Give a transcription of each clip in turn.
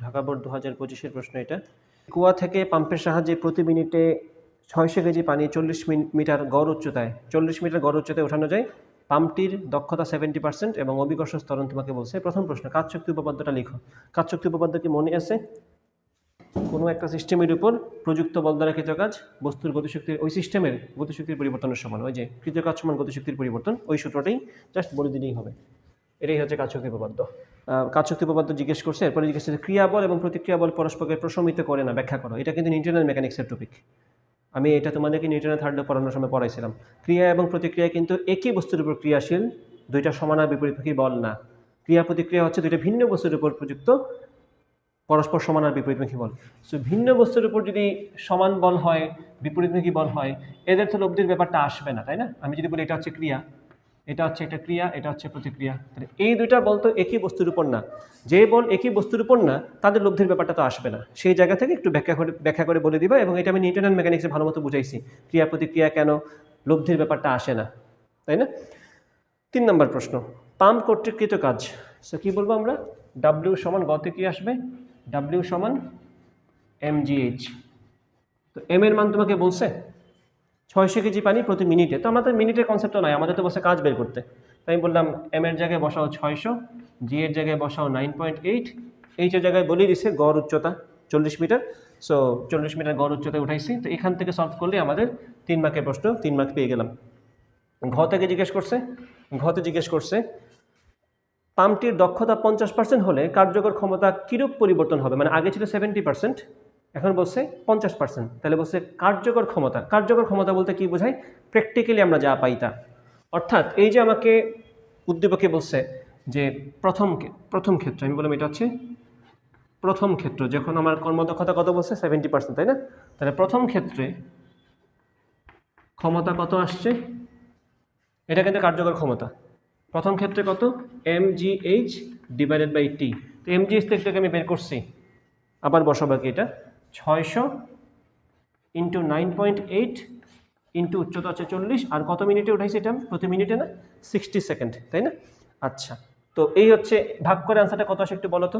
Dhaka board 2025-এর প্রশ্ন এটা। কুয়া থেকে পাম্পের সাহায্যে প্রতি মিনিটে 600 কেজি পানি 40 মিটার গড় উচ্চতায় 40 মিটার গড় উচ্চতায় ওঠানো যায়। পাম্পটির দক্ষতা 70% এবং অবিকর্ষ ত্বরণ তোমাকে বলছে। প্রথম প্রশ্ন, কাজ শক্তি উপপাদ্যটা লিখো। কাজ শক্তি উপপাদ্য কি মনে আছে? কোনো একটা সিস্টেমের উপর প্রযুক্ত বল দ্বারা কৃতকাজ বস্তুর গতিশক্তির, ওই সিস্টেমের গতিশক্তির পরিবর্তনের সমান, ওই যে কৃতকাজ সমান গতিশক্তির পরিবর্তন, ওই সূত্রটাই জাস্ট বলে দিলেই হবে। এটাই হচ্ছে কাজ শক্তি উপপাদ্য। কাজ শক্তি উপপাদ্য জিজ্ঞেস করছে, এরপরে জিজ্ঞেস করছে ক্রিয়া বল এবং প্রতিক্রিয়া বল পরস্পরকে প্রশমিত করে না, ব্যাখ্যা করো। এটা কিন্তু নিউটনের মেকানিক্সের টপিক। আমি এটা তোমাদেরকে নিউটনের থার্ড পড়ানোর সময় পড়াইছিলাম। ক্রিয়া এবং প্রতিক্রিয়া কিন্তু একই বস্তুর উপর ক্রিয়াশীল, দুইটা সমান আর বিপরীতমুখী বল না। ক্রিয়া প্রতিক্রিয়া হচ্ছে দুইটা ভিন্ন বস্তুর উপর প্রযুক্ত পরস্পর সমান আর বিপরীতমুখী বল। সো ভিন্ন বস্তুর উপর যদি সমান বল হয়, বিপরীতমুখী বল হয়, এদের তো লব্ধির ব্যাপারটা আসবে না, তাই না? আমি যদি বলি এটা হচ্ছে ক্রিয়া, এটা হচ্ছে একটা ক্রিয়া, এটা হচ্ছে প্রতিক্রিয়া, তাহলে এই দুইটা বল তো একই বস্তুর উপর না। যে বল একই বস্তুর উপর না, তাদের লব্ধির ব্যাপারটা তো আসবে না। সেই জায়গা থেকে একটু ব্যাখ্যা করে বলে দিবা, এবং এটা আমি নিউটন মেকানিক্সে ভালো মতো বুঝাইছি, ক্রিয়া প্রতিক্রিয়া কেন লব্ধির ব্যাপারটা আসে না, তাই না? 3 নম্বর প্রশ্ন, পাম্প কর্তৃক কৃত কাজ। সো কী বলবো আমরা? ডাব্লিউ সমান গতে কি আসবে? ডাব্লিউ সমান mgh। তো এম এর মান তোমাকে বলছে 600 কেজি পানি প্রতি মিনিটে। তো আমাদের মিনিটের কনসেপ্টও নয়, আমাদের তো বসে কাজ বের করতে। তাই আমি বললাম এম এর জায়গায় বসাও 600, জি এর জায়গায় বসাও 9.8, এইচ এর জায়গায় বলেই দিছে গড় উচ্চতা 40 মিটার। সো 40 মিটার গড় উচ্চতায় উঠাইছি। তো এখান থেকে সলভ করলে আমাদের 3 মার্কের প্রশ্ন, 3 মার্ক পেয়ে গেলাম। ঘ থেকে জিজ্ঞেস করছে, ঘতে জিজ্ঞেস করছে পাম্পটির দক্ষতা 50% হলে কার্যকর ক্ষমতা কিরূপ পরিবর্তন হবে? মানে আগে ছিল 70%, এখন বলছে 50%। তাহলে বলছে কার্যকর ক্ষমতা। কার্যকর ক্ষমতা বলতে কি বোঝায়? প্র্যাকটিক্যালি আমরা যা পাই তা। অর্থাৎ এই যে আমাকে উদ্দীপকে বলছে যে প্রথম ক্ষেত্র, আমি বললাম এটা হচ্ছে প্রথম ক্ষেত্র, যখন আমার কর্মদক্ষতা কত বলছে 70%, তাই না? তাহলে প্রথম ক্ষেত্রে ক্ষমতা কত আসছে? এটা কিন্তু কার্যকর ক্ষমতা। প্রথম ক্ষেত্রে কত? mgh ডিভাইডেড বাই টি। তো mgh থেকে আমি বের করছি, আবার বসাবো কি এটা 600 ইন্টু 9.8 ইন্টু উচ্চতা হচ্ছে 40, আর কত মিনিটে উঠাইছি এটা? প্রতি মিনিটে না, 60 সেকেন্ড, তাই না? আচ্ছা, তো এই হচ্ছে ভাগ করে আনসারটা কত আসে একটু বলো তো।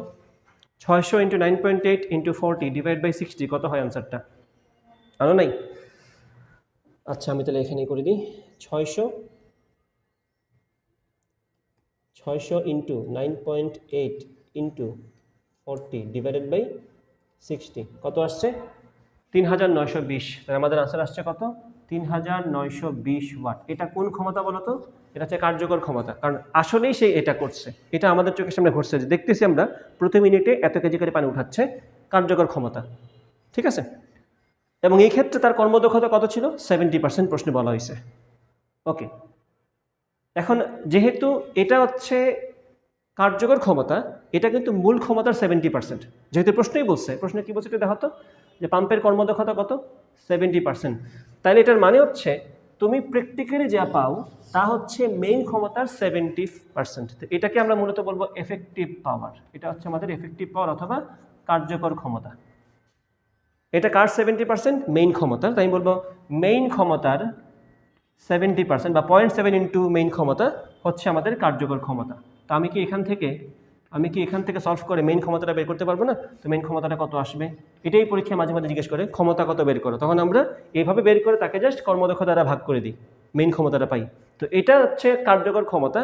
600 ইন্টু 9.8 ইন্টু 40 ডিভাইড বাই 60 কত হয় আনসারটা? আনো নাই? আচ্ছা, আমি তাহলে এখানেই করে দিই। 600 ইন্টু 9.8 ইন্টু 40 ডিভাইডেড বাই 60 কত আসছে? 3920। তাহলে আমাদের আনসার আসছে কত? 3920 ওয়াট। এটা কোন ক্ষমতা বলো তো? এটা হচ্ছে কার্যকর ক্ষমতা, কারণ আসলেই সে এটা করছে। এটা আমাদের চোখের সামনে ঘটছে, যে দেখতেছি আমরা প্রতি মিনিটে এত কেজি করে পানি উঠাচ্ছে, কার্যকর ক্ষমতা। ঠিক আছে? এবং এই ক্ষেত্রে তার কর্মদক্ষতা কত ছিল? 70% প্রশ্নে বলা হয়েছে। ওকে, এখন যেহেতু এটা হচ্ছে কার্যকর ক্ষমতা, এটা কিন্তু মূল ক্ষমতার 70%। যেহেতু প্রশ্নই বলছে, প্রশ্নে কি বলছে এটা দেখো তো, যে পাম্পের কর্মদক্ষতা কত? 70%। তাহলে এটার মানে হচ্ছে তুমি প্র্যাকটিক্যালি যা পাও তা হচ্ছে মেইন ক্ষমতার 70%। তো এটাকে আমরা মূলত বলবো এফেক্টিভ পাওয়ার। এটা হচ্ছে আমাদের এফেক্টিভ পাওয়ার অথবা কার্যকর ক্ষমতা। এটা কার 70%? মেইন ক্ষমতার। তাই আমি বলবো মেইন ক্ষমতার 70% বা 0.7 ইন্টু মেইন ক্ষমতা হচ্ছে আমাদের কার্যকর ক্ষমতা। তো আমি কি এখান থেকে সলভ করে মেইন ক্ষমতাটা বের করতে পারবো না? তো মেইন ক্ষমতাটা কত আসবে? এটাই পরীক্ষায় মাঝে মাঝে জিজ্ঞেস করে, ক্ষমতা কত বের করো। তখন আমরা এইভাবে বের করে তাকে জাস্ট কর্মদক্ষতা দ্বারা ভাগ করে দিই, মেইন ক্ষমতাটা পাই। তো এটা হচ্ছে কার্যকর ক্ষমতা,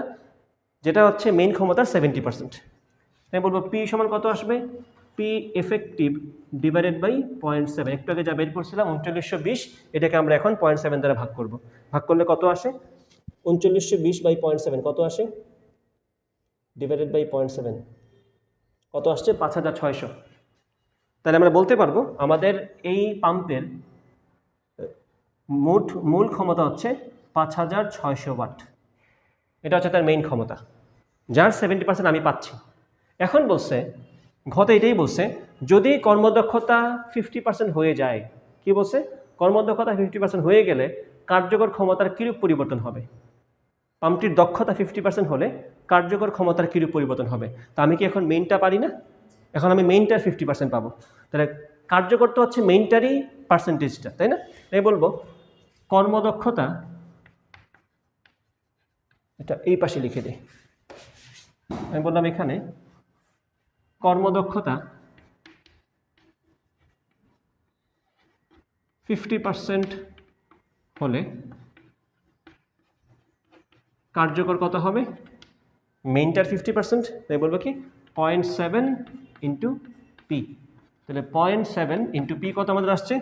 যেটা হচ্ছে মেইন ক্ষমতার 70%। তাই বলবো পি সমান কত আসবে? P effective divided by 0.7। একটু আগে যা বের করছিলাম 3920, এটাকে আমরা এখন 0.7 দ্বারা ভাগ করব। ভাগ করলে কত আসে? 3920 বাই 0.7 কত আসে? ডিভাইডেড বাই 0.7 কত আসছে? 5600। তাহলে আমরা বলতে পারবো আমাদের এই পাম্পের মূল ক্ষমতা হচ্ছে 5600 ওয়াট। এটা হচ্ছে তার মেইন ক্ষমতা, যার 70% আমি পাচ্ছি। এখন বলছে, ঘতে এটাই বলছে, যদি কর্মদক্ষতা 50% হয়ে যায়, কি বলছে? কর্মদক্ষতা 50% হয়ে গেলে কার্যকর ক্ষমতার কিরূপ পরিবর্তন হবে? পাম্পটির দক্ষতা 50% হলে কার্যকর ক্ষমতার কিরূপ পরিবর্তন হবে? তা আমি কি এখন মেইনটা পারি না? এখন আমি মেইনটার 50% পাবো। তাহলে কার্যকর তো হচ্ছে মেইনটারই পার্সেন্টেজটা, তাই না? তাই বলবো কর্মদক্ষতা, এটা এই পাশে লিখে দিই। আমি বললাম এখানে কর্মদক্ষতা 50% হলে কার্যকর কত হবে? মেইনটার 50%, তাই বলবো কি 0.7 ইন্টু পি। তাহলে 0.7 ইন্টু পি কত আমাদের আসছে?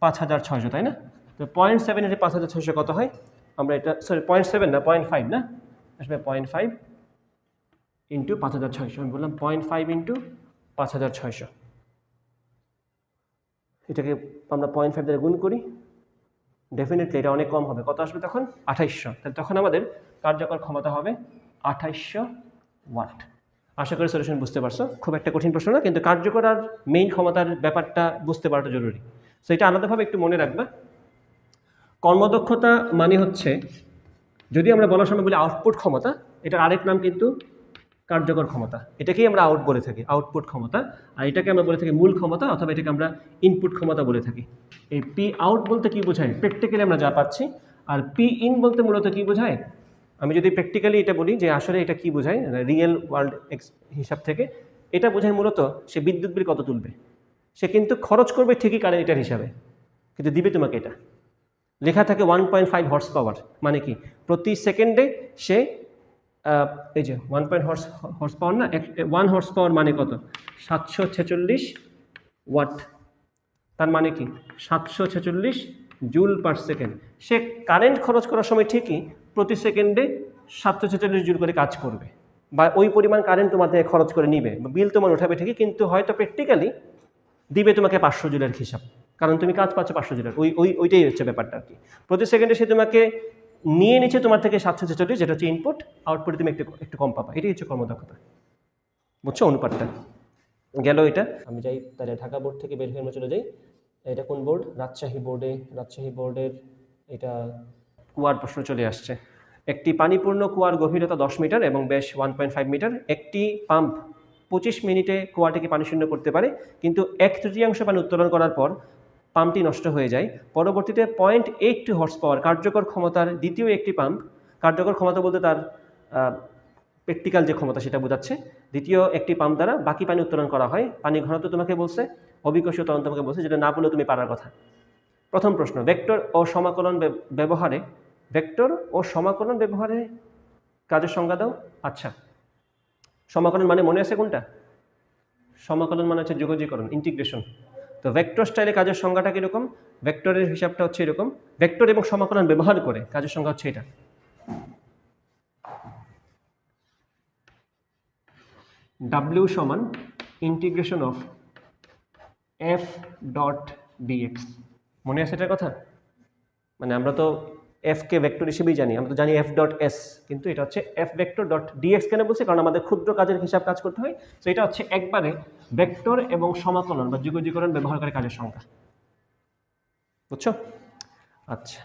5600, তাই না? তো 0.7 ইন্টু 5600 কত হয়? আমরা এটা সরি 0.7 না 0.5 না, আসবে 0.5 ইন্টু 5600। আমি বললাম 0.5 ইন্টু 5600, এটাকে আমরা 0.5 দ্বারা গুণ করি, ডেফিনেটলি এটা অনেক কম হবে। কত আসবে তখন? 2800। তাহলে তখন আমাদের কার্যকর ক্ষমতা হবে 2800 ওয়াট। আশা করি সলিউশন বুঝতে পারছো। খুব একটা কঠিন প্রশ্ন না, কিন্তু কার্যকর আর মেইন ক্ষমতার ব্যাপারটা বুঝতে পারাটা জরুরি। সো এটা আলাদাভাবে একটু মনে রাখবা। কর্মদক্ষতা মানে হচ্ছে, যদি আমরা বলার সময় বলি আউটপুট ক্ষমতা, এটার আরেক নাম কিন্তু কার্যকর ক্ষমতা। এটাকেই আমরা আউট বলে থাকি, আউটপুট ক্ষমতা। আর এটাকে আমরা বলে থাকি মূল ক্ষমতা, অথবা এটাকে আমরা ইনপুট ক্ষমতা বলে থাকি। এই পি আউট বলতে কি বোঝায়? প্র্যাকটিক্যালি আমরা যা পাচ্ছি। আর পি ইন বলতে মূলত কি বোঝায়? আমি যদি প্র্যাকটিক্যালি এটা বলি যে আসলে এটা কি বোঝায় রিয়েল ওয়ার্ল্ড হিসাব থেকে, এটা বোঝায় মূলত সে বিদ্যুৎ বিল কত তুলবে। সে কিন্তু খরচ করবে ঠিকই কারেন্ট এটার হিসাবে, কিন্তু দিবে তোমাকে এটা। লেখা থাকে 1.5 হর্স পাওয়ার, মানে কি প্রতি সেকেন্ডে সে এই যে 1 হর্স পাওয়ার না, 1 হর্স পাওয়ার মানে কত? 746 ওয়াট। তার মানে কি 746 জুল পার সেকেন্ড। সে কারেন্ট খরচ করার সময় ঠিকই প্রতি সেকেন্ডে 746 জুল করে কাজ করবে, বা ওই পরিমাণ কারেন্ট তোমার থেকে খরচ করে নিবে, বিল তোমার উঠাবে ঠিকই, কিন্তু হয়তো প্র্যাকটিক্যালি দিবে তোমাকে 500 জুলের হিসাব, কারণ তুমি কাজ পাচ্ছ 500 জুলের। ওইটাই হচ্ছে ব্যাপারটা আর কি। প্রতি সেকেন্ডে সে তোমাকে নিয়ে নিচ্ছে তোমার থেকে 746, যেটা হচ্ছে ইনপুট। আউটপুটে তুমি একটু কম পাবা। এটাই হচ্ছে কর্মদক্ষতা। বুঝছো অনুপাতটা? গেল এটা। আমি যাই তাহলে ঢাকা বোর্ড থেকে বের হয়ে আমরা চলে যাই। এটা কোন বোর্ড? রাজশাহী বোর্ডের এটা কুয়ার প্রশ্ন চলে আসছে। একটি পানিপূর্ণ কুয়ার গভীরতা 10 মিটার এবং ব্যাস 1.5 মিটার। একটি পাম্প 25 মিনিটে কুয়াটিকে পানি শূন্য করতে পারে, কিন্তু 1/3 পানি উত্তোলন করার পর পাম্পটি নষ্ট হয়ে যায়। পরবর্তীতে 0.82 হর্স পাওয়ার কার্যকর ক্ষমতার দ্বিতীয় একটি পাম্প, কার্যকর ক্ষমতা বলতে তার প্র্যাকটিক্যাল যে ক্ষমতা সেটা বোঝাচ্ছে, দ্বিতীয় একটি পাম্প দ্বারা বাকি পানি উত্তোলন করা হয়। পানি ঘনত্ব তোমাকে বলছে, অভিকর্ষীয় ত্বরণ তোমাকে বলছে, যেটা না বলে তুমি পারার কথা। প্রথম প্রশ্ন, ভেক্টর ও সমাকলন ব্যবহারে কাজের সংজ্ঞা দাও। আচ্ছা, সমাকলন মানে মনে আছে কোনটা? সমাকলন মানে হচ্ছে যোগজীকরণ, ইন্টিগ্রেশন। তো ভেক্টর স্টাইলে কাজের সংজ্ঞাটা কীরকম? ভেক্টরের হিসাবটা হচ্ছে এরকম, ভেক্টর এবং সমাকলন ব্যবহার করে কাজের সংজ্ঞা হচ্ছে এটা। W সমান integration of f dot dx. মনে আছে এটার কথা? মানে আমরা তো f কে ভেক্টর হিসেবেই জানি, আমরা তো জানি f ডট s, কিন্তু এটা হচ্ছে f ভেক্টর ডট ডিএক্স। কেন বলছি? কারণ আমাদের ক্ষুদ্র কাজের হিসাব কাজ করতে হয়। তো এটা হচ্ছে একবারে ভেক্টর এবং সমাকলন বা যোগজীকরণ ব্যবহার করে কাজের সংখ্যা। বুঝছো? আচ্ছা,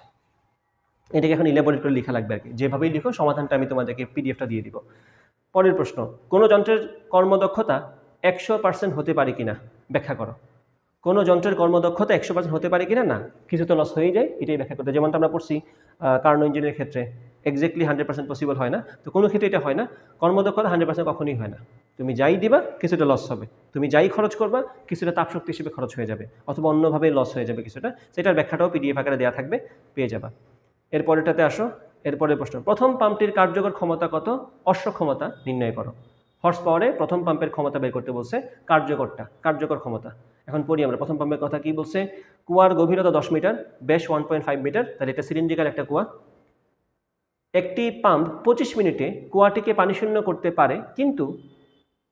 এটাকে এখন ইলাবোরেট করে লেখা লাগবে আর কি। যেভাবেই লিখো, সমাধানটা আমি তোমাদেরকে পিডিএফটা দিয়ে দিব। পরের প্রশ্ন, কোনো যন্ত্রের কর্মদক্ষতা 100% হতে পারে কিনা ব্যাখ্যা করো। কোনো যন্ত্রের কর্মদক্ষতা 100% হতে পারে কিনা? না, কিছু তো লস হয়ে যায়, এটাই ব্যাখ্যা করতে। যেমনটা আমরা পড়ছি কার্নো ইঞ্জিনের ক্ষেত্রে, এক্স্যাক্টলি 100% পসিবল হয় না। তো কোনো ক্ষেত্রে এটা হয় না, কর্মদক্ষতা 100% কখনোই হয় না। তুমি যাই দিবা কিছুটা লস হবে, তুমি যাই খরচ করবা কিছুটা তাপশক্তি হিসেবে খরচ হয়ে যাবে, অথবা অন্যভাবে লস হয়ে যাবে কিছুটা। সেটার ব্যাখ্যাটাও পিডিএফ আকারে দেওয়া থাকবে, পেয়ে যাবা। এরপরেটাতে আসো, এরপরের প্রশ্ন, প্রথম পাম্পটির কার্যকর ক্ষমতা কত? অশ্ব ক্ষমতা নির্ণয় করো। হর্স পাওয়ারে প্রথম পাম্পের ক্ষমতা বের করতে বলছে, কার্যকর ক্ষমতা। এখন পড়ি আমরা প্রথম পাম্পের কথা। কি বলছে? কুয়ার গভীরতা 10 মিটার, ব্যাস 1.5 মিটার, তাহলে এটা সিলিন্ড্রিক্যাল একটা কুয়া। একটি পাম্প 25 মিনিটে কুয়াটিকে পানি শূন্য করতে পারে, কিন্তু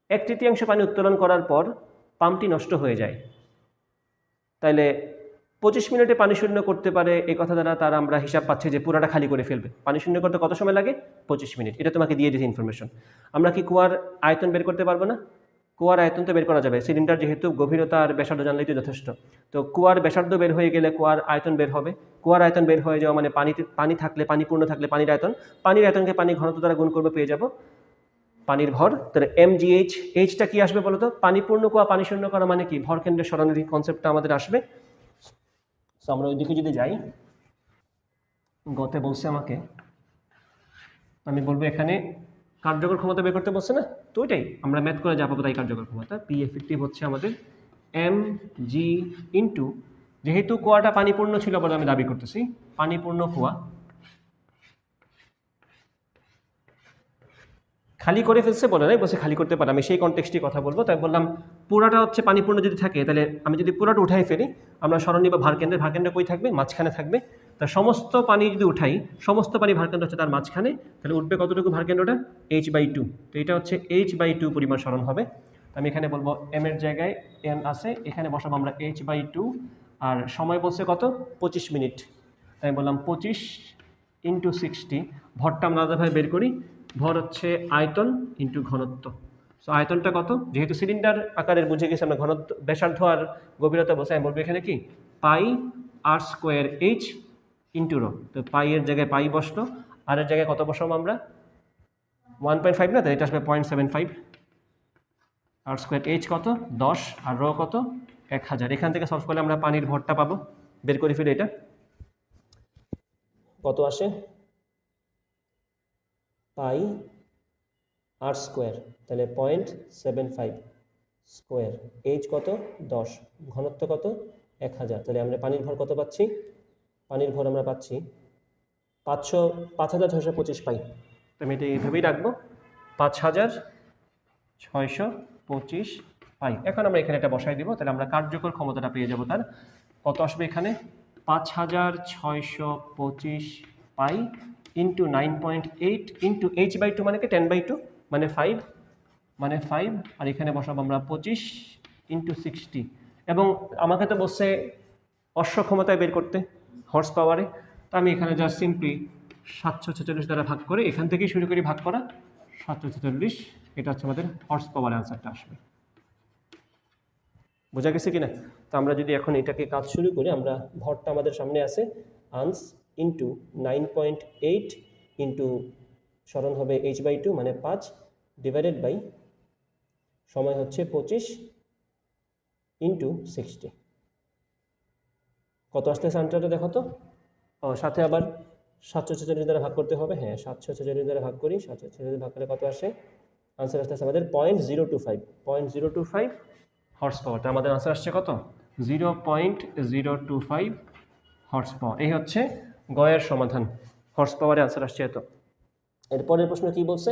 1/3 পানি উত্তোলন করার পর পাম্পটি নষ্ট হয়ে যায়। তাইলে 25 মিনিটে পানি শূন্য করতে পারে, এই কথা দ্বারা তার আমরা হিসাব পাচ্ছি যে পুরাটা খালি করে ফেলবে। পানি শূন্য করতে কত সময় লাগে? 25 মিনিট। এটা তোমাকে দিয়ে দিয়েছে ইনফরমেশন। আমরা কি কুয়ার আয়তন বের করতে পারবো না? কুয়ার আয়তন তো বের করা যাবে, সিলিন্ডার যেহেতু গভীরতা আর ব্যাসার্ধ জানলেই তো যথেষ্ট। তো কুয়ার ব্যাসার্ধ বের হয়ে গেলে কুয়ার আয়তন বের হবে। কুয়ার আয়তন বের হয়ে যাওয়া মানে পানি থাকলে, পানি পূর্ণ থাকলে পানির আয়তনকে পানি ঘনত্ব দ্বারা গুণ করবে, পেয়ে যাব পানির ভর। তাহলে mgh, এইচটা কি আসবে বলো তো? পানি পূর্ণ কুয়া পানি শূন্য করা মানে কি? ভর কেন্দ্রের সরণের কনসেপ্টটা আমাদের আসবে। তো আমরা ওইদিকে যদি যাই, গতে বলছে আমাকে, আমি বলবো এখানে কার্যকর ক্ষমতা বের করতে বলছে না, তো ওইটাই আমরা ম্যাথ করে যা পাবো তাই কার্যকর ক্ষমতা। পি এফেক্টিভ হচ্ছে আমাদের mg ইন্টু যেহেতু কুয়াটা পানিপূর্ণ ছিল বলে আমি দাবি করতেছি, পানিপূর্ণ কুয়া খালি করে ফেলছে বলে নাই, বসে খালি করতে পারে, আমি সেই কনটেক্সটে কথা বলবো। তাই বললাম পুরাটা হচ্ছে পানিপূর্ণ যদি থাকে, তাহলে আমি যদি পুরাটা উঠাই ফেলি, আমরা সরণি বা ভারকেন্দ্র কই থাকবে, মাঝখানে থাকবে। তা সমস্ত পানি যদি উঠাই, সমস্ত পানি ভারকেন্দ্র হচ্ছে তার মাঝখানে, তাহলে উঠবে কতটুকু ভারকেন্দ্রটা? h/2। তো এটা হচ্ছে h/2 পরিমাণ সরণ হবে। আমি এখানে বলবো m এর জায়গায় n আছে, এখানে বসাবো আমরা h/2, আর সময় বলছে কত? 25 মিনিট। তাই বললাম 25 × 60। ভরটা আমরা আলাদাভাবে বের করি, ভর হচ্ছে আয়তন ইন্টু ঘনত্ব। সো আয়তনটা কত? যেহেতু সিলিন্ডার আকারের বুঝে গেছে আমরা ঘনত্ব, ব্যাসার্ধ আর গভীরতা বসে, আমি বলবো এখানে কি πr² h ইন্টু রো। তো পাই এর জায়গায় পাই বসলো, আর এর জায়গায় কত বসাবো আমরা? 1.5 না, তো এটা আসবে 0.75। r² h কত? 10, আর রো কত? 1000। এখান থেকে সলভ করলে আমরা পানির ভরটা পাবো, বের করে ফেলি। এটা কত আসে? πr², তাহলে 0.75 স্কোয়ার। এইচ কত? 10, ঘনত্ব কত? 1000। তাহলে আমরা পানির ভর কত পাচ্ছি? পানির ভর আমরা পাচ্ছি 5625 পাই। তো আমি এটা এইভাবেই রাখবো, 5625 পাই। এখন আমরা এখানে এটা বসাই দিব, তাহলে আমরা কার্যকর ক্ষমতাটা পেয়ে যাব। তার কত আসবে এখানে? 5625 পাই ইন্টু 9.8 ইন্টু h/2 মানে কি 10/2 মানে 5, আর এখানে বসাবো আমরা 25 × 60। এবং আমাকে তো বলছে অশ্ব ক্ষমতায় বের করতে, হর্স পাওয়ারে। তো আমি এখানে জাস্ট সিম্পলি 746 দ্বারা ভাগ করে, এখান থেকেই শুরু করি ভাগ করা, 746, এটা হচ্ছে আমাদের হর্স পাওয়ার অ্যান্সারটা আসবে। বোঝা গেছে কিনা? তো আমরা যদি এখন এটাকে কাজ শুরু করি, আমরা ভরটা আমাদের সামনে আছে, আনস ইন্টু 9.8 ইন্টু সরণ হবে h/2 মানে 5 ডিভাইডেড বাই সময় হচ্ছে 25 × 60। কত আসতেছে আনসারটা দেখো তো? ও, সাথে আবার 746 দ্বারা ভাগ করতে হবে। হ্যাঁ, 746 দ্বারা ভাগ করি, 746 ভাগ করলে কত আসে? আনসার আসতেছে আমাদের 0.025 হর্স পাওয়ার। আমাদের আনসার আসছে কত? 0.025 হর্স পাওয়ার। এই হচ্ছে গয়ের সমাধান, হর্স পাওয়ারে আনসার আসছে এত। এরপরের প্রশ্ন কি বলছে?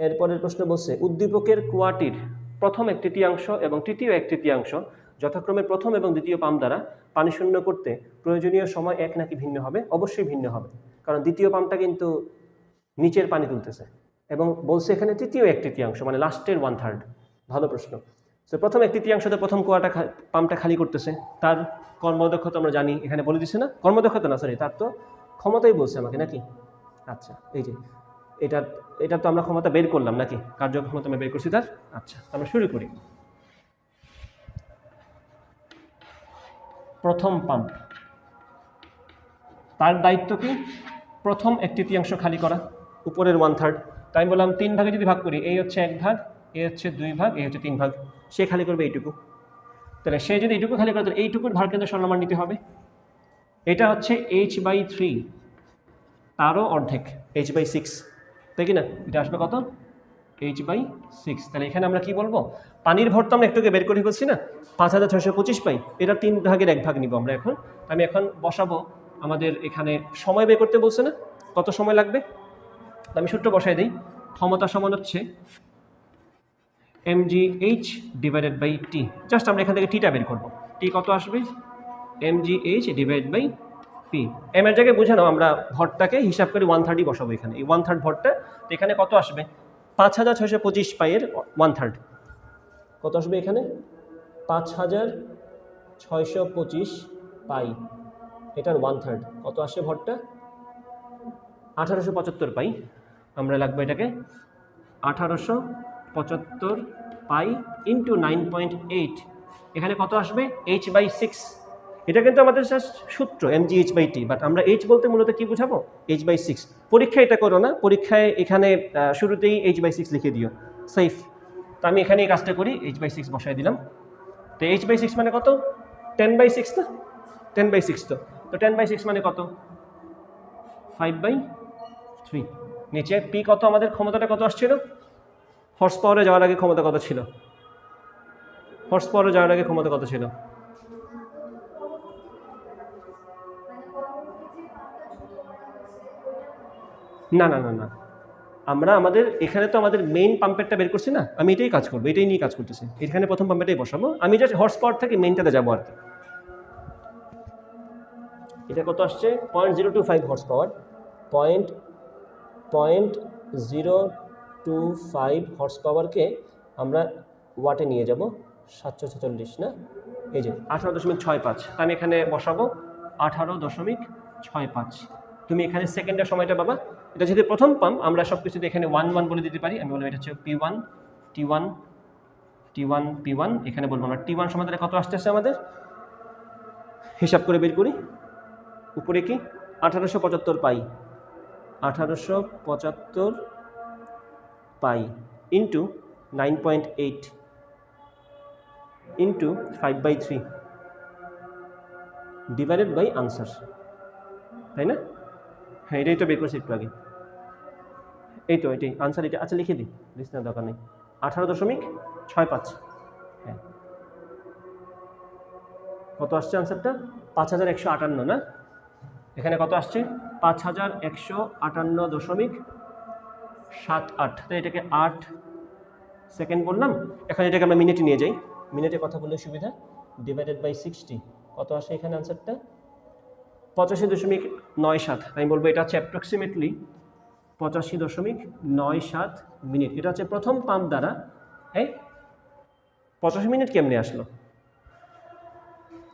এরপরের প্রশ্ন বলছে উদ্দীপকের কুয়াটির প্রথম 1/3 এবং তৃতীয় 1/3 যথাক্রমে প্রথম এবং দ্বিতীয় পাম্প দ্বারা পানি শূন্য করতে প্রয়োজনীয় সময় এক নাকি ভিন্ন হবে? অবশ্যই ভিন্ন হবে, কারণ দ্বিতীয় পাম্পটা কিন্তু নিচের পানি তুলতেছে, এবং বলছে এখানে তৃতীয় 1/3 মানে লাস্টের 1/3। ভালো প্রশ্ন। তো প্রথম 1/3 প্রথম কুয়াটা পাম্পটা খালি করতেছে, তার কর্মদক্ষতা আমরা জানি, এখানে বলে দিচ্ছে না? কর্মদক্ষতা না, সরি, তার তো ক্ষমতাই বলছে আমাকে নাকি? আচ্ছা, এই যে এটা তো আমরা ক্ষমতা বের করলাম নাকি? কার্যক্ষমতা আমরা বের করছি তার। আচ্ছা, আমরা শুরু করি। প্রথম পাম্প, তার দায়িত্ব কি? প্রথম 1/3 খালি করা, উপরের 1/3। তাই বললাম 3 ভাগে যদি ভাগ করি, এই হচ্ছে 1 ভাগ, এ হচ্ছে 2 ভাগ, এই হচ্ছে 3 ভাগ। সে খালি করবে এইটুকু। তাহলে সে যদি এইটুকু খালি করে, তাহলে এইটুকুর ভার কেন্দ্র সরলমান নিতে হবে। এটা হচ্ছে h/3, তারও অর্ধেক, h/6, তাই কি না? এটা আসবে কত? h/6। তাহলে এখানে আমরা কি বলবো? পানির ভর তো আমরা একটুকে বের করে ফেলছি না, 5625 পাই। এটা 3 ভাগের 1 ভাগ নিব আমরা এখন। আমি এখন বসাবো, আমাদের এখানে সময় বের করতে বলছে না, কত সময় লাগবে? আমি সূত্র বসাই দিই। ক্ষমতা সমান হচ্ছে mgh divided by T. Just আমরা এখান থেকে টিটা বের করবো। টি কত আসবে? mgh divide by P. M এর জায়গায় বুঝে নাও, আমরা ভরটাকে হিসাব করে 1/3 বসাবো এখানে। এই 1/3 ভরটা এখানে কত আসবে? 5625 পাইয়ের 1/3 কত আসবে এখানে? 5625 পাই, এটার 1/3 কত আসে ভরটা? 1875 পাই। আমরা লাগবে এটাকে 1875 পাই ইন্টু 9.8। এখানে কত আসবে? h/6। এটা কিন্তু আমাদের সূত্র mgh/t, বাট আমরা h বলতে মূলত কি বুঝাবো? h/6। পরীক্ষায় এটা করো না, পরীক্ষায় এখানে শুরুতেই h/6 লিখে দিও, সেফ। তো আমি এখানে এই কাজটা করি, h/6 বসাই দিলাম। তো h/6 মানে কত? 10/6 না? 10/6 তো 10/6 মানে কত? 5/3। নিচে পি কত? আমাদের ক্ষমতাটা কত আসছিল? হর্স পাওয়ারে যাওয়ার আগে ক্ষমতা কত ছিল? হর্স পাওয়ারে যাওয়ার আগে ক্ষমতা কত ছিল? না না না না, আমরা আমাদের এখানে তো আমাদের মেইন পাম্পেরটা বের করছি না, আমি এটাই কাজ করবো, এটাই নিয়ে কাজ করতেছি। এখানে প্রথম পাম্পেটাই বসাবো, আমি জাস্ট হর্স পাওয়ার থেকে মেইনটাতে যাবো আর কি। এটা কত আসছে? 0.025 হর্স পাওয়ার, 0.025 হর্স পাওয়ারকে আমরা ওয়াটে নিয়ে যাব 746 না, এই যে 18.65। আমি এখানে বসাবো 18.65। তুমি এখানে সেকেন্ডের সময়টা পাবা। এটা যেহেতু প্রথম পাম্প, আমরা সব কিছুতে এখানে 1 বলে দিতে পারি। আমি বললাম এটা হচ্ছে P1 T1 T1 P1, এখানে বলবো আমরা T1 সমাধানে কত আসতেছে আমাদের, হিসাব করে বের করি। উপরে কি 1875 পাই, 1875 পাই into 9.8 into 5/3 divided by answer, তাই না? হ্যাঁ, এটাই তো বের করছি একটু আগে, এই তো এটাই আনসার। এটা আচ্ছা লিখে দিই, লিস্টের দরকার নেই। 18.65, হ্যাঁ। কত আসছে আনসারটা? 5158 না? এখানে কত আসছে? 5158.78। তো এটাকে 8 সেকেন্ড বললাম। এখন এটাকে আমরা মিনিটে নিয়ে যাই, মিনিটে কথা বললে সুবিধা। ডিভাইডেড বাই 60 কত আসে এখানে আনসারটা? 85.97। আমি বলবো এটা হচ্ছে অ্যাপ্রক্সিমেটলি 85.97 মিনিট। এটা হচ্ছে প্রথম পাম্প দ্বারা। হ্যাঁ, 85 মিনিট কেমনে আসলো?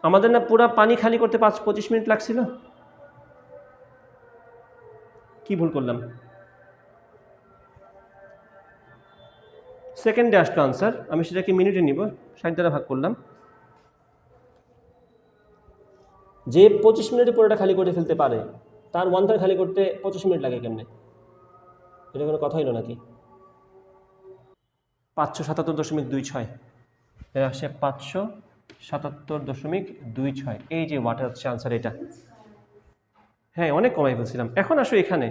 আমাদের না পুরো পানি খালি করতে 25 মিনিট লাগছিল। কি ভুল করলাম? সেকেন্ডে আসলো আনসার, আমি সেটাকে মিনিটে নিব, 60 দ্বারা ভাগ করলাম। যে 25 মিনিটে পুরোটা খালি করে ফেলতে পারে, তার 1/3 খালি করতে 25 মিনিট লাগে কেমনে? এটা কোনো কথা হইল নাকি? 577.26, এটা আসে 577.26। এই যে ওয়াটার হচ্ছে আনসার এটা। হ্যাঁ, অনেক কমাই ফেলছিলাম। এখন আসো এখানে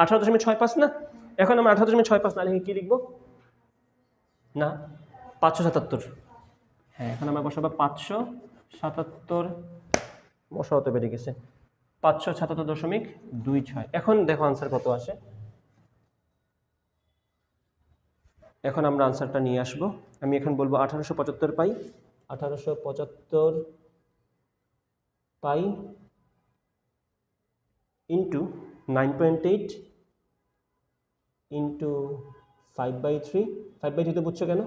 18.65 না, এখন আমরা 18.65 না লিখে কি লিখবো? না, 577। হ্যাঁ, এখন আমরা বসাবো 577, বসাও তো বেড়ে গেছে, 577.26। এখন দেখো আনসার কত আসে। এখন আমরা আনসারটা নিয়ে আসব। আমি এখন বলবো 1875 পাই, 1875 পাই ইন্টু 9.8 ইন্টু 5/3। 5/3 তো বুঝছো কেন?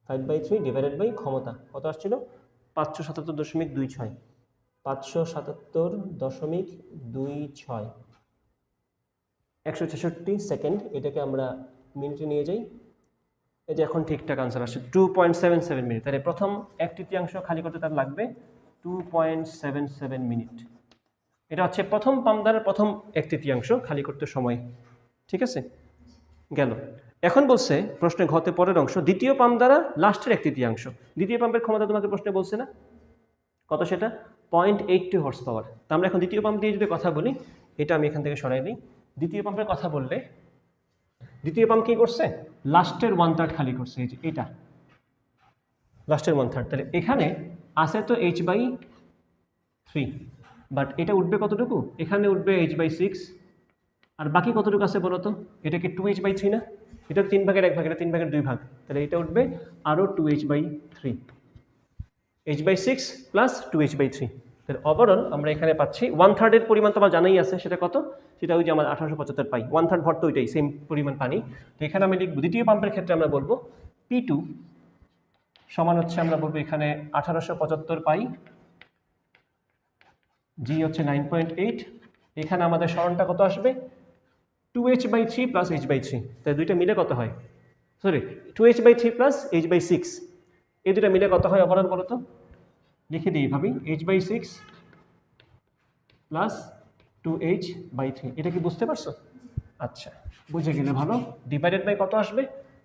5/3 ডিভাইডেড বাই ক্ষমতা কত আসছিল? 577.26। 577.26, 166 সেকেন্ড। এটাকে আমরা মিনিটে নিয়ে যাই। এই যে এখন ঠিকঠাক আনসার আসছে 2.77 মিনিট। তাহলে প্রথম 1/3 খালি করতে তার লাগবে 2.77 মিনিট। এটা হচ্ছে প্রথম পাম্প দ্বারা প্রথম 1/3 খালি করতে সময়। ঠিক আছে, গেল। এখন বলছে প্রশ্নে ঘতে পরের অংশ, দ্বিতীয় পাম্প দ্বারা লাস্টের 1/3। দ্বিতীয় পাম্পের ক্ষমতা তোমাকে প্রশ্নে বলছে না কত? সেটা 0.82 হর্স পাওয়ার। তা আমরা এখন দ্বিতীয় পাম্প দিয়ে যদি কথা বলি, এটা আমি এখান থেকে সরাই দিই। দ্বিতীয় পাম্পের কথা বললে, দ্বিতীয় পাম্প কী করছে? লাস্টের 1/3 খালি করছে। এই যে এটা লাস্টের 1/3। তাহলে এখানে আছে তো h/3, বাট এটা উঠবে কতটুকু? এখানে উঠবে h/6। আর বাকি কতটুকু আছে বলো তো? এটা কি 2h/3 না? এটা 3 ভাগের 1 ভাগ, এটা 3 ভাগের 2 ভাগ। তাহলে এটা উঠবে আরও 2h/3, h/6 প্লাস 2h/3। তাহলে ওভারঅল আমরা এখানে পাচ্ছি 1/3 পরিমাণ তোমার জানাই আছে। সেটা কত? সেটা ওই যে আমার 1875 পাই। 1/3 ভর তো ওইটাই, সেম পরিমাণ পানি। তো এখানে আমি লিখব দ্বিতীয় পাম্পের ক্ষেত্রে আমরা বলবো P2 সমান হচ্ছে, আমরা বলবো এখানে 1875 পাই, জি হচ্ছে 9.8। এখানে আমাদের সরণটা কত আসবে? 2h/3 plus h/3। তাই দুইটা মিলে কত হয়? সরি, 2h/3 প্লাস h/6, এই দুটা মিলে কত হয় ওভারঅল বলো তো? লিখে দিই এইভাবেই, h/6 প্লাস 2h/3। এটা কি বুঝতে পারছো? আচ্ছা, বুঝে গেলে ভালো। ডিভাইডেড বাই কত আসবে?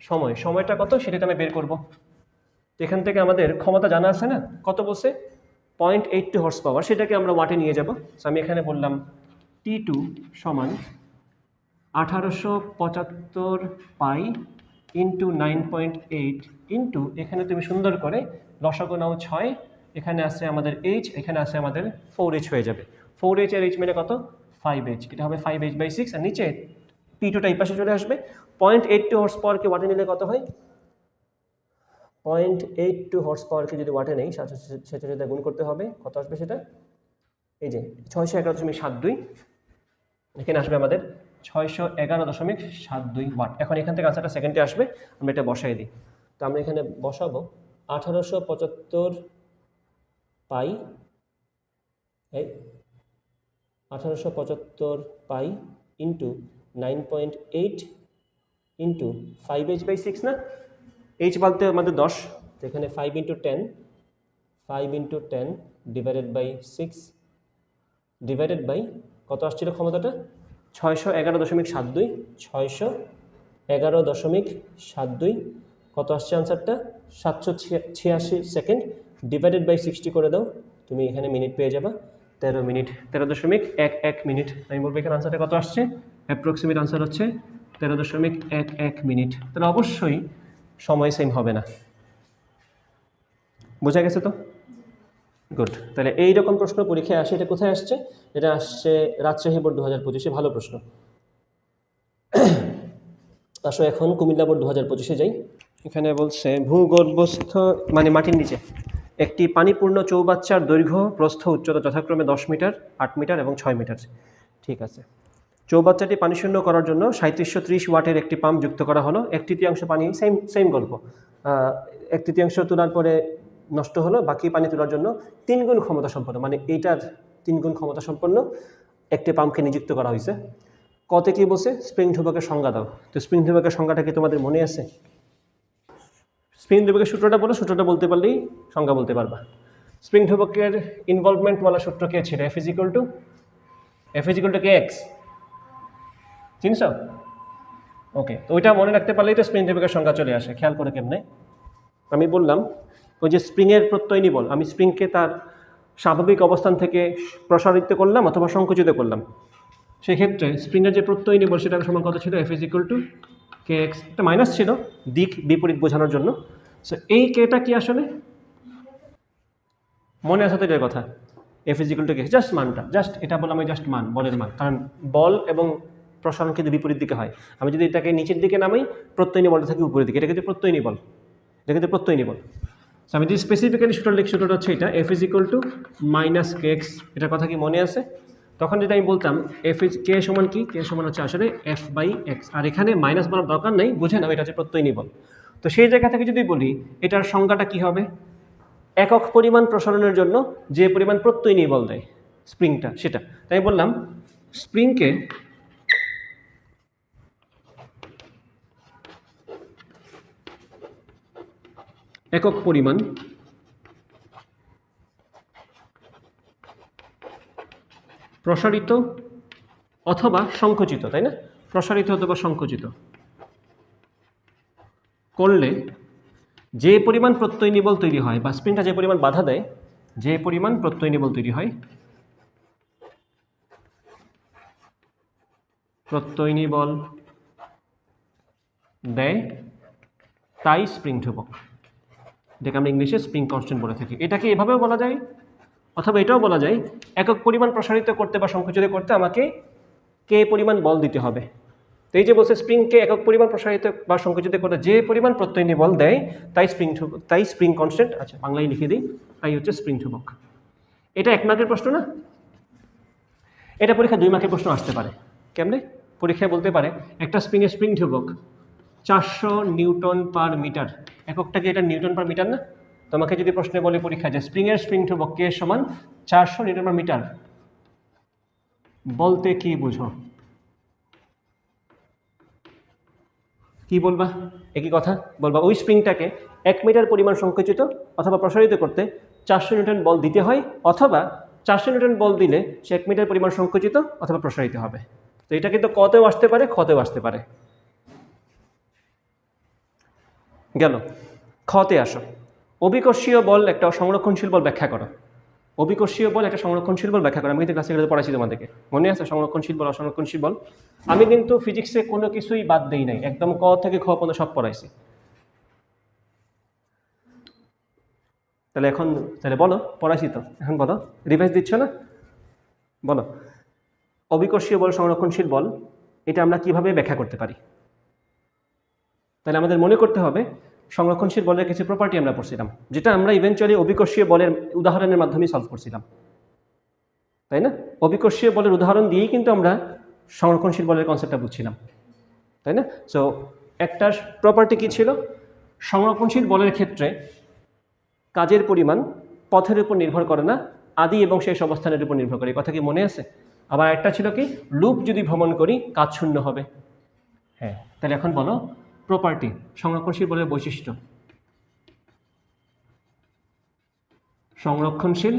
সময়। সময়টা কত সেটা আমি বের করব। এখান থেকে আমাদের ক্ষমতা জানা আছে না, কত বলছে? 0.82 হর্স পাওয়ার। সেটাকে আমরা ওয়াটে নিয়ে যাব। আমি এখানে বললাম T2 সমান 1875 পাই ইন্টু 9.8 ইন্টু, এখানে তুমি সুন্দর করে লসাগু নাও 6, এখানে আছে আমাদের h, এখানে আছে আমাদের 4h হয়ে যাবে। 4h আর h মিলে কত? 5h, এটা হবে 5h/6, আর নিচে P2টা এই পাশে চলে আসবে। 0.82 হর্স পাওয়ারকে ওয়াটে নিলে কত হয়? 0.82 হর্স পাওয়ারকে যদি ওয়াটে নেই সেটা যদি গুণ করতে হবে, কত আসবে সেটা? এই যে 611.72, এখানে আসবে আমাদের 611.72 ওয়াট। এখন এখান থেকে আনসারটা সেকেন্ডে আসবে, আমরা এটা বসাই দিই। তো আমরা এখানে বসাবো 1875 পাই, এই 1875 পাই ইন্টু 9.8 ইন্টু 5h/6 না, h বলতে আমাদের 10, তো এখানে 5 × 10, 5 × 10 ডিভাইডেড বাই 6 ডিভাইডেড বাই কত আসছিল ক্ষমতাটা? 611.72, 611.72, কত আসছে আনসারটা? 786 সেকেন্ড ডিভাইডেড বাই 60 করে দাও, তুমি এখানে মিনিট পেয়ে যাবা 13 মিনিট, 13.11 মিনিট। আমি বলবো এখানে আনসারটা কত আসছে, অ্যাপ্রক্সিমেট আনসার হচ্ছে 13.11 মিনিট। তাহলে অবশ্যই সময় সেম হবে না, বোঝা গেছে তো? গুড। তাহলে এইরকম প্রশ্ন পরীক্ষায় আসে। এটা কোথায় আসছে? এটা আসছে রাজশাহী বোর্ড 2025-এ, ভালো প্রশ্ন। আসো এখন কুমিল্লা বোর্ড 2025-এ যাই। এখানে বলছে ভূগর্ভস্থ মানে মাটির নিচে একটি পানিপূর্ণ চৌবাচ্চার দৈর্ঘ্য প্রস্থ উচ্চতা যথাক্রমে 10 মিটার, 8 মিটার এবং 6 মিটার। ঠিক আছে, চৌবাচ্চাটি পানিশূন্য করার জন্য 3730 ওয়াটের একটি পাম্প যুক্ত করা হলো। 1/3 পানি, সেম গল্প, 1/3 তোলার পরে নষ্ট হলো, বাকি পানি তোলার জন্য 3 গুণ ক্ষমতা সম্পন্ন, মানে এইটার 3 গুণ ক্ষমতা সম্পন্ন একটি পাম্পকে নিযুক্ত করা হয়েছে। কতে কি বলছে? স্প্রিং ধ্রুবকের সংজ্ঞা দাও। তো স্প্রিং ধ্রুবকের সংজ্ঞাটা কি তোমাদের মনে আছে? স্প্রিং ধ্রুবকের সূত্রটা বলো, সূত্রটা বলতে পারলেই সংজ্ঞা বলতে পারবা। স্প্রিং ধ্রুবকের ইনভলভমেন্ট বলা সূত্র কে ছিল? F = kx, scenes? ওকে, তো ওইটা মনে রাখতে পারলেই তো স্প্রিং ধ্রুবকের সংজ্ঞা চলে আসে। খেয়াল করে কেমনে? আমি বললাম ওই যে স্প্রিংয়ের প্রত্যয়নী বল, আমি স্প্রিংকে তার স্বাভাবিক অবস্থান থেকে প্রসারিত করলাম অথবা সংকুচিত করলাম, সেক্ষেত্রে স্প্রিংয়ের যে প্রত্যয়নী বল সেটার সমান কত ছিল? F = kx, একটা মাইনাস ছিল দিক বিপরীত বোঝানোর জন্য। সো এই কেটা কি আসলে মনে আছে তো এটার কথা? F = kx, জাস্ট মানটা, জাস্ট এটা বললাম আমি, জাস্ট মান, বলের মান, কারণ বল এবং প্রসারণ কিন্তু বিপরীত দিকে হয়। আমি যদি এটাকে নিচের দিকে নামাই, প্রত্যয়নী বলটা থাকে উপরের দিকে, এটা কিন্তু প্রত্যয়নী বল, এটা কিন্তু প্রত্যয়নী বল। সো আমি যদি স্পেসিফিক্যালি সূত্রটা হচ্ছে এটা, F = kx, এটার কথা কি মনে আছে? তখন যদি আমি বলতাম k সমান কি? k সমান হচ্ছে আসলে F/x, আর এখানে মাইনাস বলার দরকার নেই, বুঝে নাও এটা হচ্ছে প্রত্যয়নী বল। তো সেই জায়গা থেকে যদি বলি এটার সংজ্ঞাটা কি হবে? একক পরিমাণ প্রসারণের জন্য যে পরিমাণ প্রত্যয়নী বল দেয় স্প্রিংটা, সেটা। তাই বললাম স্প্রিংকে একক পরিমাণ প্রসারিত অথবা সংকুচিত, তাই না? প্রসারিত অথবা সংকুচিত করলে যে পরিমাণ প্রত্যয়নী বল তৈরি হয়, বা স্প্রিংটা যে পরিমাণ বাধা দেয়, যে পরিমাণ প্রত্যয়নী বল তৈরি হয়, প্রত্যয়নী বল দেয়, তাই স্প্রিং ধ্রুবক। যেটাকে আমরা ইংলিশে স্প্রিং কনস্ট্যান্ট বলে থাকি। এটাকে এভাবেও বলা যায়, অথবা এটাও বলা যায় একক পরিমাণ প্রসারিত করতে বা সংকুচিত করতে আমাকে কে পরিমাণ বল দিতে হবে। তো এই যে বলছে স্প্রিংকে একক পরিমাণ প্রসারিত বা সংকুচিত করতে যে পরিমাণ প্রত্যয়নী বল দেয় তাই স্প্রিং কনস্ট্যান্ট। আচ্ছা, বাংলায় লিখে দিই, তাই হচ্ছে স্প্রিং ধ্রুবক। এটা 1 মার্কের প্রশ্ন না? এটা পরীক্ষা 2 মার্কের প্রশ্ন আসতে পারে। কেমনে? পরীক্ষায় বলতে পারে একটা স্প্রিংয়ের স্প্রিং ধ্রুবক 400 নিউটন পার মিটার, এককটা কি এটা নিউটন পার মিটার না? তোমাকে যদি প্রশ্নে বলে পরীক্ষায় যে স্প্রিংয়ের স্প্রিং ধ্রুবক কে সমান 400 নিউটন পার মিটার, বলতে কি বুঝো? কি বলবা? একই কথা বলবা, ওই স্প্রিংটাকে 1 মিটার পরিমাণ সংকুচিত অথবা প্রসারিত করতে 400 নিউটন বল দিতে হয়, অথবা 400 নিউটন বল দিলে সে 1 মিটার পরিমাণ সংকুচিত অথবা প্রসারিত হবে। তো এটা কিন্তু কতেও আসতে পারে, ক্ষতেও আসতে পারে। গেল, ক্ষতে আসো। অভিকর্ষীয় বল একটা সংরক্ষণশীল বল ব্যাখ্যা করো। অভিকর্ষীয় বল একটা সংরক্ষণশীল বল ব্যাখ্যা করো। আমি কিন্তু ক্লাসে পড়াইছি তোমাদেরকে, মনে আছে? সংরক্ষণশীল বল, অসংরক্ষণশীল বল। আমি কিন্তু ফিজিক্সে কোনো কিছুই বাদ দেই নাই, একদম ক থেকে খ পর্যন্ত সব পড়াইছি। তাহলে বলো, পড়াইছি তো, এখন বলো, রিভাইজ দিচ্ছ না? বলো, অবিকর্ষীয় বল সংরক্ষণশীল বল এটা আমরা কিভাবে ব্যাখ্যা করতে পারি? তাহলে আমাদের মনে করতে হবে সংরক্ষণশীল বলের কিছু প্রপার্টি আমরা পড়ছিলাম, যেটা আমরা ইভেনচুয়ালি অবিকর্ষীয় বলের উদাহরণের মাধ্যমে সলভ করছিলাম, তাই না? অবিকর্ষীয় বলের উদাহরণ দিয়েই কিন্তু আমরা সংরক্ষণশীল বলের কনসেপ্টটা বুঝছিলাম, তাই না? সো একটা প্রপার্টি কি ছিল? সংরক্ষণশীল বলের ক্ষেত্রে কাজের পরিমাণ পথের উপর নির্ভর করে না, আদি এবং শেষ অবস্থানের উপর নির্ভর করে। এই কথা কি মনে আছে? আবার একটা ছিল কি, লুপ যদি ভ্রমণ করি কাজ শূন্য হবে। হ্যাঁ, তাহলে এখন বলো প্রপার্টি, সংরক্ষণশীল বলের বৈশিষ্ট্য। সংরক্ষণশীল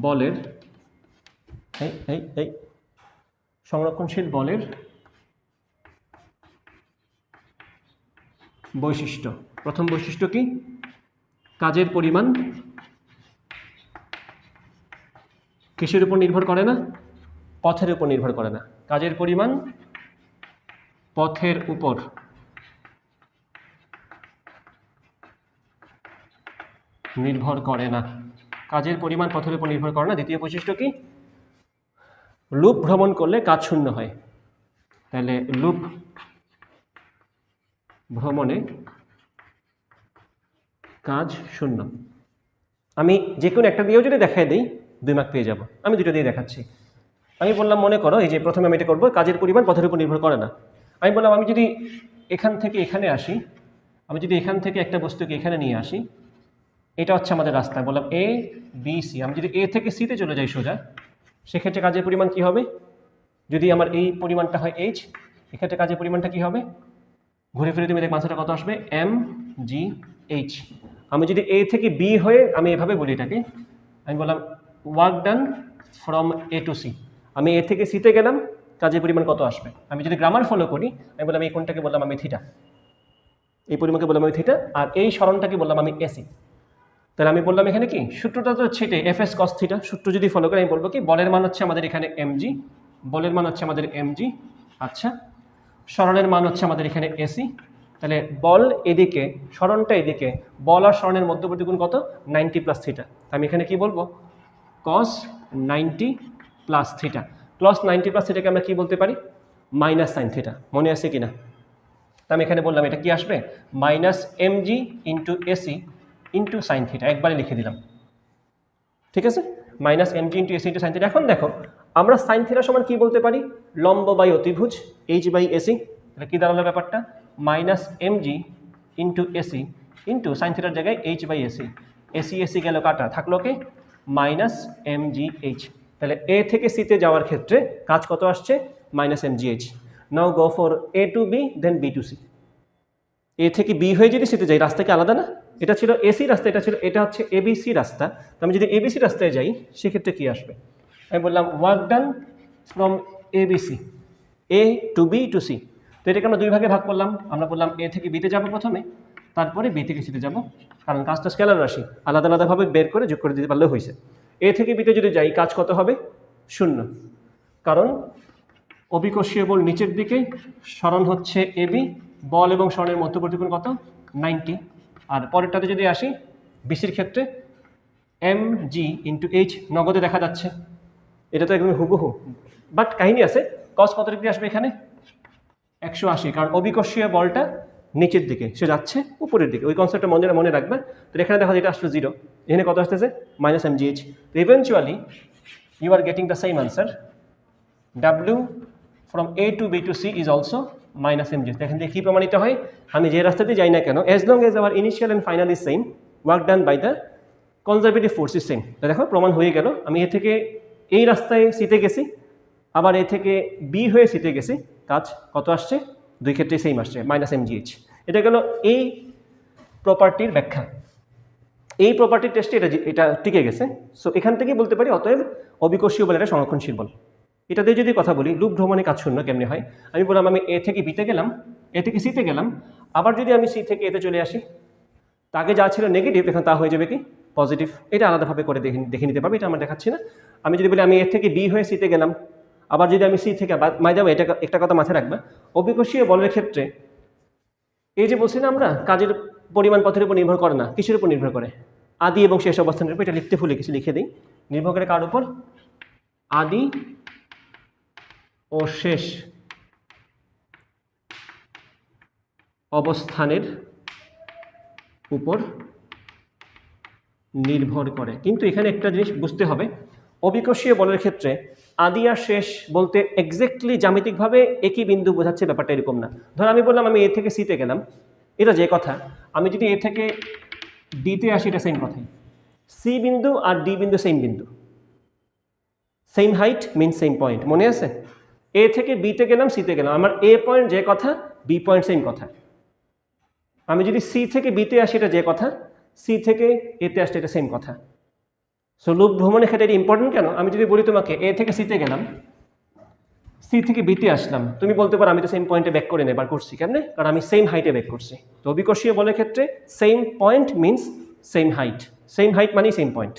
বলের সংরক্ষণশীল বলের বৈশিষ্ট্য। প্রথম বৈশিষ্ট্য কি? কাজের পরিমাণ কিসের উপর নির্ভর করে না? পথের উপর নির্ভর করে না। কাজের পরিমাণ পথের উপর নির্ভর করে না। কাজের পরিমাণ পথের উপর নির্ভর করে না। দ্বিতীয় বৈশিষ্ট্য কি? লুপ ভ্রমণ করলে কাজ শূন্য হয়। তাহলে লুপ ভ্রমণে কাজ শূন্য। আমি যে কোনো একটা দিয়েও যদি দেখাই দিই 2 মার্ক পেয়ে যাব। আমি দুটো দিয়ে দেখাচ্ছি। আমি বললাম, মনে করো এই যে প্রথমে আমি এটা করবো, কাজের পরিমাণ পথের উপর নির্ভর করে না। আমি বললাম আমি যদি এখান থেকে এখানে আসি, আমি যদি এখান থেকে একটা বস্তুকে এখানে নিয়ে আসি, এটা হচ্ছে আমাদের রাস্তা। বললাম এ বি সি। আমি যদি এ থেকে সিতে চলে যাই সোজা, সেক্ষেত্রে কাজের পরিমাণ কি হবে? যদি আমার এই পরিমাণটা হয় এইচ, এক্ষেত্রে কাজের পরিমাণটা কি হবে? ঘুরে ফিরে তুমি দেখো আনসারটা কত আসবে? M G H. আমি যদি এ থেকে বি হয়ে, আমি এভাবে বলি এটাকে, আমি বললাম work done from A to C. আমি এ থেকে সিতে গেলাম, কাজের পরিমাণ কত আসবে? আমি যদি গ্রামার ফলো করি, আমি বললাম এই কোণটাকে বললাম আমি থিটা, এই পরিমাণকে বললাম আমি থিটা, আর এই সরণটাকে বললাম আমি এসি। তাহলে আমি বললাম এখানে কি সূত্রটা তো হচ্ছে এফ এস কস থিটা। সূত্র যদি ফলো করি আমি বলবো কি, বলের মান হচ্ছে আমাদের এখানে এমজি, বলের মান হচ্ছে আমাদের এমজি। আচ্ছা, সরণের মান হচ্ছে আমাদের এখানে এসি। তাহলে বল এদিকে, সরণটা এদিকে, বল আর সরণের মধ্যবর্তী কোণ কত? 90 প্লাস থিটা। আমি এখানে কি বলবো? কস 90 প্লাস থিটা। প্লাস 90 প্লাস থিটাকে আমরা কি বলতে পারি? Minus sine theta. মনে আছে কিনা? তা আমি এখানে বললাম এটা কি আসবে? Minus MG into AC into sine theta. একবারে লিখে দিলাম, ঠিক আছে? Minus MG into AC into sine theta. এখন দেখো আমরা সাইন থিটা সমান কি বলতে পারি? লম্ব বাই অতিভুজ, এইচ বাই এসি। এটা কি দাঁড়ালো ব্যাপারটা? Minus MG into AC into sine থিটার জায়গায় H by AC. AC AC গেল কাটা, থাকলো কে? Minus MG H. তাহলে এ থেকে সিতে যাওয়ার ক্ষেত্রে কাজ কত আসছে? Minus MG H. Now go for A to B then B to C. এ থেকে বি হয়ে যদি সিতে যাই, রাস্তা কি আলাদা না? এটা ছিল এসি রাস্তা, এটা হচ্ছে এবিসি রাস্তা। তো আমি যদি এবিসি রাস্তায় যাই, সেক্ষেত্রে কি আসবে? আমি বললাম work done from ABC, A to B to C. তো এটাকে আমরা 2 ভাগে ভাগ করলাম। আমরা বললাম এ থেকে বিতে যাবো প্রথমে, তারপরে বি থেকে সিতে যাব, কারণ কাজটা স্কেলার রাশি, আলাদা আলাদাভাবে বের করে যোগ করে দিতে পারলেও হয়েছে। এ থেকে বিতে যদি যাই, কাজ কত হবে? 0, কারণ অবিকর্ষীয় বল নিচের দিকে, সরণ হচ্ছে এবি, বল এবং সরণের মধ্যবর্তী কোণ কত? 90। আর পরেরটাতে যদি আসি, বিসির ক্ষেত্রে এম জি ইন্টু এইচ নগদে দেখা যাচ্ছে, এটা তো একদম হুবহু। বাট কাহিনী আছে, কস কত ডিগ্রি আসবে এখানে? 180, কারণ অবিকর্ষীয় বলটা নিচের দিকে, সে যাচ্ছে উপরের দিকে। ওই কনসেপ্টটা মনে রাখবে। তো এখানে দেখা যায় এটা আসলে 0, এখানে কত আসতেছে? Minus M G H. তো eventually you are getting the same answer, W from A to B to C is also minus M G. এখান থেকে কী প্রমাণিত হয়? আমি যে রাস্তাতে যাই না কেন, as long as our initial and final is same, work done by the conservative force is same. দেখো প্রমাণ হয়ে গেল। আমি এ থেকে এই রাস্তায় সিতে গেছি, আবার এ থেকে বি হয়ে সিতে গেছি, কাজ কত আসছে? 2 ক্ষেত্রেই সেম আসছে, মাইনাস এম জি এইচ। এটা গেল এই প্রপার্টির ব্যাখ্যা। এই প্রপার্টির টেস্টে এটা টিকে গেছে। সো এখান থেকেই বলতে পারি অতএব অবিকর্ষীয় বল এটা সংরক্ষণশীল বল। এটা দিয়ে যদি কথা বলি, লুপ ভ্রমণে কাজ শূন্য কেমনি হয়? আমি বললাম আমি এ থেকে বিতে গেলাম, এ থেকে সিতে গেলাম, আবার যদি আমি সি থেকে এতে চলে আসি, তাকে যা ছিল নেগেটিভ, এখন তা হয়ে যাবে কি পজিটিভ। এটা আলাদাভাবে করে দেখে নিতে পারবে, এটা আমরা দেখাচ্ছি না। আমি যদি বলি আমি এ থেকে বি হয়ে সিতে গেলাম, আবার যদি আমি সি থেকে যাবো, এটা একটা কথা মাথায় রাখবে, অবিকর্ষীয় বলের ক্ষেত্রে এই যে বলছি না আমরা, কাজের পরিমাণ পথের উপর নির্ভর করে না, কিসের উপর নির্ভর করে? আদি এবং শেষ অবস্থানের উপর। এটা লিখতে ভুলে কিছু লিখে দিই। নির্ভর করে কার উপর? আদি ও শেষ অবস্থানের উপর নির্ভর করে। কিন্তু এখানে একটা জিনিস বুঝতে হবে, অবিকর্ষীয় বলের ক্ষেত্রে আদি আর শেষ বলতে এক্স্যাক্টলি জ্যামিতিকভাবে একই বিন্দু বোঝাচ্ছে ব্যাপারটা এরকম না। ধর আমি বললাম আমি এ থেকে সিতে গেলাম, এটা যে কথা, আমি যদি এ থেকে ডিতে আসি এটা সেম কথাই। সি বিন্দু আর ডি বিন্দু সেম বিন্দু, same height means same point, মনে আছে? এ থেকে বিতে গেলাম, সিতে গেলাম, আমার এ পয়েন্ট যে কথা, বি পয়েন্ট সেম কথা। আমি যদি সি থেকে বিতে আসি এটা যে কথা, সি থেকে এতে আসলে এটা সেম কথা। সো লুপ ভ্রমণের ক্ষেত্রে এটা ইম্পর্টেন্ট কেন? আমি যদি বলি তোমাকে এ থেকে সিতে গেলাম, সি থেকে বিতে আসলাম, তুমি বলতে পারো আমি তো সেম পয়েন্টে ব্যাক করে নেবার করছি, কেমনে? কারণ আমি সেম হাইটে ব্যাক করছি। তো অবিকর্ষীয় বলের ক্ষেত্রে same point means same height, same height মানেই সেম পয়েন্ট,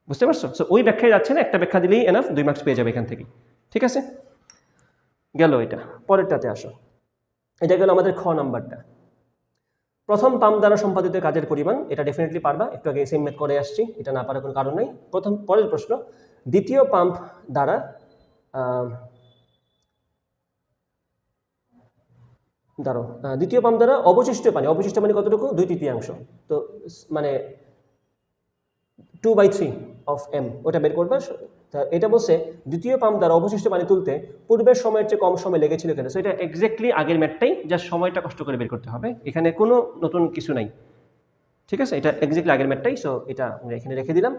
বুঝতে পারছো? সো ওই ব্যাখ্যায় যাচ্ছে না, একটা ব্যাখ্যা দিলেই এনাফ, 2 মার্কস পেয়ে যাবে এখান থেকে। ঠিক আছে, গেল এটা। পরেরটাতে আসো, এটা গেল আমাদের খ নাম্বারটা। প্রথম পাম্প দ্বারা সম্পাদিত কাজের পরিমাণ, এটা ডেফিনেটলি পারবা, একটু আগে সেম মেথ করে আসছি, এটা না পারার কোনো কারণ নেই। পরের প্রশ্ন, দ্বিতীয় পাম্প দ্বারা দ্বিতীয় পাম্প দ্বারা অবশিষ্ট পানি কতটুকু? 2/3, তো মানে 2/3 অফ এম, ওটা বের করবা। এটা বলছে দ্বিতীয় পাম্প দ্বারা অবশিষ্ট পানি তুলতে পূর্বের সময়ের চেয়ে কম সময় লেগেছিল কেন? সো এটা এক্স্যাক্টলি আগের ম্যাথটাই, যা সময়টা কষ্ট করে বের করতে হবে, এখানে কোনো নতুন কিছু নাই। ঠিক আছে, এটা এক্স্যাক্টলি আগের ম্যাথটাই। সো এটা আমরা এখানে রেখে দিলাম,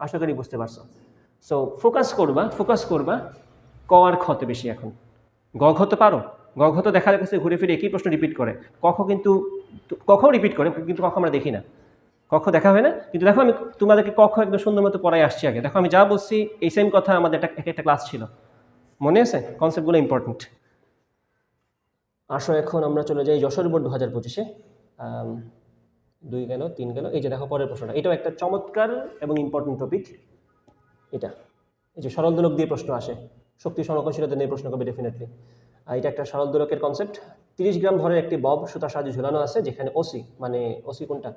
আশা করি বুঝতে পারছো। সো ফোকাস করবা ক আর খতে বেশি। এখন গ ঘ তো পারো, গ ঘ তো দেখা যাচ্ছে ঘুরে ফিরে একই প্রশ্ন রিপিট করে, কখও রিপিট করে, কিন্তু কখ আমরা দেখি না, কখ দেখা হয় না। কিন্তু দেখো আমি তোমাদেরকে কখ একদম সুন্দর মতো পড়াই আসছি আগে, দেখো আমি যা বলছি এই সেম কথা আমাদের একটা ক্লাস ছিল, মনে আছে? কনসেপ্টগুলো ইম্পর্টেন্ট। আসো এখন আমরা চলে যাই যশোর বোর্ড 2025-এ। 2 গেল, 3 গেল, এই যে দেখো পরের প্রশ্নটা, এটাও একটা চমৎকার এবং ইম্পর্টেন্ট টপিক। এটা এই যে সরল দোলক দিয়ে প্রশ্ন আসে, শক্তি সংরক্ষণশীলতা নিয়ে প্রশ্ন করবে ডেফিনেটলি। এটা একটা সরল দোলকের কনসেপ্ট। 30 গ্রাম ভরের একটি বব সুতার সাহায্যে ঝুলানো আছে, যেখানে ওসি, মানে ওসি কোনটা?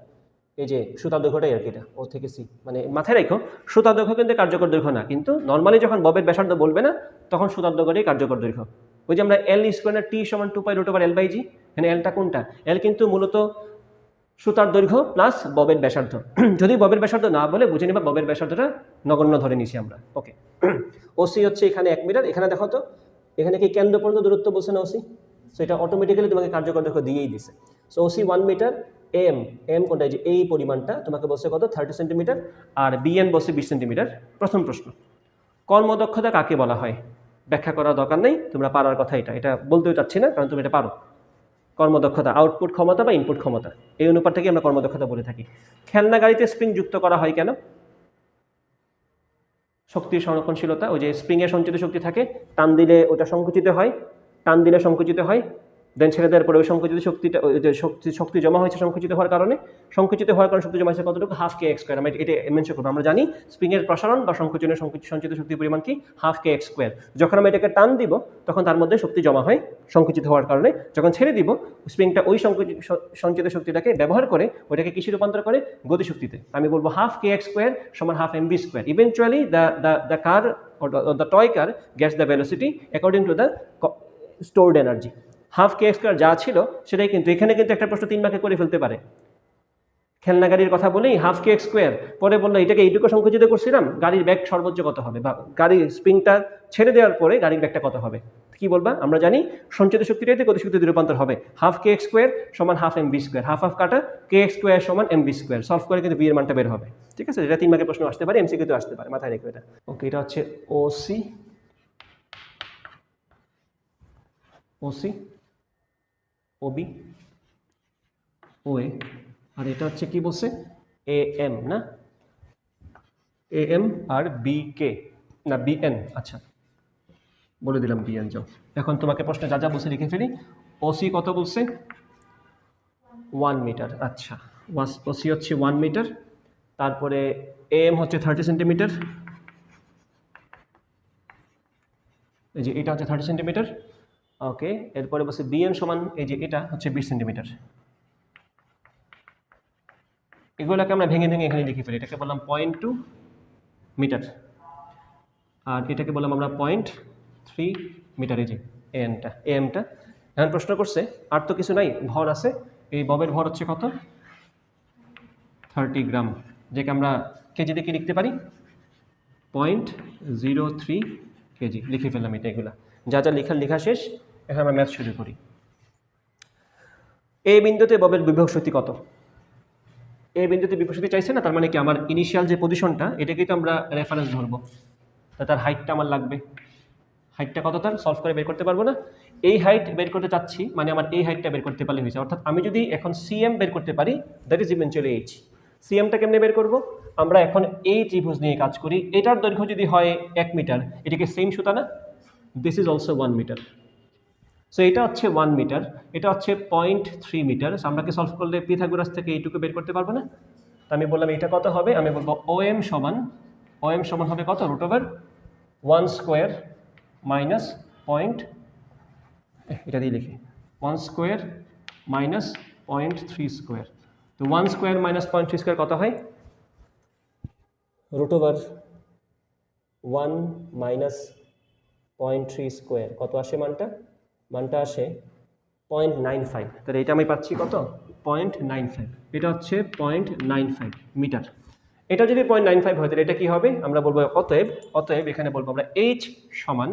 এই যে সুতার দৈর্ঘ্যটাই আর কি, এটা ও থেকে সি, মানে মাথায় রেখো সুতার দৈর্ঘ্য কিন্তু কার্যকর দৈর্ঘ্য না, কিন্তু নর্মালি যখন ববের ব্যাসার্ধ বলবে না তখন সুতার দৈর্ঘ্যটাই কার্যকর দৈর্ঘ্য। ওই যে আমরা এল স্কোয়ার না টি সমান 2π√L/g, এখানে এলটা কোনটা? এল কিন্তু মূলত সুতার দৈর্ঘ্য প্লাস ববের ব্যাসার্ধ। যদি ববের ব্যাসার্ধ না বলে বুঝে নিবা ববের ব্যাসার্ধটা নগণ্য ধরে নিছি আমরা। ওকে, ওসি হচ্ছে এখানে 1 মিটার। এখানে দেখো তো, এখানে কি কেন্দ্র পর্যন্ত দূরত্ব বলছে না ওসি? সো এটা অটোমেটিক্যালি তোমাকে কার্যকর দৈর্ঘ্য দিয়েই দিছে। সো ওসি 1 মিটার, এম কোনটা? যে এই পরিমাণটা তোমাকে বলছে কত? 30 সেন্টিমিটার, আর বিএন বলছে 20 সেন্টিমিটার। প্রথম প্রশ্ন, কর্মদক্ষতা কাকে বলা হয়? ব্যাখ্যা করার দরকার নেই, তোমরা পারার কথা। এটা বলতেও চাচ্ছি না, কারণ তুমি এটা পারো। কর্মদক্ষতা আউটপুট ক্ষমতা বা ইনপুট ক্ষমতা, এই অনুপাতটাকে আমরা কর্মদক্ষতা বলে থাকি। খেলনা গাড়িতে স্প্রিং যুক্ত করা হয় কেন? শক্তির সংরক্ষণশীলতা, ওই যে স্প্রিংয়ের সঞ্চিত শক্তি থাকে, টান দিলে ওটা সংকুচিত হয়, টান দিলে সংকুচিত হয়, দেন ছেড়ে দেওয়ার পরে ওই সংকুচিত শক্তিটা, ওই যে শক্তি জমা হয়েছে সংকুচিত হওয়ার কারণে, শক্তি জমা হয়েছে কতটুকু? ½ kx²। আমরা এটা মেনশন করবো। আমরা জানি স্প্রিংয়ের প্রসারণ বা সংকোচনের সঞ্চিত শক্তির পরিমাণ কি? ½ kx²। যখন আমরা এটাকে টান দিব তখন তার মধ্যে শক্তি জমা হয় সংকুচিত হওয়ার কারণে, যখন ছেড়ে দিব স্প্রিংটা ওই সঞ্চিত শক্তিটাকে ব্যবহার করে ওইটাকে কিসে রূপান্তর করে? গতিশক্তিতে। আমি বলবো ½ kx² সমান ½ mv²। Eventually the car or the toy car gets the velocity according to the stored energy. ½ kx² যা ছিল সেটাই, কিন্তু এখানে কিন্তু একটা প্রশ্ন 3 ভাগে করে ফেলতে পারে। খেলনা গাড়ির কথা বলেই ½ kx², পরে বললো এটাকে এইটুকু সংকুচিত করছিলাম, গাড়ির ব্যাগ সর্বোচ্চ কত হবে, বা গাড়ির স্প্রিংটা ছেড়ে দেওয়ার পরে গাড়ির ব্যাগটা কত হবে? কি বলবা? আমরা জানি সঞ্চিত শক্তিটাইতে গতিশক্তিতে রূপান্তর হবে। ½ kx² সমান ½ mv², হাফ কাটা kx² সমান mv²। সলভ করে কিন্তু বি এর মানটা বের হবে। ঠিক আছে, এটা 3 ভাগে প্রশ্ন আসতে পারে, এমসিকিউ তে আসতে পারে, মাথায় রেখো এটা। ওকে, এটা হচ্ছে ওসি, ওবি, ওএ, আর এটা হচ্ছে কি বলছে? এএম না, এএম আর বিকে না বিএন। আচ্ছা, বলে দিলাম বিএন। যাও, এখন তোমাকে প্রশ্ন যা যা বলছে লিখে ফেলি। ওসি কত বলছে? 1 মিটার। আচ্ছা, ওসি হচ্ছে 1 মিটার, তারপরে এএম হচ্ছে 30 সেন্টিমিটার, এই যে এটা হচ্ছে 30 সেন্টিমিটার। ওকে, এরপরে বলছে বিএন সমান, এই যে এটা হচ্ছে 20 সেন্টিমিটার। এগুলোকে আমরা ভেঙে ভেঙে এখানে লিখে ফেলি। এটাকে বললাম 0.2 মিটার, আর এটাকে বললাম আমরা 0.3 মিটার, এই যে এএমটা। এখন প্রশ্ন করছে আর তো কিছু নাই, ভর আছে, এই ববের ভর হচ্ছে কত 30 গ্রাম, যেকে আমরা কেজিতে কি লিখতে পারি 0.03 কেজি, লিখে ফেললাম এটা। এগুলা যা যা লেখা শেষ, এখন আমরা ম্যাথ শুরু করি। এই বিন্দুতে ববের বিভব শক্তি কত? এই বিন্দুতে বিভব শক্তি চাইছে না, তার মানে কি আমার ইনিশিয়াল যে পজিশনটা এটাকেই তো আমরা রেফারেন্স ধরবো, তার হাইটটা আমার লাগবে। হাইটটা কত তার সলভ করে বের করতে পারবো না, এই হাইট বের করতে চাচ্ছি, মানে আমার এই হাইটটা বের করতে পারলে হয়েছে। অর্থাৎ আমি যদি এখন সিএম বের করতে পারি, দ্যাট ইজ ইভেনচুয়ালি এইচ। সিএমটা কেমনে বের করব? আমরা এখন এই ত্রিভুজ নিয়ে কাজ করি, এটার দৈর্ঘ্য যদি হয় 1 মিটার, এটাকে সেম সুতা না, this is also 1 metre. So এটা হচ্ছে 1 মিটার, এটা হচ্ছে 0.3 মিটার। আমরা কি সলভ করলে পিথাগোরাস থেকে এইটুকু বের করতে পারবো না? তো আমি বললাম এটা কত হবে, আমি বলবো ওএম সমান হবে কত √1 স্কোয়ার মাইনাস পয়েন্ট, এটা দিয়ে লিখি 1 স্কোয়ার মাইনাস 0.3 স্কোয়ার। তো 1 স্কোয়ার মাইনাস 0.3 স্কোয়ার কত হয় √1 মাইনাস 0.3 স্কোয়ার, কত আসে মানটা আসে 0.95। তাহলে এটা আমি পাচ্ছি কত 0.95, এটা হচ্ছে 0.95 মিটার। এটা যদি 0.95 হয় তাহলে এটা কি হবে, আমরা বলবো অতএব এখানে বলবো আমরা এইচ সমান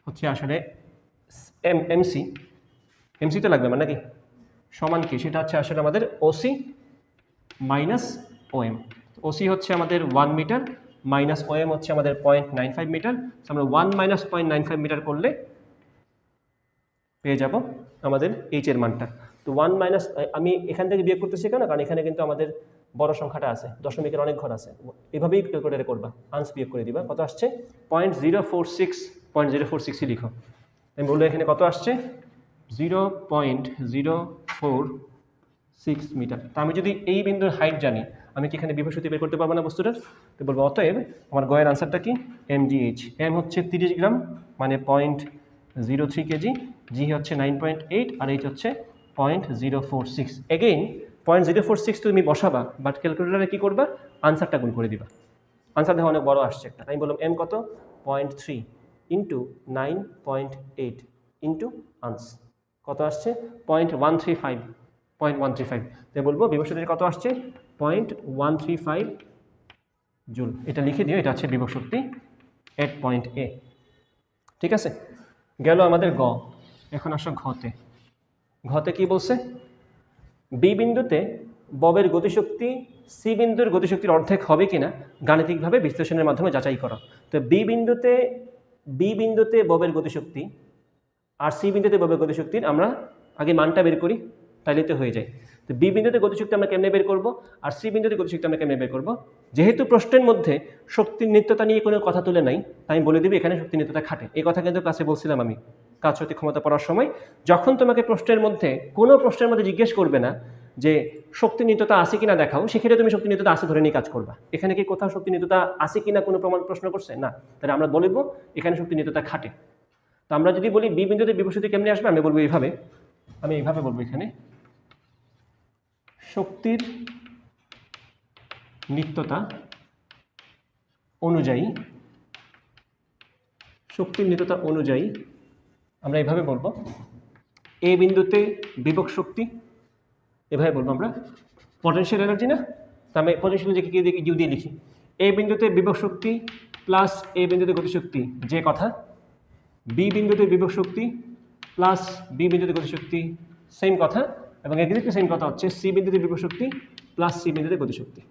হচ্ছে আসলে এমসি তো লাগবে মানে নাকি, সমান কি, সেটা হচ্ছে আসলে আমাদের ওসি মাইনাস ওএম। ওসি হচ্ছে আমাদের 1 মিটার মাইনাস ওএম হচ্ছে আমাদের 0.95 মিটার। আমরা 1 মাইনাস 0.95 মিটার করলে পেয়ে যাব আমাদের এইচ এর মানটা। তো 1 মাইনাস, আমি এখান থেকে বিয়োগ করতেছি কেন, কারণ এখানে কিন্তু আমাদের বড় সংখ্যাটা আছে, দশমিকের অনেক ঘর আছে, এভাবেই ক্যালকুলেটরে করবা, আনস বিয়োগ করে দিবা। কত আসছে 0.046 লিখো। আমি বলবো এখানে কত আসছে 0.046 মিটার। তা আমি যদি এই বিন্দুর হাইট জানি, আমি কি এখানে বিভব শক্তি বের করতে পারবো না বস্তুটার? তো বলবো অতএব আমার গয়ের আনসারটা কি mgh। এম হচ্ছে 30 গ্রাম মানে 0.03 কেজি, জি হচ্ছে 9.8 আর এইচ হচ্ছে 0.046। এগেইন 0.046 তুমি বসাবা, বাট ক্যালকুলেটরে কি করবা, আনসারটা গুণ করে দিবা। আনসার দেখো অনেক বড় আসছে একটা, আমি বললাম এম কত 0.3 ইন্টু 9.8 ইন্টু আনস কত আসছে 0.135। তাই বলবো বিভব শক্তি কত আসছে 0.135 জুল। এটা লিখে দিও, এটা হচ্ছে বিভব শক্তি এট পয়েন্ট এ। ঠিক আছে, গেল আমাদের গ। এখন আসো ঘতে কি বলছে, বি বিন্দুতে ববের গতিশক্তি সি বিন্দুর গতিশক্তির অর্ধেক হবে কিনা গাণিতিকভাবে বিশ্লেষণের মাধ্যমে যাচাই করো। তো বি বিন্দুতে ববের গতিশক্তি আর সি বিন্দুতে ববের গতিশক্তির আমরা আগে মানটা বের করি, তাইলে তো হয়ে যায়। তো বি বিন্দুতে গতিশক্তি আমরা কেমনে বের করব আর সি বিন্দুতে গতিশক্তি আমরা কেমনে বের করব? যেহেতু প্রশ্নের মধ্যে শক্তির নিত্যতা নিয়ে কোনো কথা তুলে নাই, তাই আমি বলে দিবি এখানে শক্তির নিত্যতা খাটে। এই কথা কিন্তু ক্লাসে বলছিলাম আমি কাজ শক্তি ক্ষমতা পড়ার সময়, যখন তোমাকে প্রশ্নের মধ্যে কোনো প্রশ্নের মধ্যে জিজ্ঞেস করবে না যে শক্তি নিত্যতা আছে কিনা দেখাও, সেক্ষেত্রে তুমি শক্তি নিত্যতা আছে ধরে নিয়ে কাজ করবা। এখানে কি কোথাও শক্তি নিত্যতা আছে কিনা কোনো প্রশ্ন করছে না, তাহলে আমরা বলবো এখানে শক্তি নিত্যতা খাটে। তো আমরা যদি বলি বি বিন্দুতে বিভব শক্তি কেমনে আসবে, আমি বলবো এইভাবে, আমি এইভাবে বলবো এখানে শক্তির নিত্যতা অনুযায়ী আমরা এইভাবে বলবো এ বিন্দুতে বিভব শক্তি, এভাবে বলবো আমরা পটেনশিয়াল এনার্জি না, তা আমি পটেনশিয়াল এনার্জিকে ইউ দিয়ে লিখি, এ বিন্দুতে বিভব শক্তি প্লাস এ বিন্দুতে গতিশক্তি যে কথা, বি বিন্দুতে বিভব শক্তি প্লাস বি বিন্দুতে গতিশক্তি সেম কথা, এবং একদিকে সেম কথা হচ্ছে সি বিন্দুতে বিভব শক্তি প্লাস সি বিন্দুতে গতিশক্তি।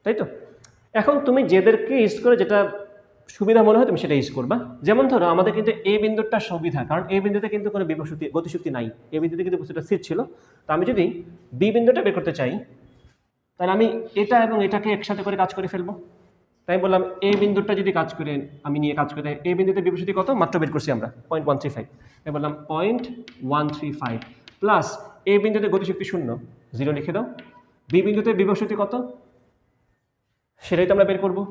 তাই তো, এখন তুমি যেদেরকে ইউজ করে যেটা সুবিধা মনে হয় তুমি সেটা ইউজ করবা। যেমন ধরো আমাদের কিন্তু এ বিন্দুটা সুবিধা, কারণ এ বিন্দুতে কিন্তু কোনো বিভব শক্তি গতিশক্তি নাই, এ বিন্দুতে কিন্তু বস্তুটা স্থির ছিল। তো আমি যদি বি বিন্দুটা বের করতে চাই, তাহলে আমি এটা এবং এটাকে একসাথে করে কাজ করে ফেলবো। তাই বললাম এই বিন্দুটা যদি কাজ করে আমি নিয়ে কাজ করে, এই বিন্দুতে বিভব শক্তি কত মাত্র বের করছি আমরা 0.135, তাই বললাম 0.135 প্লাস এই বিন্দুতে গতিশক্তি 0 লিখে দাও, বি বিন্দুতে বিভব শক্তি কত সেটাই তো আমরা বের করবো।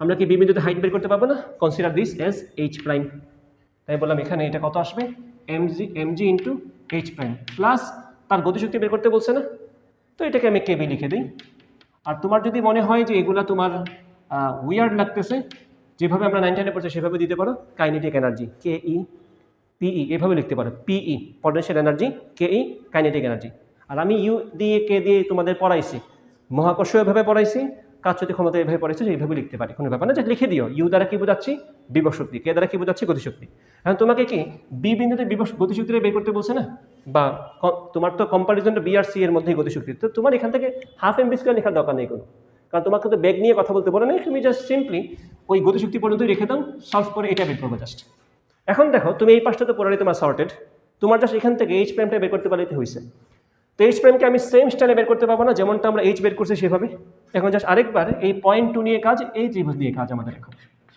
আমরা কি বি বিন্দুতে হাইট বের করতে পারবো না? Consider this as H prime, তাই বললাম এখানে এটা কত আসবে mg into H prime plus তার গতিশক্তি বের করতে বলছে না, তো এটাকে আমি কেবি লিখে দিই। আর তোমার যদি মনে হয় যে এগুলা তোমার উইয়ার্ড লাগতেছে, যেভাবে আমরা 9-10 পড়ছি সেভাবে দিতে পারো কাইনেটিক এনার্জি KE PE এভাবে লিখতে পারো PE potential energy KE kinetic energy. আর আমি ইউ দিয়ে কে দিয়ে তোমাদের পড়াইছি, মহাকর্ষীয় এভাবে পড়াইছি, কাজচ্যুতি ক্ষমতা এভাবে পড়াইছি, এইভাবে লিখতে পারি, কোনো ব্যাপার না। যে লিখে দিও ইউ দ্বারা কি বোঝাচ্ছি বিভব শক্তি, কে দ্বারা কি বোঝাচ্ছি গতিশক্তি। এখন তোমাকে কি বি বিন্দুতে বিভব গতিশক্তিটা বের করতে বলছে না, বা তোমার তো কম্পারিজনটা বি আর সি এর মধ্যেই গতিশক্তি, তো তোমার এখান থেকে হাফ এম বি স্কয়ার লেখার দরকার নেই কোনো, কারণ তোমাকে তো বেগ নিয়ে কথা বলতে বলে না, তুমি জাস্ট সিম্পলি ওই গতিশক্তি পর্যন্তই রেখে দাও, সলভ করে এটা বের করবে জাস্ট। এখন দেখো তুমি এই পাশটা তো পুরোটাই তোমার সর্টেড, তোমার জাস্ট এখান থেকে এইচ প্রাইমটা বের করতে পারলেই হয়েছে। তো এইচ প্রাইমকে আমি সেম স্টাইলে বের করতে পারবো না যেমনটা আমরা এইচ বের করছি সেভাবে। এখন জাস্ট আরেকবার এই পয়েন্ট 2 নিয়ে কাজ, এই ত্রিভুজ নিয়ে কাজ আমাদের এখন।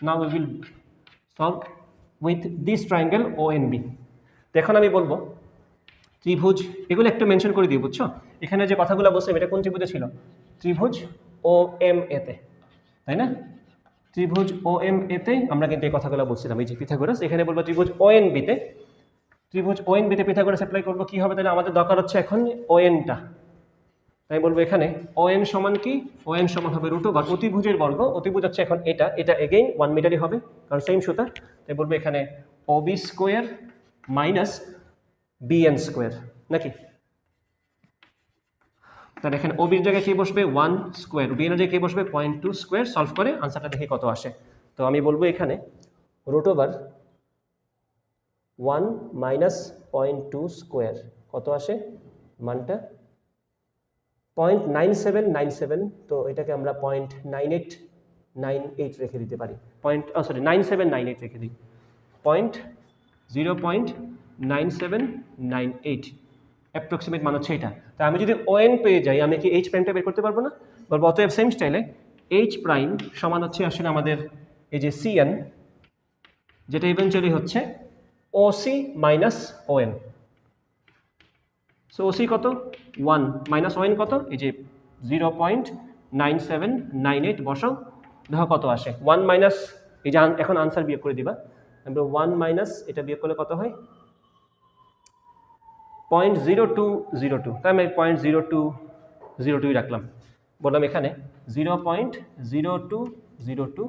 Now we will solve with this triangle ONB। তো এখন আমি বলবো ত্রিভুজ, এগুলো একটা মেনশন করে দিই, বুঝছো? এখানে যে কথাগুলো বলছিলাম এটা কোন ত্রিভুজে ছিল? ত্রিভুজ OMA তে, তাই না? ত্রিভুজ OMA তে আমরা কিন্তু এই কথাগুলো বলছিলাম, এই যে পিথাগোরাস। এখানে বলবো ত্রিভুজ ONB তে, ত্রিভুজ ONB তে পিথাগোরাস অ্যাপ্লাই করবো। কি হবে তাহলে? আমাদের দরকার হচ্ছে এখন ON-টা, তাই বলবো এখানে ON সমান কি? ON সমান হবে √, অতিভুজের বর্গ। অতিভুজ হচ্ছে এখন এটা, এটা এগেইন 1 মিটারই হবে কারণ সেম সুতা, তাই বলবো এখানে OB square minus BN square, নাকি? তাহলে এখানে OB-র জায়গায় কি বসবে? 1 স্কোয়ার, BN-এর জায়গায় কি বসবে? 0.2 স্কোয়ার। সলভ করে আনসারটা দেখে কত আসে। তো আমি বলবো এখানে √1 মাইনাস 0.2 স্কোয়ার কত আসে মানটা? 0.9797। তো এটাকে আমরা 0.9898 রেখে দিতে পারি, 9798 রেখে দিই, 0.9798 অ্যাপ্রক্সিমেট মান হচ্ছে এটা। তা আমি যদি ON পেয়ে যাই, আমি কি এইচ প্রাইমটা বের করতে পারবো না? বলবো অতএব সেম স্টাইলে এইচ প্রাইম সমান হচ্ছে আসলে আমাদের এই যে CN, যেটা ইভেনচুয়ালি হচ্ছে OC minus ON। So OC কত? 1 মাইনাস ON কত? এই যে 0.9798 বসাও, দেখো কত আসে। 1 মাইনাস, এই যে এখন আনসার বিয়োগ করে দিবা, 1 মাইনাস এটা বিয়োগ করলে কত হয়? 0.0202। তাই আমি 0.0202 রাখলাম, বললাম এখানে 0.0202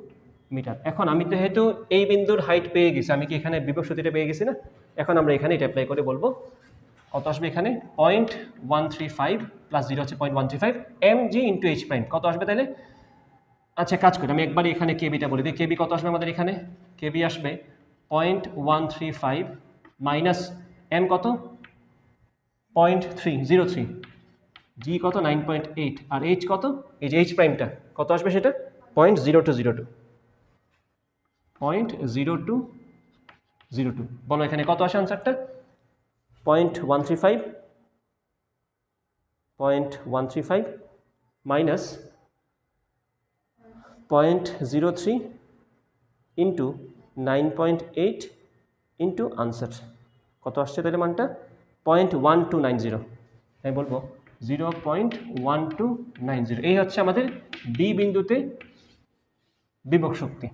মিটার। এখন আমি তো যেহেতু এই বিন্দুর হাইট পেয়ে গেছি, আমি কি এখানে বিভব শক্তিটা পেয়ে গেছি না? এখন আমরা এখানে এটা অ্যাপ্লাই করে বলবো কত আসবে এখানে? 0.135 প্লাস 0 হচ্ছে 0.135 mg ইন্টু এইচ প্রাইম। কত আসবে তাহলে? আচ্ছা কাজ করি, আমি একবারই এখানে কেবিটা বলে দিই। কেবি কত আসবে আমাদের এখানে? কেবি আসবে 0.135 মাইনাস এম কত? 0.303, জি কত? 9.8, আর এইচ কত? এই যে এইচ প্রাইমটা কত আসবে সেটা? 0.0202, 0.0202। বলো এখানে কত আসে আনসারটা? 0.135 মাইনাস 0.03 ইন্টু 9.8 ইন্টু আনসার কত আসছে তাহলে মানটা? 0.1290। আমি বলবো 0.1290। এই হচ্ছে আমাদের বি বিন্দুতে বিভব শক্তি।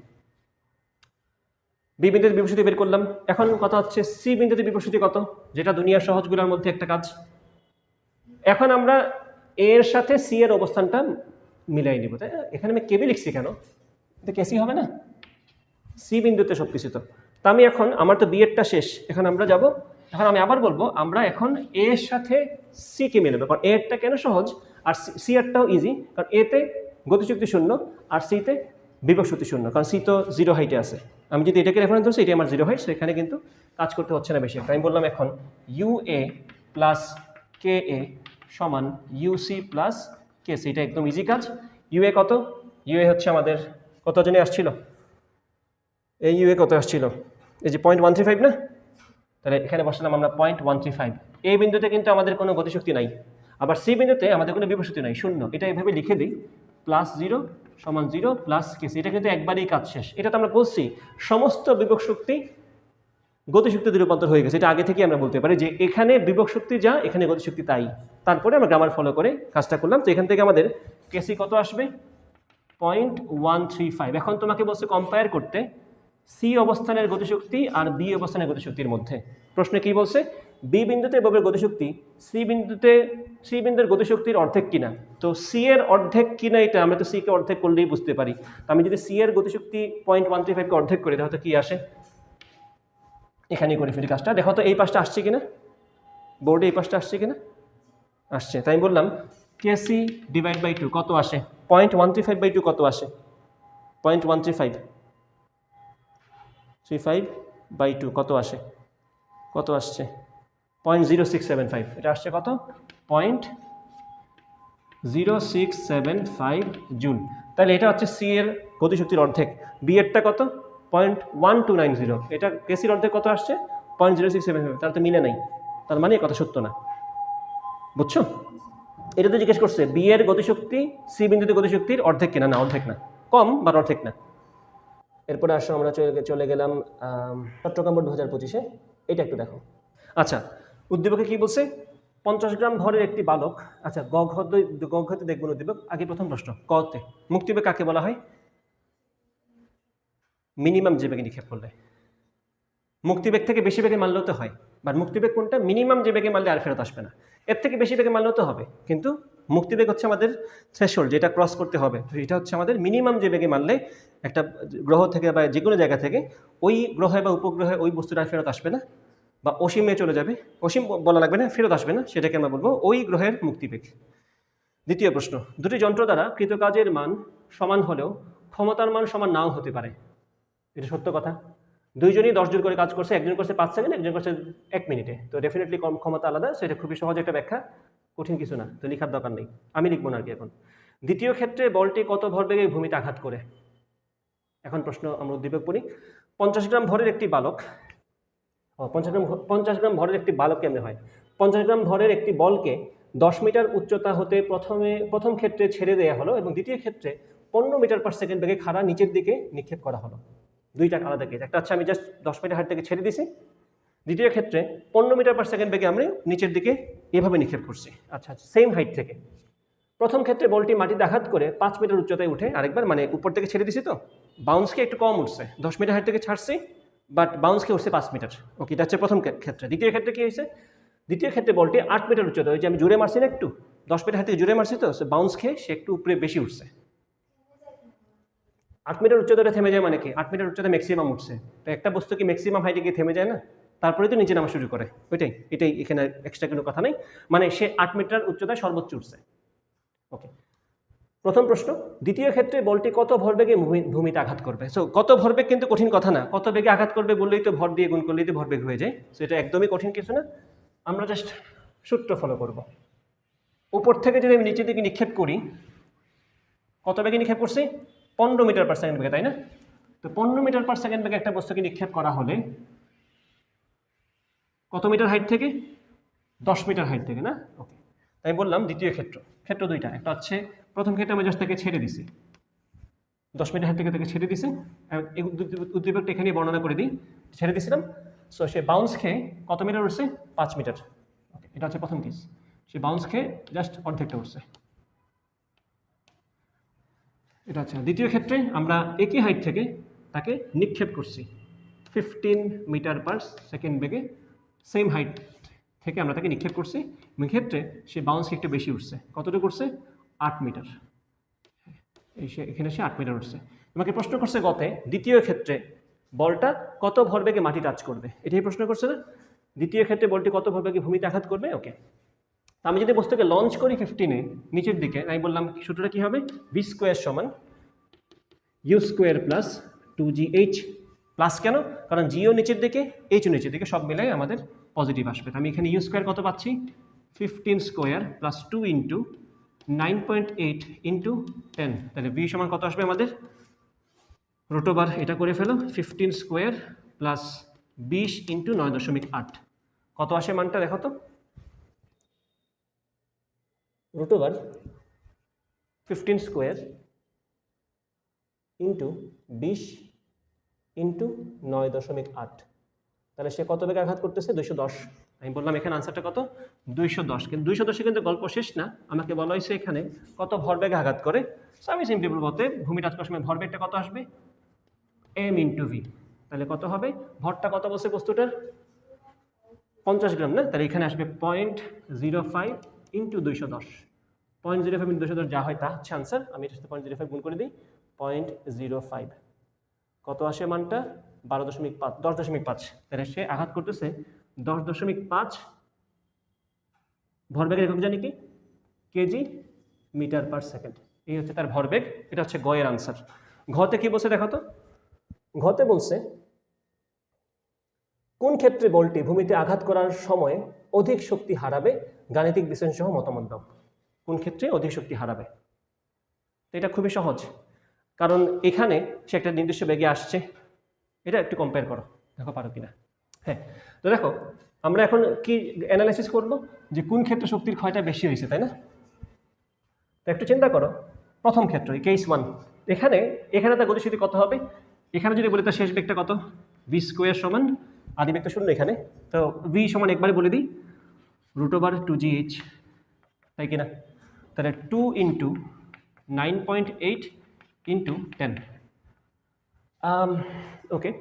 বি বিন্দুতে বিভব শক্তি বের করলাম। এখন কথা হচ্ছে সি বিন্দুতে বিভব শক্তি কত, যেটা দুনিয়ার সহজগুলোর মধ্যে একটা কাজ। এখন আমরা এর সাথে সি এর অবস্থানটা মিলাই নিব। তাই এখানে আমি কেবি লিখছি কেন? এটা কেসি হবে না? সি বিন্দুতে সব কিছু। তো আমি এখন, আমার তো বি এরটা শেষ, এখন আমরা যাব, এখন আমি আবার বলবো আমরা এখন এর সাথে সি কে মিলাবো। কারণ এরটা কেন সহজ আর সি এরটাও ইজি, কারণ এতে গতিশক্তি শূন্য আর সিতে বিভব শক্তি শূন্য, কারণ সি তো 0 হাইটে আছে। আমি যদি এটাকে রেফারেন্স ধরছি, এটা আমার 0 হাইট, সেখানে কিন্তু কাজ করতে হচ্ছে না বেশি একটা। আমি বললাম এখন ইউএ প্লাস কে এ সমান ইউসি প্লাস কেসি, এটা একদম ইজি কাজ। ইউএ কত? ইউএ হচ্ছে আমাদের কত জনে আসছিল? এই ইউএ কত আসছিল? এই যে 0.135 না? তাহলে এখানে বসালাম আমরা 0.135। এই বিন্দুতে কিন্তু আমাদের কোনো গতিশক্তি নাই, আবার সি বিন্দুতে আমাদের কোনো বিভব শক্তি নাই, শূন্য। এটা এভাবে লিখে দিই, প্লাস 0 সমান 0 প্লাস কেসি। এটা কিন্তু একবারই কাজ শেষ। এটা তো আমরা বলছি সমস্ত বিভব শক্তি গতিশক্তিতে রূপান্তর হয়ে গেছে, এটা আগে থেকে আমরা বলতে পারি যে এখানে বিভব শক্তি যা, এখানে গতিশক্তি তাই। তারপরে আমরা গ্রামার ফলো করে কাজটা করলাম। তো এখান থেকে আমাদের কেসি কত আসবে? 0.135। এখন তোমাকে বলছে কম্পেয়ার করতে সি অবস্থানের গতিশক্তি আর বি অবস্থানের গতিশক্তির মধ্যে। প্রশ্নে কি বলছে? বি বিন্দুতে ববের গতিশক্তি সি বিন্দুর গতিশক্তির অর্ধেক কিনা। তো সি এর অর্ধেক কিনা এটা আমরা তো সি কে অর্ধেক করলেই বুঝতে পারি। তো আমি যদি সি এর গতিশক্তি 0.135 কে অর্ধেক করি তাহলে কি আসে, এখানেই করে ফেলি কাজটা। দেখো তো এই পাশটা আসছে কিনা, বোর্ডে এই পাশটা আসছে কিনা, আসছে। তাই বললাম কেসি ডিভাইড বাই 2 কত আসে, 0.135/2 কত আসে, 0.135 কত আসে, কত আসছে 0.0675, এটা আসছে কত 0.0675 জুল। তাহলে এটা হচ্ছে সি এর গতিশক্তির অর্ধেক, বি এরটা কত 0.1290, এটা কেসির অর্ধেক কত আসছে 0.0675, তাহলে তো মিলে নাই, তার মানে কথা সত্য না, বুঝছো? এটা তো জিজ্ঞেস করছে বি এর গতিশক্তি সি বিন্দুতে গতিশক্তির অর্ধেক কিনা, না অর্ধেক না, কম বা অর্ধেক না। এরপরে আসো আমরা চলে গেলাম চট্টগ্রাম বোর্ড 2025-এ, এটা একটু দেখো। আচ্ছা, উদ্দীপকে কি বলছে, 50 গ্রাম ভরের একটি বালক। আচ্ছা, গ ঘতে দেখবো উদ্দীপক। আগে প্রথম প্রশ্ন, কতে মুক্তিবেগ কাকে বলা হয়? মিনিমাম যে বেগে নিক্ষেপ করলে, মুক্তিবেগ থেকে বেশি বেগে মারলেও তো হয়, বাট মুক্তিবেগ কোনটা, মিনিমাম যে বেগে মারলে আর ফেরত আসবে না, এর থেকে বেশি বেগে মারলেও তো হবে, কিন্তু মুক্তিবেগ হচ্ছে আমাদের থ্রেশহোল্ড, যেটা ক্রস করতে হবে। তো এটা হচ্ছে আমাদের মিনিমাম যে বেগে মারলে একটা গ্রহ থেকে বা যে কোনো জায়গা থেকে ওই গ্রহে বা উপগ্রহে ওই বস্তুটা ফেরত আসবে না, বা অসীমে চলে যাবে, অসীম বলা লাগবে না, ফেরত আসবে না, সেটাকে আমরা বলবো ওই গ্রহের মুক্তিবেগ। দ্বিতীয় প্রশ্ন, দুটি যন্ত্র দ্বারা কৃতকাজের মান সমান হলেও ক্ষমতার মান সমান নাও হতে পারে, এটা সত্য কথা। দুইজনই 10 জোর করে কাজ করছে, একজন করছে 5 সেকেন্ড, একজন করছে 1 মিনিটে, তো ডেফিনেটলি কম ক্ষমতা আলাদা। সেটা খুবই সহজ একটা ব্যাখ্যা, কঠিন কিছু না, তো লেখার দরকার নেই, আমি লিখবো না আর কি। এখন দ্বিতীয় ক্ষেত্রে বলটি কত ভরবেগে ভূমিতে আঘাত করে। এখন প্রশ্ন আমরা উদ্দীপক পড়ি। 50 গ্রাম ভরের একটি বালক, 50 গ্রাম ভরের একটি বালক কেমনে হয়, 50 গ্রাম ভরের একটি বলকে 10 মিটার উচ্চতা হতে প্রথম ক্ষেত্রে ছেড়ে দেওয়া হলো এবং দ্বিতীয় ক্ষেত্রে 15 মিটার পার সেকেন্ড বেগে খাড়া নিচের দিকে নিক্ষেপ করা হলো। দুইটা আলাদা কেস, একটা হচ্ছে আমি জাস্ট 10 মিটার হাইট থেকে ছেড়ে দিছি, দ্বিতীয় ক্ষেত্রে 15 মিটার পার সেকেন্ড বেগে আমরা নিচের দিকে এভাবে নিক্ষেপ করছি। আচ্ছা, সেম হাইট থেকে। প্রথম ক্ষেত্রে বলটি মাটিতে আঘাত করে 5 মিটার উচ্চতায় উঠে আরেকবার, মানে উপর থেকে ছেড়ে দিছি, তো বাউন্সকে একটু কম উঠছে, 10 মিটার হাইট থেকে ছাড়ছি, বাট বাউন্সকে উঠছে 5 মিটার। ওকে, এটা হচ্ছে প্রথম ক্ষেত্রে। দ্বিতীয় ক্ষেত্রে কি হয়েছে, দ্বিতীয় ক্ষেত্রে বলটি 8 মিটার উচ্চতা, ওই যে আমি জুড়ে মারছি না, একটু 10 মিটার হাইট থেকে জুড়ে মারছি, তো বাউন্স খেয়ে সে একটু উপরে বেশি উঠছে। 8 মিটার উচ্চতাটা থেমে যায় মানে কি, 8 মিটার উচ্চতা ম্যাক্সিমাম উঠছে, তো একটা বস্তু কি ম্যাক্সিমাম হাইটে গিয়ে থেমে যায় না, তারপরে তো নিচে নামা শুরু করে, এটাই এখানে এক্সট্রা কোনো কথা নেই, মানে সে 8 মিটার উচ্চতায় সর্বোচ্চ উঠছে। ওকে, প্রথম প্রশ্ন। দ্বিতীয় ক্ষেত্রে বলটি কত ভরবেগে ভূমিতে আঘাত করবে। সো কত ভরবেগ কিন্তু কঠিন কথা না, কত বেগে আঘাত করবে বললেই তো ভর দিয়ে গুণ করলেই তো ভরবেগ হয়ে যায়, সো এটা একদমই কঠিন কিছু না, আমরা জাস্ট সূত্র ফলো করব। উপর থেকে যদি আমি নিচের দিকে নিক্ষেপ করি, কত বেগে নিক্ষেপ করছি, 15 মিটার পার সেকেন্ড বেগে, তাই না? তো 15 মিটার পার সেকেন্ড বেগে একটা বস্তুকে নিক্ষেপ করা হলে কত মিটার হাইট থেকে, 10 মিটার হাইট থেকে, না? ওকে, তাই বললাম দ্বিতীয় ক্ষেত্র দুইটা, একটা হচ্ছে প্রথম ক্ষেত্রে আমি জাস্ট তাকে ছেড়ে দিছি, 10 মিটার হাইট থেকে তাকে ছেড়ে দিছি, উদ্দীপকটা এখানে বর্ণনা করে দিই, ছেড়ে দিছিলাম, সো সে বাউন্স খেয়ে কত মিটার উঠছে, 5 মিটার। ওকে, এটা হচ্ছে প্রথম কেস, সে বাউন্স খেয়ে জাস্ট অর্ধেকটা উঠছে। এটা হচ্ছে দ্বিতীয় ক্ষেত্রে, আমরা একই হাইট থেকে তাকে নিক্ষেপ করছি 15 মিটার পার সেকেন্ড বেগে, সেম হাইট থেকে আমরা তাকে নিক্ষেপ করছি, ক্ষেত্রে সে বাউন্সকে একটু বেশি উঠছে, কতটুকু উঠছে, 8 মিটার, এখানে সে 8 মিটার উঠছে। তোমাকে প্রশ্ন করছে গতে দ্বিতীয় ক্ষেত্রে বলটা কত ভরবেগে মাটি টাচ করবে, এটাই প্রশ্ন করছে না, দ্বিতীয় ক্ষেত্রে বলটি কত ভরবেগে ভূমিতে আঘাত করবে। ওকে, আমি যদি বস্তুকে লঞ্চ করি 15-এ নিচের দিকে, আমি বললাম সূত্রটা কি হবে, ভি স্কোয়ার সমান U square plus 2gh, plus কেন, কারণ জিও নিচের দিকে, এইচও নিচের দিকে, সব মিলাই আমাদের পজিটিভ আসবে। আমি এখানে ইউ স্কোয়ার কত পাচ্ছি, 15 স্কোয়ার প্লাস 2 ইন্টু 9.8 ইন্টু 10, তাহলে ভি সমান কত আসবে আমাদের, রুট ওভার এটা করে ফেলো, 15 স্কোয়ার প্লাস 20 ইন্টু 9.8, কত আসে মানটা দেখো তো, root over 15 square into 20 into 9.8, তাহলে সে কত বেগে আঘাত করতেছে, 210। আমি বললাম এখানে আনসারটা কত, 210, কিন্তু 210 কিন্তু গল্প শেষ না, আমাকে বলা হয়েছে এখানে কত ভরবেগে আঘাত করে, সো আমি সিম্পলি বলবো ভূমি টাচ করার সময় ভরবেগটা কত আসবে, এম ইন্টু ভি, তাহলে কত হবে, ভরটা কত বলছে বস্তুটার 50 গ্রাম না, তাহলে এখানে আসবে 0.05 ইন্টু 210। 0.05 ইন্টু 210 যা হয় তা হচ্ছে আনসার। আমি এটার সাথে 0.05 গুণ করে দিই, 0.05 কত আসে মানটা 12.5 10.5। তাহলে সে আঘাত করতেছে 10.5। ভরবেগের একক জানি কি, কেজি মিটার পার সেকেন্ড। এই হচ্ছে তার ভরবেগ। এটা হচ্ছে গ এর আনসার। ঘতে কি বলছে দেখো তো, ঘতে বলছে কোন ক্ষেত্রে বলটি ভূমিতে আঘাত করার সময় অধিক শক্তি হারাবে, গাণিতিক বিশ্লেষণ সহ মতামত দাও। কোন ক্ষেত্রে অধিক শক্তি হারাবে? তো এটা খুবই সহজ, কারণ এখানে সে একটা নির্দিষ্ট বেগে আসছে। এটা একটু কম্পেয়ার করো, দেখো পারো কিনা। হ্যাঁ, তো দেখো আমরা এখন কি অ্যানালাইসিস করব, যে কোন ক্ষেত্রে শক্তির ক্ষয়টা বেশি হয়েছে, তাই না? তো একটু চিন্তা করো, প্রথম ক্ষেত্র কেস 1, এখানে তার গতিশক্তি কত হবে? এখানে যদি বলি তার শেষ বেগটা কত, ভি স্কোয়ার সমান, আদি বেগ তো শূন্য এখানে, তো ভি সমান একবারে বলে দিই √2gh, তাই কিনা? তাহলে 2 ইন্টু 9.8 ইন্টু 10। ওকে,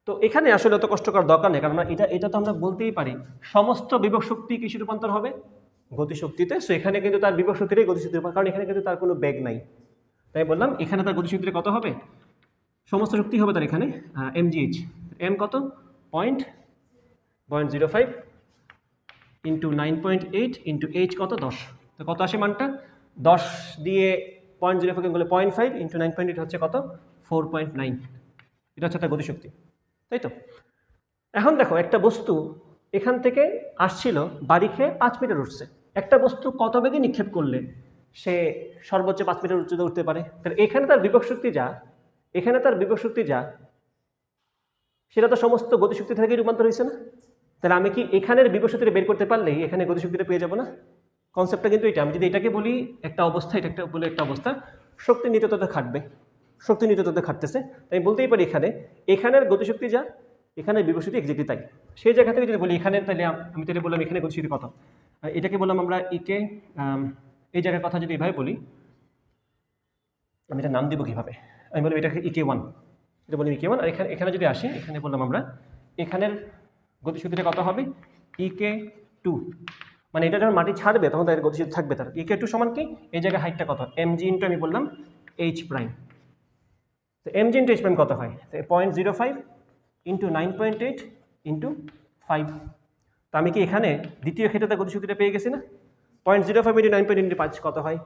তো এখানে আসলে অত কষ্ট করার দরকার নেই, কারণ এটা তো আমরা বলতেই পারি সমস্ত বিভব শক্তি কিসে রূপান্তর হবে, গতিশক্তিতে। সো এখানে কিন্তু তার বিভব শক্তিরই গতিশক্তি, কারণ এখানে কিন্তু তার কোনো বেগ নাই। তাই বললাম এখানে তার গতিশক্তিটা কত হবে, সমস্ত শক্তি হবে তার এখানে mgh। এম কত, 0.05 ইন্টু 9.8 ইন্টু এইচ কত 10। তো কত আসে মানটা, 10 দিয়ে 0.05 বলে 0.5 ইন্টু 9.8 হচ্ছে কত, 4.9। এটা হচ্ছে তার গতিশক্তি, তাই তো? এখন দেখো একটা বস্তু এখান থেকে আসছিল, বাড়ি খেয়ে 5 মিটার উঠছে। একটা বস্তু কত বেগে নিক্ষেপ করলে সে সর্বোচ্চ 5 মিটার উচ্চতা উঠতে পারে? তাহলে এখানে তার বিভব শক্তি যা, সেটা তো সমস্ত গতিশক্তি থেকে রূপান্তর হয়েছে না? তাহলে আমি কি এখানের বিভব শক্তিটা বের করতে পারলেই এখানে গতিশক্তিটা পেয়ে যাবো না? কনসেপ্টটা কিন্তু এটা। আমি যদি এটাকে বলি একটা অবস্থা, এটা একটা বলে একটা অবস্থা, শক্তি নিত্যতা খাটবে, শক্তি নিত্যতা খাটতেছে, তাই বলতেই পারি এখানের গতিশক্তি যা, এখানের বিভব শক্তি এক্স্যাক্টলি তাই। সেই জায়গা থেকে যদি বলি এখানে, তাহলে আমি বললাম এখানে গতিশক্তি কত, এটাকে বললাম আমরা ইকে, এই জায়গার কথা যদি এভাবে বলি, আমি এটা নাম দিব কিভাবে, আমি বললাম এটাকে EK1, এটা বলি EK1। আর এখানে যদি আসি, এখানে বললাম আমরা এখানের গতিশক্তিটা কত হবে, EK2। মানে এটা যখন মাটি ছাড়বে তখন তাদের গতিশক্তি থাকবে তার। EK2 সমান কি, এই জায়গায় হাইটটা কত, mg ইন্টু আমি বললাম h প্রাইম। তো mg ইন্টু h প্রাইম কত হয়, 0.05 ইন্টু 9.8 ইন্টু 5। তো আমি কি এখানে দ্বিতীয় ক্ষেত্রে তার গতিশক্তিটা পেয়ে গেছি না? 0.05 ইন্টু 9.8 ইন্টু 5 কত হয়,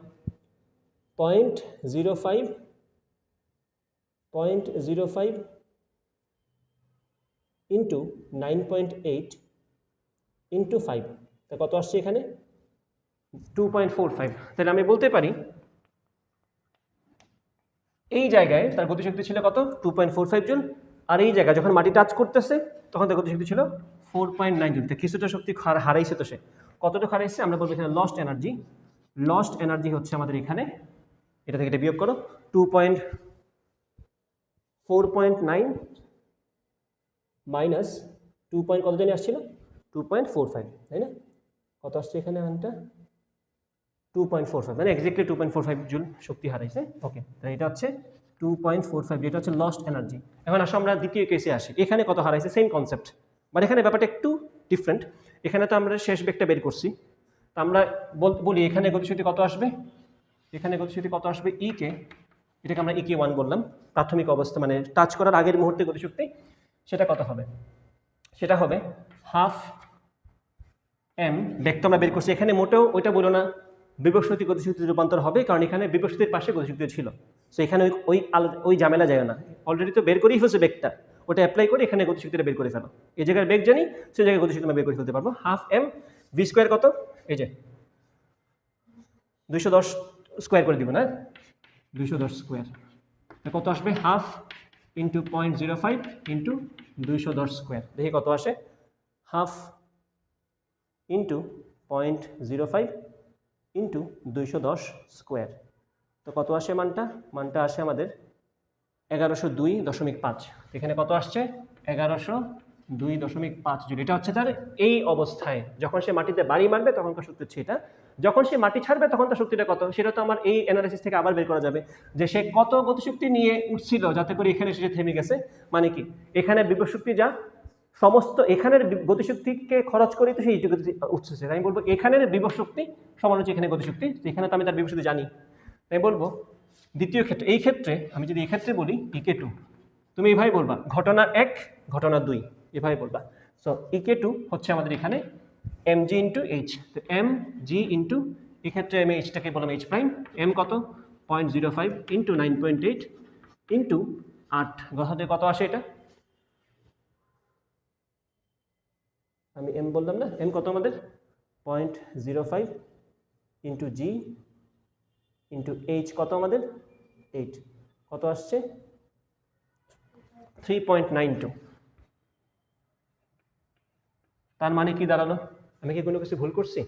0.05 ইন্টু 9.8 ইন্টু 5, তা কত আসছে এখানে, 2.45। তাহলে আমি বলতে পারি এই জায়গায় তার গতিশক্তি ছিল কত, 2.45 জুল। আর এই জায়গায় যখন মাটি টাচ করতেছে তখন তার গতিশক্তি ছিল 4.9 জুল। কিছুটা শক্তি হারাইছে। তো সে কতটা হারাইছে, আমরা বলবো এখানে লস্ট এনার্জি হচ্ছে আমাদের এখানে, এটা থেকে এটা বিয়োগ করো, 4.9 মাইনাস 2 কত জানি আসছিল, 2.45, তাই না? কত আসছে এখানে আনটা, 2.45, মানে এক্স্যাক্টলি 2.45 জুল শক্তি হারাইছে। ওকে, তাহলে এটা হচ্ছে 2.45, যেটা হচ্ছে লস্ট এনার্জি। এখন আসো আমরা দ্বিতীয় কেসে আসি, এখানে কত হারাইছে, সেম কনসেপ্ট, বাট এখানে ব্যাপারটা একটু ডিফারেন্ট। এখানে তো আমরা শেষ বেগটা বের করছি, তো আমরা বলি এখানে গতিশক্তি কত আসবে, EK, এটাকে আমরা EK1 বললাম, প্রাথমিক অবস্থা মানে টাচ করার আগের মুহূর্তে গতিশক্তি, সেটা কত হবে, সেটা হবে হাফ m। বেগ তো আমরা বের করছি, এখানে মোটেও ওইটা বলো না বিভব শক্তি গতিশক্তিতে রূপান্তর হবে, কারণ এখানে বিভব শক্তির পাশে গতিশক্তি ছিল। সো এখানে ওই ঝামেলা যায় না, অলরেডি তো বের করেই ফেলছে বেগটা, ওটা অ্যাপ্লাই করে এখানে গতিশক্তিটা বের করে ফেলো। এই জায়গায় বেগ জানি, সেই জায়গায় গতিশক্তি আমরা বের করে ফেলতে পারবো। হাফ m, ভি স্কোয়ার কত, এই যে 210 স্কোয়ার করে দিব না, 210 স্কোয়ার, কত আসবে, হাফ ইন্টু 0.05 ইন্টু 210 স্কোয়ার। দেখি কত আসে, হাফ ইন্টু 0.05 ইন্টু 210 স্কোয়ার। তো কত আসে মানটা আসে আমাদের 1102.5। এখানে কত আসছে, 1102.5 জুল। এটা হচ্ছে তার এই অবস্থায় যখন সে মাটিতে বাড়ি মারবে তখনকার শক্তি হচ্ছে এটা। যখন সে মাটি ছাড়বে তখন তার শক্তিটা কত, সেটা তো আমার এই অ্যানালাইসিস থেকে আবার বের করা যাবে, যে সে কত গতিশক্তি নিয়ে উঠছিল যাতে করে এখানে সে থেমে গেছে। মানে কি, এখানে বিভব শক্তি যা, সমস্ত এখানের গতিশক্তিকে খরচ করেই তো সেই উঠছে। আমি বলবো এখানের বিভব শক্তি সমান হচ্ছে এখানে গতিশক্তি, এখানে তো আমি তার বিভব শক্তি জানি। তাই বলবো দ্বিতীয় ক্ষেত্রে, এই ক্ষেত্রে আমি যদি এই ক্ষেত্রে বলি ইকে টু, তুমি এইভাবে বলবা ঘটনা 1 ঘটনা 2 এভাবে বলবা। সো ইকে টু হচ্ছে আমাদের এখানে mg ইন্টু এইচ, তো এম জি ইন্টু এক্ষেত্রে আমি এইচটাকে বললাম এইচ প্রাইম, এম কত 0.05 ইন্টু 9.8 ইন্টু 8, গসাতে কত আসে এটা, আমি এম বললাম না, এম কত আমাদের 0.05 ইন্টু জি ইন্টু এইচ কত আমাদের 8, কত আসছে 3.92। তার মানে কি দাঁড়ালো, আমি কি কোনো কিছু ভুল করছি?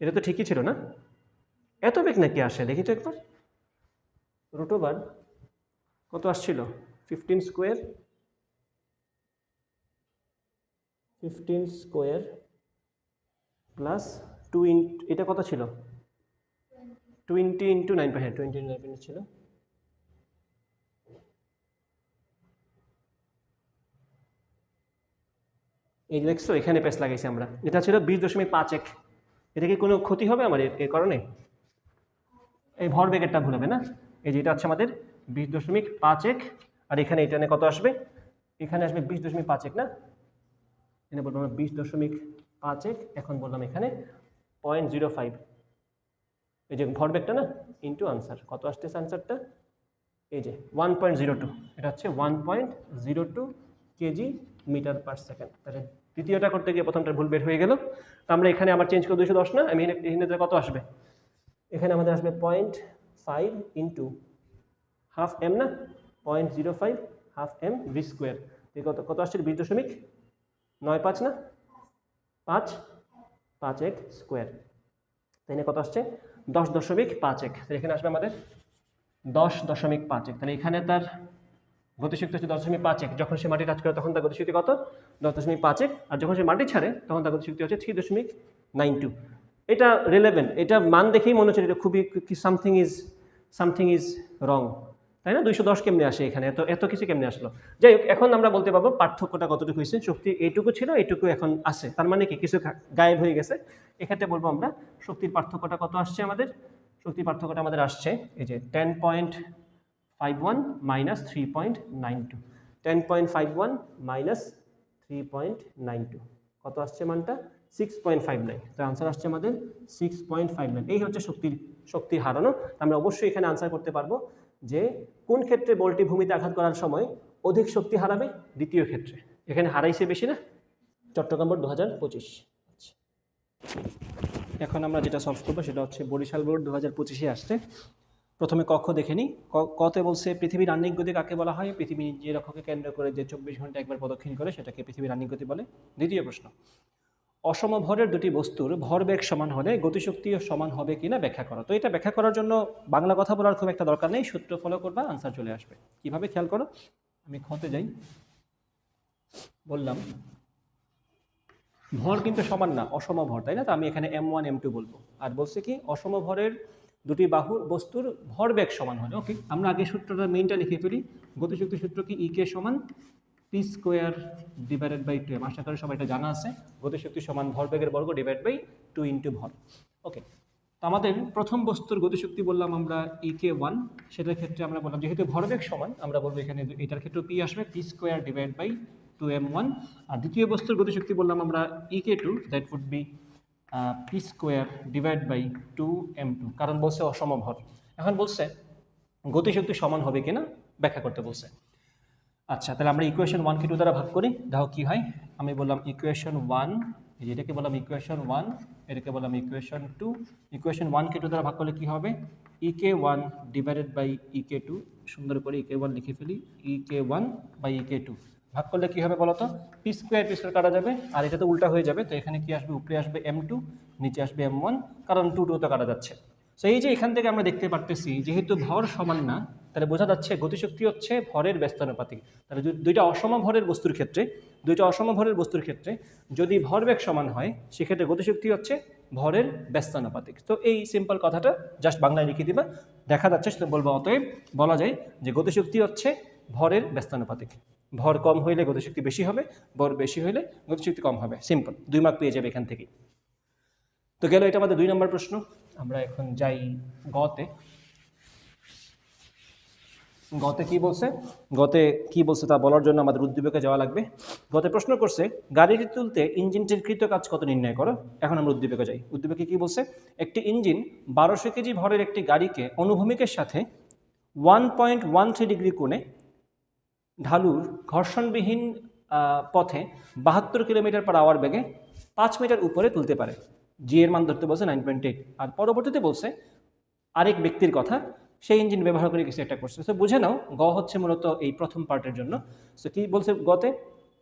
এটা তো ঠিকই ছিল না? এত বেগ নাকি আসে দেখি তো একবার, রুট ওভার কত আসছিল 15 স্কোয়ার প্লাস 2 এটা কত ছিল 20 ইন্টু 9, হ্যাঁ 20 ইন্টু 9 ছিল। এই দেখছো এখানে পেস লাগাইছি আমরা, এটা ছিল 20.51। এটা কি কোনো ক্ষতি হবে আমার এর কারণে? এই ভর বেগেরটা ভুল হবে না। এই যে এটা হচ্ছে আমাদের 20.51, আর এখানে এটা কত আসবে, এখানে আসবে 20.51 না, এখানে বলবো আমরা 20.51, এখন বললাম এখানে 0.05, এই যে ভর বেগটা না ইন্টু আনসার, কত আসতেছে আনসারটা, এই যে 1.02, এটা হচ্ছে 1.02 কেজি মিটার পার সেকেন্ড। তাহলে দ্বিতীয়টা করতে গিয়ে প্রথমটা ভুল বের হয়ে গেল। তো আমরা এখানে আবার চেঞ্জ করে 210 না, আমি এখানে কত আসবে, এখানে আমাদের আসবে 0.5 ইন্টু হাফ এম না, 0.05 হাফ এম ভি স্কোয়ার, কত কত আসছে 20.95 না, 5.1 স্কোয়ার, তাই না কত আসছে 10.51। এখানে আসবে আমাদের 10.51। তাহলে এখানে তার গতিশক্তি হচ্ছে 10.51, যখন সে মাটি টাচ করে তখন তার গতিশক্তি কত 10.51, আর যখন সে মাটি ছাড়ে তখন তার গতিশক্তি হচ্ছে 3.92। এটা রিলেভেন্ট, এটা মান দেখেই মনে হচ্ছে এটা খুবই সামথিং ইজ রং, তাই না? 210 কেমনে আসে এখানে, এত কিছু কেমনে আসলো? যাই হোক, এখন আমরা বলতে পারবো পার্থক্যটা কতটুকু হয়েছে, শক্তি এইটুকু ছিল এইটুকু এখন আছে, তার মানে কি কিছু গায়েব হয়ে গেছে। এক্ষেত্রে বলবো আমরা শক্তির পার্থক্যটা কত আসছে আমাদের, শক্তির পার্থক্যটা আমাদের আসছে এই যে 10.51 মাইনাস 3.92, 10.51 মাইনাস 3.92 কত আসছে মানটা 6.59। তো আনসার আসছে আমাদের 6.59। এই হচ্ছে শক্তি হারানো। আমরা অবশ্যই এখানে আনসার করতে পারবো যে কোন ক্ষেত্রে বলটি ভূমিতে আঘাত করার সময় অধিক শক্তি হারাবে, দ্বিতীয় ক্ষেত্রে। এখানে হারাইছে বেশি না, চট্টগ্রাম বোর্ড 2025। এখন আমরা যেটা সলভ করবো সেটা হচ্ছে বরিশাল বোর্ড 2025-এ আসছে। প্রথমে কক্ষ দেখে নিই। কতে বলছে পৃথিবীর আহ্নিক গতি কাকে বলা হয়, পৃথিবী যে অক্ষকে কেন্দ্র করে যে 24 ঘন্টা একবার প্রদক্ষিণ করে সেটাকে পৃথিবীর আহ্নিক গতি বলে। দ্বিতীয় প্রশ্ন, অসম ভরের দুটি বস্তুর ভরবেগ সমান হলে গতিশক্তিও সমান হবে কিনা ব্যাখ্যা করো। তো এটা ব্যাখ্যা করার জন্য বাংলা কথা বলার খুব একটা দরকার নেই, সূত্র ফলো করবা, আনসার চলে আসবে। কিভাবে খেয়াল করো, আমি খতে যাই, বললাম ভর কিন্তু সমান না, অসম ভর, তাই না? তো আমি এখানে m1 m2 বলবো। আর বলছে কি অসম ভরের দুটি বস্তুর ভরবেগ সমান হলে, ওকে আমরা আগে সূত্রটা মেইনটা লিখে ফেলি। গতিশক্তি সূত্র কি ই কে সমান P square divided by 2m। আশা করি সবাই এটা জানা আছে, গতিশক্তি সমান ভরবেগের বর্গ ডিভাইড বাই 2 ইন্টু ভর। ওকে, তো আমাদের প্রথম বস্তুর গতিশক্তি বললাম আমরা EK1, সেটার ক্ষেত্রে আমরা বললাম যেহেতু ভরবেগ সমান আমরা বলবো এখানে এটার ক্ষেত্রে পি আসবে P square divide by 2m1। আর দ্বিতীয় বস্তুর গতিশক্তি বললাম আমরা EK2, that would be P square divide by 2m2, কারণ বলছে অসম ভর। এখন বলছে গতিশক্তি সমান হবে কিনা ব্যাখ্যা করতে বলছে। আচ্ছা, তাহলে আমরা ইকুয়েশন 1 কে 2 দ্বারা ভাগ করি, দেখো কি হয়। আমি বললাম ইকুয়েশন 1, এটাকে বললাম ইকুয়েশন 1, এটাকে বললাম ইকুয়েশন 2। ইকুয়েশন 1 কে 2 দ্বারা ভাগ করলে কি হবে, EK1 ডিভাইডেড বাই EK2, সুন্দর করে EK1 লিখে ফেলি, EK1 বাই EK2 ভাগ করলে কি হবে বলো তো, পি স্কোয়ার কাটা যাবে, আর এটা তো উল্টা হয়ে যাবে। তো এখানে কি আসবে, উপরে আসবে m2, নিচে আসবে m1, কারণ 2 তো কাটা যাচ্ছে। সো এই যে এখান থেকে আমরা দেখতে পারতেছি যেহেতু ভর সমান না, তাহলে বোঝা যাচ্ছে গতিশক্তি হচ্ছে ভরের ব্যস্তানুপাতিক। তাহলে দুইটা অসম ভরের বস্তুর ক্ষেত্রে যদি ভরবেগ সমান হয় সেক্ষেত্রে গতিশক্তি হচ্ছে ভরের ব্যস্তানুপাতিক। তো এই সিম্পল কথাটা জাস্ট বাংলায় লিখে দিবা, দেখা যাচ্ছে সেটা বলবো। অতএব বলা যায় যে গতিশক্তি হচ্ছে ভরের ব্যস্তানুপাতিক। ভর কম হইলে গতিশক্তি বেশি হবে, ভর বেশি হইলে গতিশক্তি কম হবে। সিম্পল, 2 মার্ক পেয়ে যাবে এখান থেকে। তো গেল এটা আমাদের 2 নম্বর প্রশ্ন। আমরা এখন যাই গতে। গতে কি বলছে তা বলার জন্য আমাদের উদ্দীপকে যাওয়া লাগবে। গতে প্রশ্ন করছে গাড়িটি তুলতে ইঞ্জিনটির কৃত কাজ কত নির্ণয় করো। এখন আমরা উদ্দীপকে যাই। উদ্দীপকে কি বলছে, একটি ইঞ্জিন 1200 কেজি ভরের একটি গাড়িকে অনুভূমিকের সাথে 1.13 ডিগ্রি কোণে ঢালুর ঘর্ষণবিহীন পথে 72 কিলোমিটার/আওয়ার বেগে 5 মিটার উপরে তুলতে পারে। জি এর মান ধরতে বলছে 9.8। আর পরবর্তীতে বলছে আরেক ব্যক্তির কথা, সেই ইঞ্জিন ব্যবহার করে কিছু একটা করছে। সো বুঝে নাও গ হচ্ছে মূলত এই প্রথম পার্টের জন্য। সো কি বলছে গতে,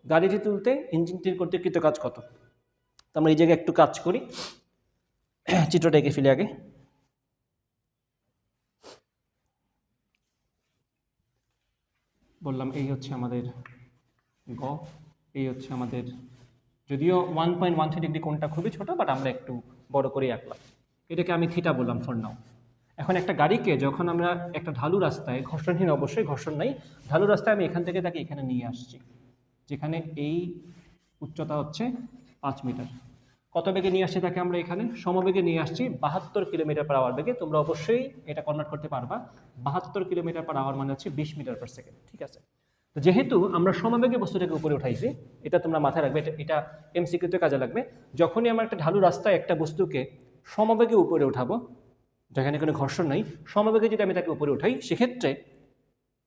গাড়িটি তুলতে ইঞ্জিনটির করতে কৃত কাজ কত। তো আমরা এই জায়গায় একটু কাজ করি, চিত্রটা এঁকে ফেলি আগে। বললাম এই হচ্ছে আমাদের গ, এই হচ্ছে আমাদের, যদিও 1.13 ডিগ্রি কোণটা খুবই ছোট, বাট আমরা একটু বড় করে আঁকলাম। এটাকে আমি থিটা বললাম ফর নাও। এখন একটা গাড়িকে যখন আমরা একটা ঢালু রাস্তায়, ঘর্ষণহীন অবশ্যই, ঘর্ষণ নাই, ঢালু রাস্তায় আমি এখান থেকে তাকে এখানে নিয়ে আসছি, যেখানে এই উচ্চতা হচ্ছে 5 মিটার। কত বেগে নিয়ে আসছি তাকে আমরা এখানে, সমবেগে নিয়ে আসছি 72 কিলোমিটার/আওয়ার বেগে। তোমরা অবশ্যই এটা কনভার্ট করতে পারবা। 72 কিলোমিটার/আওয়ার মানে হচ্ছে 20 মিটার পার সেকেন্ড, ঠিক আছে। তো যেহেতু আমরা সমবেগে বস্তুটাকে উপরে উঠাইছি, এটা তোমরা মাথায় রাখবে, এটা এমসিকিউতে কাজে লাগবে। যখনই আমরা একটা ঢালু রাস্তায় একটা বস্তুকে সমবেগে উপরে উঠাবো, যেখানে কোনো ঘর্ষণ নাই, সমবেগে যদি আমি তাকে উপরে উঠাই, সেক্ষেত্রে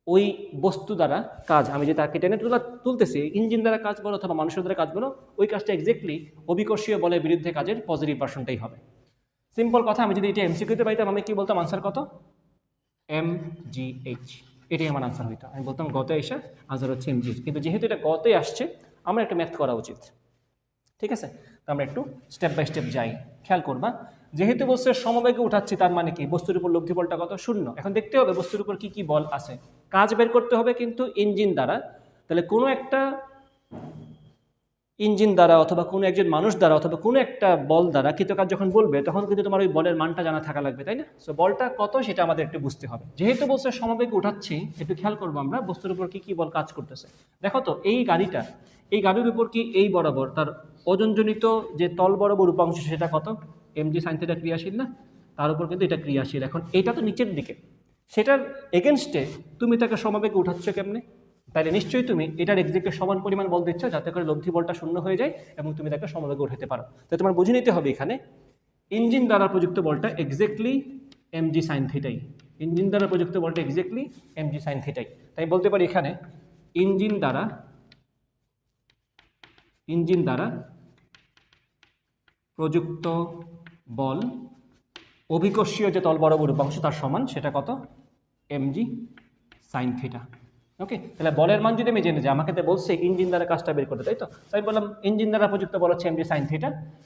ওই বস্তু দ্বারা কাজ, আমি যে তাকে টেনে তুলতেছি, ইঞ্জিন দ্বারা কাজ বলো অথবা মানুষের দ্বারা কাজ বলো, ওই কাজটা এক্স্যাক্টলি অভিকর্ষীয় বলের বিরুদ্ধে কাজের পজিটিভ ভার্সনটাই হবে। সিম্পল কথা, আমি যদি এটা এমসিকিউতে পাইতাম আমি কি বলতাম, আনসার কত, mgh, এটাই আমার আনসার হইতো। আমি বলতাম গতে এসে আনসার হচ্ছে mgh, কিন্তু যেহেতু এটা গতে আসছে আমার একটা ম্যাথ করা উচিত, ঠিক আছে। তো আমরা একটু স্টেপ বাই স্টেপ যাই। খেয়াল করবা, যেহেতু বস্তুর সমবেগে উঠাচ্ছি, তার মানে কি বস্তুর উপর লব্ধি বলটা কত, 0। এখন দেখতে হবে বস্তুর উপর কি কি বল আছে, কাজ বের করতে হবে কিন্তু ইঞ্জিন দ্বারা। তাহলে কোনো একটা ইঞ্জিন দ্বারা অথবা কোনো একজন মানুষ দ্বারা অথবা কোনো একটা বল দ্বারা কৃতকাজ যখন বলবে, তখন কিন্তু তোমার ওই বলের মানটা জানা থাকা লাগবে, তাই না। সো বলটা কত সেটা আমাদের একটু বুঝতে হবে। যেহেতু বস্তুর সমবেগে উঠাচ্ছি, একটু খেয়াল করবো আমরা বস্তুর উপর কি কি বল কাজ করতেছে। দেখো তো এই গাড়ির উপর কি এই বরাবর তার ওজনজনিত যে তল বরাবর উপাংশ সেটা কত, mg sin θ ক্রিয়াশীল না, তার উপর কিন্তু এটা ক্রিয়াশীল। এখন এটা তো নিচের দিকে, সেটার এগেনস্টে তুমি তাকে সমবেগে উঠাচ্ছ কেমনে, তাহলে নিশ্চয়ই তুমি এটার এক্সাক্টলি সমান পরিমাণ বল দিচ্ছ, যাতে করে লব্ধি বলটা 0 হয়ে যায় এবং তুমি তাকে সমবেগে উঠাতে পারো। তো তোমার বুঝে নিতে হবে এখানে ইঞ্জিন দ্বারা প্রযুক্ত বলটা এক্স্যাক্টলি mg sin θ, ইঞ্জিন দ্বারা প্রযুক্ত বলটা এক্স্যাক্টলি mg sin θ। তাই বলতে পারি এখানে ইঞ্জিন দ্বারা প্রযুক্ত বল অভিকর্ষীয় যে তল বরাবর উপাংশ তার সমান, সেটা কত, mg sin θ। ওকে, তাহলে বলের মান যদি আমি জেনে যাই, আমাকে তো বলছে ইঞ্জিন দ্বারা কাজটা বের করতে, তাই তো। তাই বললাম ইঞ্জিন দ্বারা প্রযুক্ত বল হচ্ছে mg sin θ।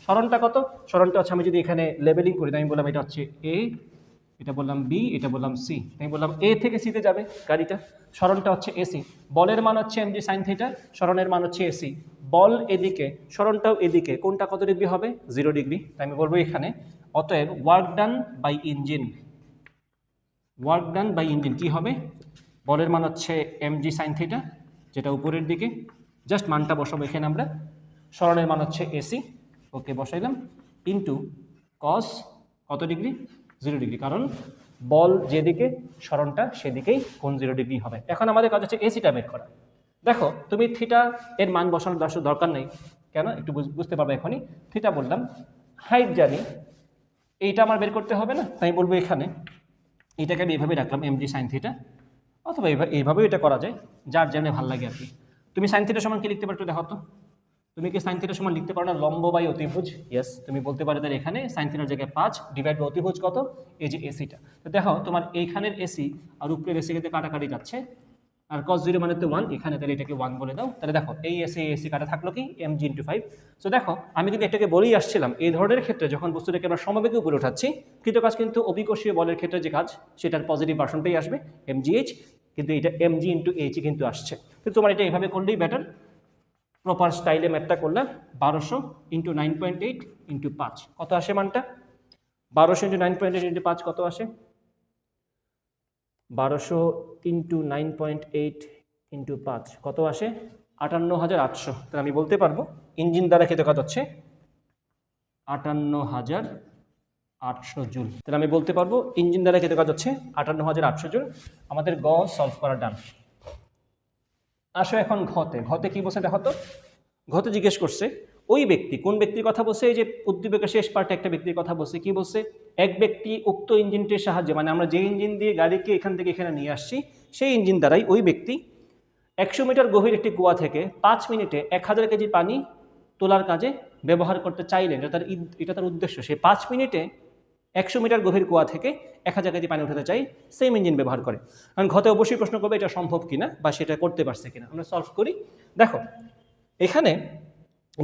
সরণটা কত, সরণটা হচ্ছে আমি যদি এখানে লেবেলিং করি, আমি বললাম এটা হচ্ছে a, এটা বললাম b, এটা বললাম c। আমি বললাম a থেকে c তে যাবে গাড়িটা, সরণটা হচ্ছে ac। বলের মান হচ্ছে mg sin θ, সরণের মান হচ্ছে ac। বল এদিকে, সরণটাও এদিকে, কোনটা কত ডিগ্রি হবে, 0 ডিগ্রি। তাই আমি বলবো এখানে অতএব ওয়ার্ক ডান বাই ইঞ্জিন কি হবে, বলের মান হচ্ছে mg sin θ, যেটা উপরের দিকে, জাস্ট মানটা বসাবো এখানে আমরা। সরণের মান হচ্ছে ac, ওকে বসাইলাম, ইন্টু cos কত ডিগ্রি, 0 ডিগ্রি, কারণ বল যেদিকে সরণটা সেদিকেই কোণ 0 ডিগ্রি হবে। এখন আমাদের কাজ হচ্ছে এসিটা বের করা। দেখো তুমি থিটা এর মান বসানোর দরকার নেই, কেন একটু বুঝতে পারবে এখনই। থিটা বললাম, হাইট জানি, এইটা আমার বের করতে হবে না, তাই বলবো এখানে এটাকে আমি এইভাবে রাখলাম mg sin θ, অথবা এইভাবেও এটা করা যায়, যার যেমন ভালো লাগে আর কি। তুমি sin θ সমান কি লিখতে পারো একটু দেখো তো, তুমি কি sin θ সমান লিখতে পারো না লম্ব বাই অতিভুজ, ইয়েস তুমি বলতে পারো। তাহলে এখানে sin θ জায়গায় 5 ডিভাইড বাই অতিভুজ কত, এই যে এসিটা। তো দেখো তোমার এইখানের এসি আর উপরের এসি কিন্তু কাটাকাটি যাচ্ছে, আর cos 0 মানে তো 1, এখানে তাহলে এটাকে 1 বলে দাও। তাহলে দেখো এই এসি কাটা থাকলো কি mg × 5। সো দেখো আমি কিন্তু এটাকে বলেই আসছিলাম, এই ধরনের ক্ষেত্রে যখন বস্তুটাকে আমরা সমবেগে উপরে উঠাচ্ছি, কৃতকাজ কিন্তু অভিকর্ষীয় বলের ক্ষেত্রে যে কাজ সেটার পজিটিভ ভার্সনটাই আসবে mgh, কিন্তু এটা mg × h কিন্তু আসছে। কিন্তু তোমার এটা এইভাবে করলেই বেটার। প্রপার স্টাইলে ম্যাথটা করলাম, 1200 × 9.8 × 5 কত আসে মানটা, 1200 × 9.8 × 5 কত আসে, 1200 × 9.8 ইন্টু 5 কত আসে 58,800। তাহলে আমি বলতে পারবো ইঞ্জিন দ্বারা কত কাজ হচ্ছে 58,800 জুল। তাহলে আমি বলতে পারবো ইঞ্জিন দ্বারা কত কাজ হচ্ছে 58,800 জুল। আমাদের গ সলভ করা ডান। আসো এখন ঘতে কি বলছে দেখো তো। ঘতে জিজ্ঞেস করছে ওই ব্যক্তি, কোন ব্যক্তির কথা বলছে, এই যে উদ্দীপকের শেষ পার্টে একটা ব্যক্তির কথা বলছে। কি বলছে, এক ব্যক্তি উক্ত ইঞ্জিনটির সাহায্যে, মানে আমরা যে ইঞ্জিন দিয়ে গাড়িকে এখান থেকে এখানে নিয়ে আসছি সেই ইঞ্জিন দ্বারাই ওই ব্যক্তি 100 মিটার গভীর একটি কুয়া থেকে 5 মিনিটে 1000 কেজি পানি তোলার কাজে ব্যবহার করতে চাইলেন। এটা তার উদ্দেশ্য। সে 5 মিনিটে 100 মিটার গভীর কুয়া থেকে 1000 কেজি পানি উঠাতে চাই, সেম ইঞ্জিন ব্যবহার করে। কারণ ঘতে অবশ্যই প্রশ্ন করবে এটা সম্ভব কিনা বা সেটা করতে পারছে কিনা। আমরা সলভ করি। দেখো এখানে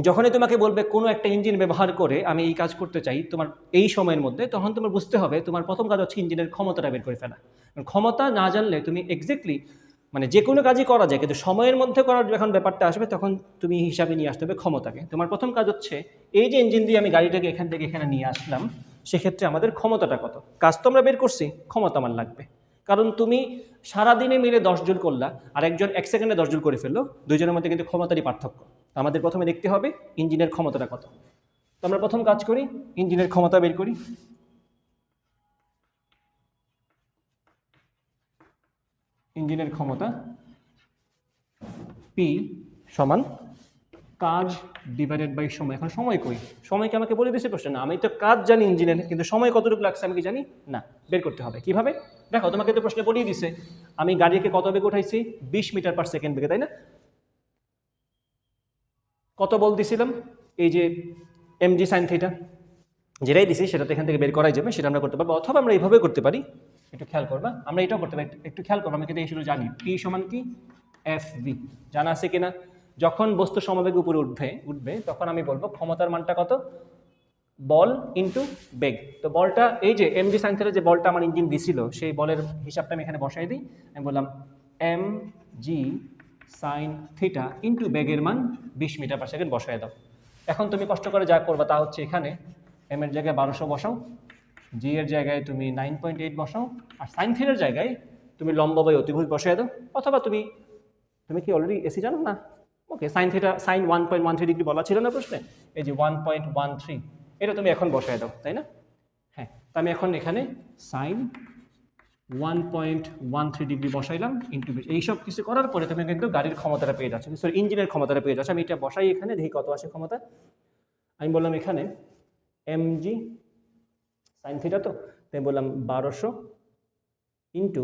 যখনই তোমাকে বলবে কোনো একটা ইঞ্জিন ব্যবহার করে আমি এই কাজ করতে চাই তোমার এই সময়ের মধ্যে, তখন তোমার বুঝতে হবে তোমার প্রথম কাজ হচ্ছে ইঞ্জিনের ক্ষমতাটা বের করে ফেলা। ক্ষমতা না জানলে তুমি এক্স্যাক্টলি মানে যে কোনো কাজই করা যায়, কিন্তু সময়ের মধ্যে করার যখন ব্যাপারটা আসবে তখন তুমি হিসাবে নিয়ে আসতে হবে ক্ষমতাকে। তোমার প্রথম কাজ হচ্ছে এই যে ইঞ্জিন দিয়ে আমি গাড়িটাকে এখান থেকে এখানে নিয়ে আসলাম, সেক্ষেত্রে আমাদের ক্ষমতাটা কত। কাজ তো আমরা বের করছি, ক্ষমতা আমার লাগবে। কারণ তুমি সারাদিনে মিলে 10 জুল করলা আর একজন 1 সেকেন্ডে 10 জুল করে ফেললো, দুইজনের মধ্যে কিন্তু ক্ষমতারই পার্থক্য। আমাদের প্রথমে দেখতে হবে ইঞ্জিনের ক্ষমতাটা কত। তো আমরা প্রথম কাজ করি, ইঞ্জিনের ক্ষমতা বের করি। ইঞ্জিনের ক্ষমতা P সমান কাজ ডিভাইডেড বাই সময়। এখন সময় কই, সময়কে আমাকে বলে দিয়েছে প্রশ্ন না, আমি তো কাজ জানি ইঞ্জিনের, কিন্তু সময় কতটুকু লাগছে আমি কি জানি না, বের করতে হবে। কিভাবে দেখো, তোমাকে তো প্রশ্নে বলিয়ে দিছে আমি গাড়িকে কত বেগে উঠাইছি 20 মিটার পার সেকেন্ড বেগে, তাই না? কত বল দিছিলাম, এই যে mg sin থিটা যেটাই দিছি সেটা তো এখান থেকে বের করাই যাবে, সেটা আমরা করতে পারবো। অথবা আমরা এইভাবে করতে পারি, একটু খেয়াল করবা, আমরা এটাও করতে পারি, একটু খেয়াল করবো। আমি কিন্তু এই শুধু জানি P সমান কি FV, জানা আছে কিনা? যখন বস্তু সমবেগে উপরে উঠবে তখন আমি বলবো ক্ষমতার মানটা কত, বল ইন্টু বেগ। তো বলটা এই যে mg sin থিটা যে বলটা আমার ইঞ্জিন দিছিল সেই বলের হিসাবটা আমি এখানে বসাই দিই। আমি বললাম mg sin থিটা ইন্টু বেগের মান 20 মিটার পার সেকেন্ড বসাই দাও। এখন তুমি কষ্ট করে যা করবা তা হচ্ছে এখানে m এর জায়গায় 1200 বসাও, g এর জায়গায় তুমি 9.8 বসাও, আর sin থিটার জায়গায় তুমি লম্ব বাই অতিভুজ বসাই দাও। অথবা তুমি কি অলরেডি এসি জানো না? ওকে, sin থিটা sin 1.13 ডিগ্রি বলা ছিল না প্রশ্নে, এই যে 1.13 এটা তুমি এখন বসায় দাও, তাই না? হ্যাঁ, তো আমি এখন এখানে sin 1.13 ডিগ্রি বসাইলাম ইন্টু এইসব কিছু করার পরে তুমি কিন্তু গাড়ির ক্ষমতাটা পেয়ে যাচ্ছ, সরি ইঞ্জিনের ক্ষমতাটা পেয়ে যাচ্ছ। আমি এটা বসাই এখানে, দেখি কত আসে ক্ষমতা। আমি বললাম এখানে mg sin থিটা, তো আমি বললাম 1200 ইন্টু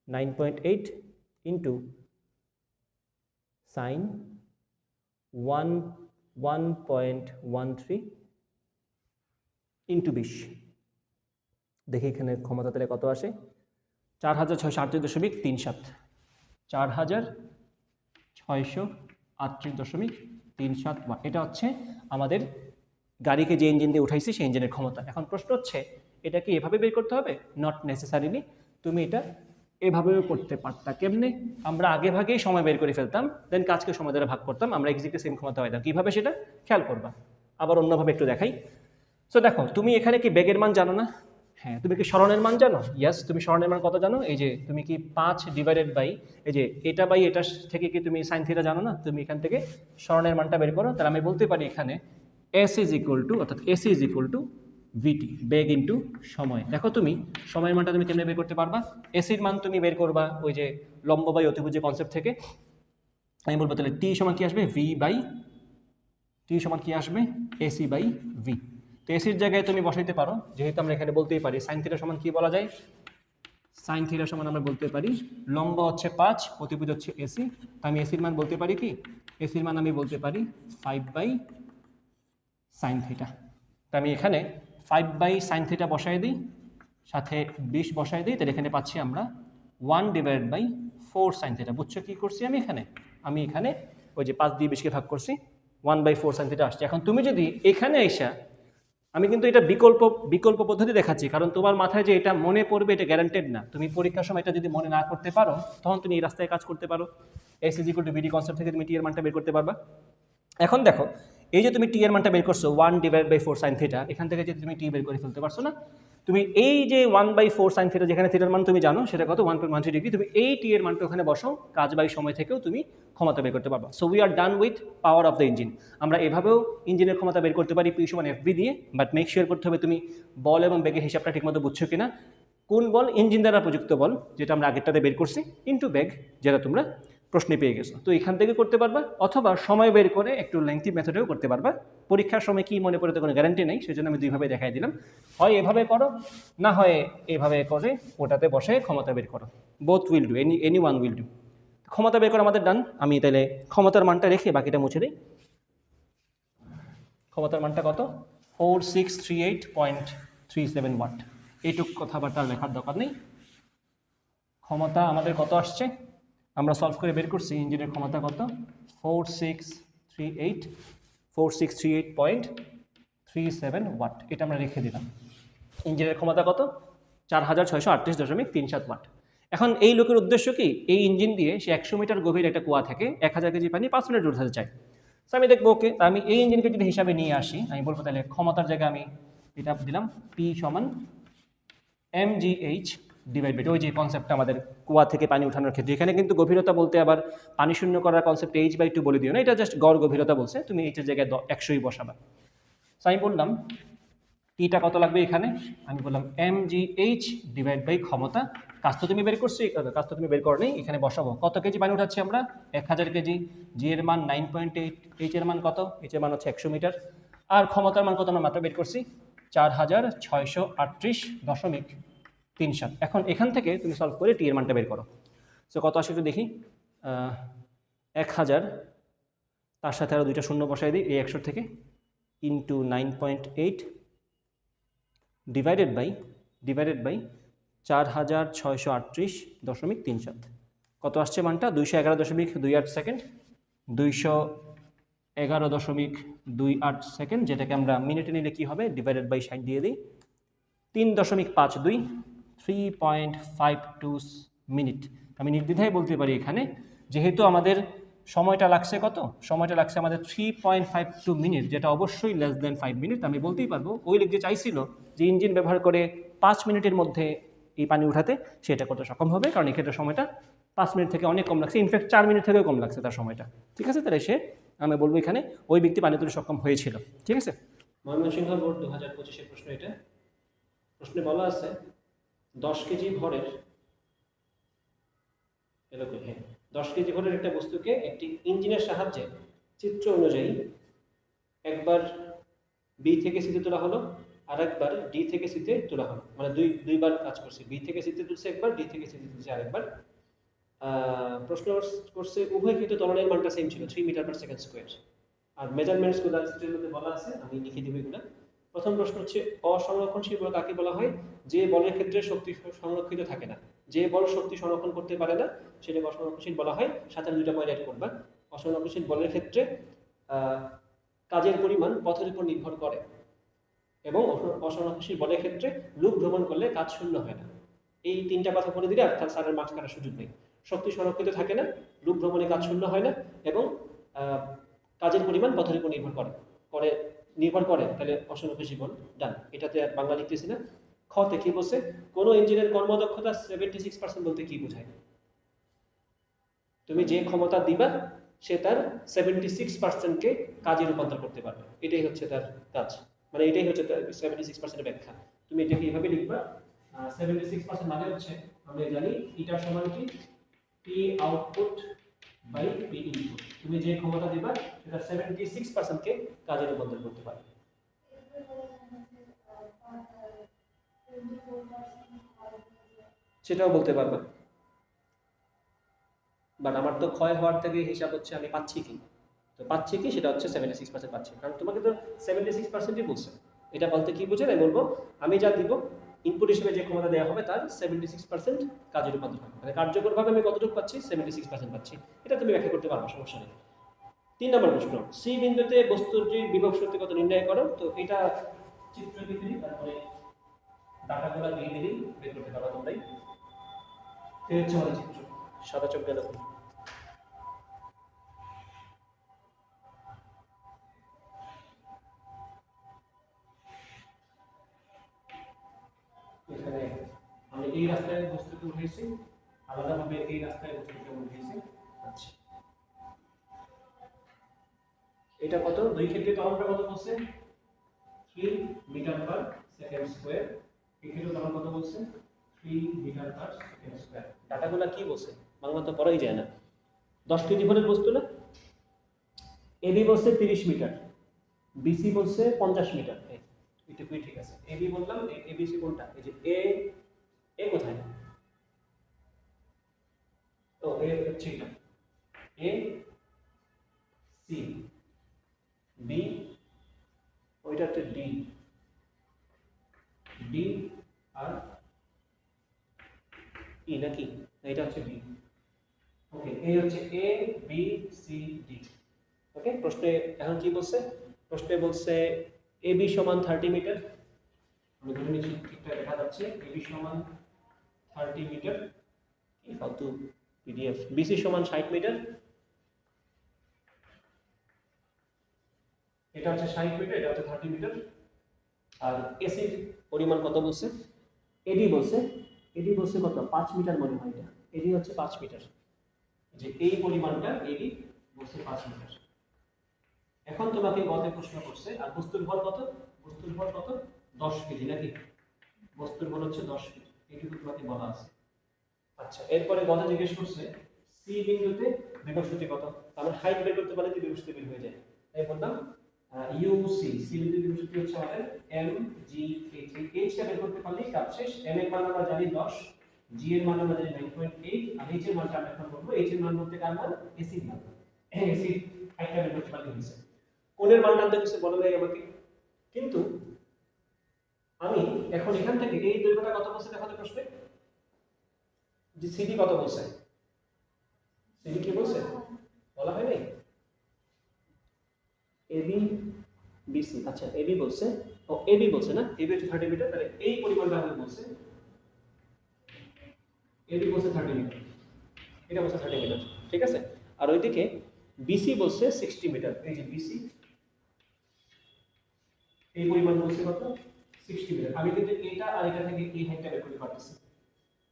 9.8 ইন্টু sin 1.13 ইন্টু 20। দেখি এখানে ক্ষমতা তাহলে কত আসে, 4638.37, 4638.37। এটা হচ্ছে আমাদের গাড়িকে যে ইঞ্জিন দিয়ে উঠাইছি সেই ইঞ্জিনের ক্ষমতা। এখন প্রশ্ন হচ্ছে এটা কি এভাবে বের করতে হবে? নট নেসেসারিলি, তুমি এটা এভাবেও করতে পারতা। কেমনে? আমরা আগে ভাগেই সময় বের করে ফেলতাম, দেন কাজকে সময় দ্বারা ভাগ করতাম, আমরা এক্সাক্টলি সেম ক্ষমতা পাইতাম। কীভাবে সেটা খেয়াল করবা। আবার অন্যভাবে একটু দেখাই। সো দেখো, তুমি এখানে কি বেগের মান জানো না? হ্যাঁ। তুমি কি স্মরণের মান জানো? ইয়াস। তুমি স্মরণের মান কত জানো? এই যে তুমি কি 5 ডিভাইডেড বাই এই যে এটা বাই এটা থেকে কি তুমি সাইন থিটা জানো না? তুমি এখান থেকে স্মরণের মানটা বের করো। তাহলে আমি বলতে পারি এখানে এস ইজ ইকুয়াল টু, অর্থাৎ S is equal to VT, বেগ ইন্টু সময়। দেখো তুমি সময়ের মানটা তুমি কেমনে বের করতে পারবা? এসির মান তুমি বের করবা ওই যে লম্ব বাই অতিভুজের কনসেপ্ট থেকে। আমি বলবো তাহলে টি সমান কি আসবে, ভি বাই টি সমান কি আসবে, এসি বাই ভি। তো এসির জায়গায় তুমি বসাইতে পারো, যেহেতু আমরা এখানে বলতেই পারি সাইন থিটা সমান কি বলা যায়, সাইন থিটা সমান আমরা বলতে পারি লম্ব হচ্ছে 5, অতিভুজ হচ্ছে এসি। তো আমি এসির মান বলতে পারি কি, এসির মান আমি বলতে পারি 5 বাই সাইন থিটা। তো আমি এখানে 5 বাই সাইন থিটা বসাই দিই, সাথে 20 বসাই দিই, তাহলে এখানে পাচ্ছি আমরা 1 ডিভাইড বাই 4 সাইন থিটা। বুঝছো কি করছি আমি এখানে ওই যে 5 দিয়ে 20কে ভাগ করছি, 1 বাই 4 সাইন থিটা আসছে। এখন তুমি যদি এখানে আইসা, আমি কিন্তু এটা বিকল্প পদ্ধতি দেখাচ্ছি, কারণ তোমার মাথায় যে এটা মনে পড়বে এটা গ্যারান্টেড না। তুমি পরীক্ষার সময় এটা যদি মনে না করতে পারো তখন তুমি এই রাস্তায় কাজ করতে পারো। S is equal to VD concept থেকে তুমি টি এর মানটা বের করতে পারবা। এখন দেখো এই যে তুমি টি এর মানটা বের করছো 1/4 sin থিটা, এখান থেকে যে তুমি টি বের করে ফেলতে পারছো না, তুমি এই যে 1/4 sin থিটা যেখানে থিটার মান তুমি জানো সেটা কত 1.13 ডিগ্রি, তুমি এই টি এর মানটা ওখানে বসাও, কাজ বাই সময় থেকেও তুমি ক্ষমতা বের করতে পারবা। So we are done with power of the engine. আমরা এভাবেও ইঞ্জিনের ক্ষমতা বের করতে পারি P=FV দিয়ে, বাট মেক শিওর করতে হবে তুমি বল এবং বেগের হিসাবটা ঠিকমতো বুঝছো কিনা। কোন বল? ইঞ্জিন দ্বারা প্রযুক্ত বল, যেটা আমরা আগেরটাতে বের করছি, ইনটু বেগ, যেটা তোমরা প্রশ্নে পেয়ে গেছো। তো এখান থেকে করতে পারবা, অথবা সময় বের করে একটু লেংথি মেথডেও করতে পারবা। পরীক্ষার সময় কি মনে পড়ে তো কোনো গ্যারান্টি নেই, সেজন্য আমি দুইভাবে দেখাই দিলাম। হয় এভাবে করো, না হয় এভাবে করে ওটাতে বসে ক্ষমতা বের করো। Both will do, any one will do. ক্ষমতা বের করা আমাদের ডান। আমি তাহলে ক্ষমতার মানটা রেখে বাকিটা মুছে দিই। ক্ষমতার মানটা কত? 4638.37 ওয়াট। এইটুক কথাবার্তা লেখার দরকার নেই। ক্ষমতা আমাদের কত আসছে, আমরা সলভ করে বের করছি ইঞ্জিনের ক্ষমতা কত, 4638.37 ওয়াট। এটা আমরা রেখে দিলাম। ইঞ্জিনের ক্ষমতা কত? 4638.37 ওয়াট। এখন এই লোকের উদ্দেশ্য কি? এই ইঞ্জিন দিয়ে সে 100 মিটার গভীর একটা কুয়া থেকে 1000 কেজি পানি 5 মিনিট উঠাতে চায়। তো আমি দেখবো ওকে, আমি এই ইঞ্জিনকে যদি হিসাবে নিয়ে আসি, আমি বলবো তাহলে ক্ষমতার জায়গায় আমি এটা দিলাম P = mgh ডিভাইড বাই, ওই যে কনসেপ্টটা আমাদের কুয়া থেকে পানি উঠানোর ক্ষেত্রে, এখানে কিন্তু গভীরতা বলতে আবার পানি শূন্য করার কনসেপ্ট h/2 বলে দিও না, এটা জাস্ট গড় গভীরতা বলছে, তুমি এইটার জায়গায় 100ই বসাবা। সো আমি বললাম টিটা কত লাগবে এখানে, আমি বললাম mgh ডিভাইড বাই ক্ষমতা। কাজ তো তুমি বের করছি, কাজ তো তুমি বের করো নেই, এখানে বসাবো। কত কেজি পানি উঠাচ্ছি আমরা? 1000 কেজি। জি এর মান 9.8, এইচ এর মান কত? এইচ এর মান হচ্ছে 100 মিটার। আর ক্ষমতার মান কত আমরা মাত্র বের করছি? 4638.37। এখন এখান থেকে তুমি সলভ করে টি এর মানটা বের করো। সো কত আসে একটু দেখি। 1000, তার সাথে আরও দুইটা শূন্য বসাই দিই এই 100 থেকে, ইন্টু 9.8 ডিভাইডেড বাই 4638.37। কত আসছে মানটা? 211.28 সেকেন্ড, 211.28 সেকেন্ড, যেটাকে আমরা মিনিটে নিলে কী হবে, ডিভাইডেড বাই 60 দিয়ে দিই, 3.52, 3.52 মিনিট। আমি নির্দ্বিধায় বলতে পারি এখানে, যেহেতু আমাদের সময়টা লাগছে কত, সময়টা লাগছে আমাদের 3.52 মিনিট, যেটা অবশ্যই লেস দেন 5 মিনিট। আমি বলতেই পারবো ওই লোক যে চাইছিল যে ইঞ্জিন ব্যবহার করে 5 মিনিটের মধ্যে এই পানি উঠাতে, সেটা করতে সক্ষম হবে, কারণ এক্ষেত্রে সময়টা 5 মিনিট থেকে অনেক কম লাগছে, ইনফ্যাক্ট 4 মিনিট থেকেও কম লাগছে তার সময়টা। ঠিক আছে, তাহলে সে, আমি বলবো এখানে ওই ব্যক্তি পানি তুলতে সক্ষম হয়েছিল। ঠিক আছে, ময়মনসিংহ বোর্ড 2025-এর প্রশ্ন এটা। প্রশ্নে বলা আছে 10 কেজি ভরের, হ্যাঁ 10 কেজি ভরের একটা বস্তুকে একটি ইঞ্জিনের সাহায্যে চিত্র অনুযায়ী একবার বি থেকে সিতে তোলা হলো, আর একবার ডি থেকে সিতে তোলা হলো, মানে দুইবার কাজ করছে, বি থেকে সিতে তুলছে একবার, ডি থেকে সিতে তুলছে আরেকবার। প্রশ্ন করছে উভয় ক্ষেত্রে ত্বরণের মানটা সেম ছিল 3 মিটার পার সেকেন্ড স্কোয়ার। আর মেজারমেন্টস গুলো চিত্রের মধ্যে বলা আছে, আমি লিখে দিব এগুলো। প্রথম প্রশ্ন হচ্ছে অসংরক্ষণশীল বল কাকে বলা হয়? যে বলের ক্ষেত্রে শক্তি সংরক্ষিত থাকে না, যে বল শক্তি সংরক্ষণ করতে পারে না সেটাকে অসংরক্ষণশীল বলা হয়। সাথে দুইটা পয়েন্ট অ্যাড করবা। অসংরক্ষণশীল বলের ক্ষেত্রে কাজের পরিমাণ পথের উপর নির্ভর করে, এবং অসংরক্ষণশীল বলের ক্ষেত্রে লুপ ভ্রমণ করলে কাজ শূন্য হয় না। এই তিনটা কথা বলে দিলে অর্থাৎ স্যারের মার্কস কাটার সুযোগ নেই। শক্তি সংরক্ষিত থাকে না, লুপ ভ্রমণে কাজ শূন্য হয় না, এবং কাজের পরিমাণ পথের উপর নির্ভর করে, তাহলে অসংরক্ষণশীল বল ডান। এটাতে আর বাংলা লিখতেছি না। খতে কি বলছে, কোন ইঞ্জিনের কর্মদক্ষতা 76% বলতে কি বোঝায়? তুমি যে ক্ষমতা দিবা সে তার 76%কে কাজে রূপান্তর করতে পারবে, এটাই হচ্ছে তার কাজ, মানে এটাই হচ্ছে তার 76% ব্যাখ্যা। তুমি এটাকে এইভাবে লিখবা, 76% মানে হচ্ছে আমরা জানি এটা সমান কি P output by P input. তুমি যে ক্ষমতা দিবা সেটা 76% কে কাজে রূপান্তর করতে পারবে। সেটাও বলতে পারবা, বাট আমার তো ক্ষয় হওয়ার থেকে হিসাব হচ্ছে আমি পাচ্ছি কি, তো পাচ্ছি কি সেটা হচ্ছে 76% পাচ্ছি, কারণ তোমাকে তো 76%ই বলছে। এটা বলতে কি বোঝায় আমি বলবো, আমি যা দিব ইনপুট হিসেবে যে ক্ষমতা দেওয়া হবে তার 76% কাজে রূপান্তর হবে, মানে কার্যকরভাবে আমি কতটুকু পাচ্ছি, 76% পাচ্ছি। এটা তুমি ব্যাখ্যা করতে পারবো, সমস্যা নেই। 3 নম্বর প্রশ্ন, সি বিন্দুতে বস্তুটির বিভব শক্তি কত নির্ণয় করো। তো এটা চিত্র দিলেই, তারপরে ডাটাগুলো দিয়ে দিলেই বের করতে পারবা তোমরাই। এই হচ্ছে আমাদের চিত্র, সাদা চোখ গেল। এই রাস্তায় বস্তুকে উঠেছি, আলাদাভাবে এই রাস্তায় বস্তুকে উঠেছি। আচ্ছা, এটা কত? দুই ক্ষেত্রে ত্বরণটা কত বলছে? 3 মিটার পার সেকেন্ড স্কয়ার। এই ক্ষেত্রে ত্বরণ কত বলছে? 3 মিটার পার সেকেন্ড স্কয়ার। ডাটাগুলো কি বলছে? বাংলা তো পড়াই যায় না। 10 কেজি ভরের বস্তু না? এবি বলছে 30 মিটার, বিসি বলছে 50 মিটার। এটুকুই ঠিক আছে। এবি বললাম, এবিসি কোনটা? এই যে এ কোথায়? তো এ হচ্ছে এটা, এ সি, বি ওইটা হচ্ছে ডি, ডি আর ই নাকি? এটা হচ্ছে বি। ওকে, এই হচ্ছে এ বি সি ডি। ওকে, প্রশ্নে এখন কি বলছে? প্রশ্নে বলছে এবি সমান 30 মিটার। আমি ধরে নিচ্ছি ঠিকঠাক দেখা যাচ্ছে। এবি সমান 30 মিটার, কি ফালতু পিডিএফ। বিসি সমান 60 মিটার, এটা হচ্ছে 60 মিটার, এটা হচ্ছে 30 মিটার। আর এসির পরিমাণ কত বলছে? এডি বলছে, এডি বলছে কত? 5 মিটার মনে হয়। এটা এডি হচ্ছে 5 মিটার, যে এই পরিমাণটা এডি বলছে 5 মিটার। এখন তোমাকে গতে প্রশ্ন করছে, আর বস্তুর ভর কত? বস্তুর ভর কত? 10 কেজি নাকি? বস্তুর ভর হচ্ছে 10 কেজি, এইটুকু তোমাকে বলা আছে। আচ্ছা, এরপরে গতে জিজ্ঞেস করছে সি বিন্দুতে বিভব কত? আমরা হাইট বের করতে পারলে বিভব বের হয়ে যায়। তাই বললাম ইউসি, সি বিন্দুতে বিভব হচ্ছে আমাদের এম জি এইচ। এইচ টা বের করতে পারলেই কাজ শেষ। এম এর মান আমরা জানি 10, জি এর মান আমরা জানি 9.8, আর এইচ এর মানটা আমরা এখন করব। এইচ এর মান বলতে কার মান? এসি এর মান। এসি হাইটটা বের করতে পারলে হয়েছে। কোণের মানটা আনতে কিছু বলা নাই আমাকে, কিন্তু আমি এখন এখান থেকে এই দৈর্ঘ্যটা কত বলছে দেখো তো প্রশ্নে, যে সিডি কত বলছে? সিডি কি বলছে? বলা হয় নাই। এবি বিসি, আচ্ছা এবি বলছে, ও এবি বলছে না, এবি হচ্ছে 30 মিটার, তাহলে এই পরিমাণটা আমাদের বলছে। এবি বলছে 30 মিটার, এটা বলছে 30 মিটার, ঠিক আছে। আর ওইদিকে বিসি বলছে 60 মিটার। এই যে বিসি, এই পরিমাণ বলছে কত? 60 মিটার। আমি কিন্তু এটা আর এটা থেকে এই হাইটটা বের করতে পারতেছি।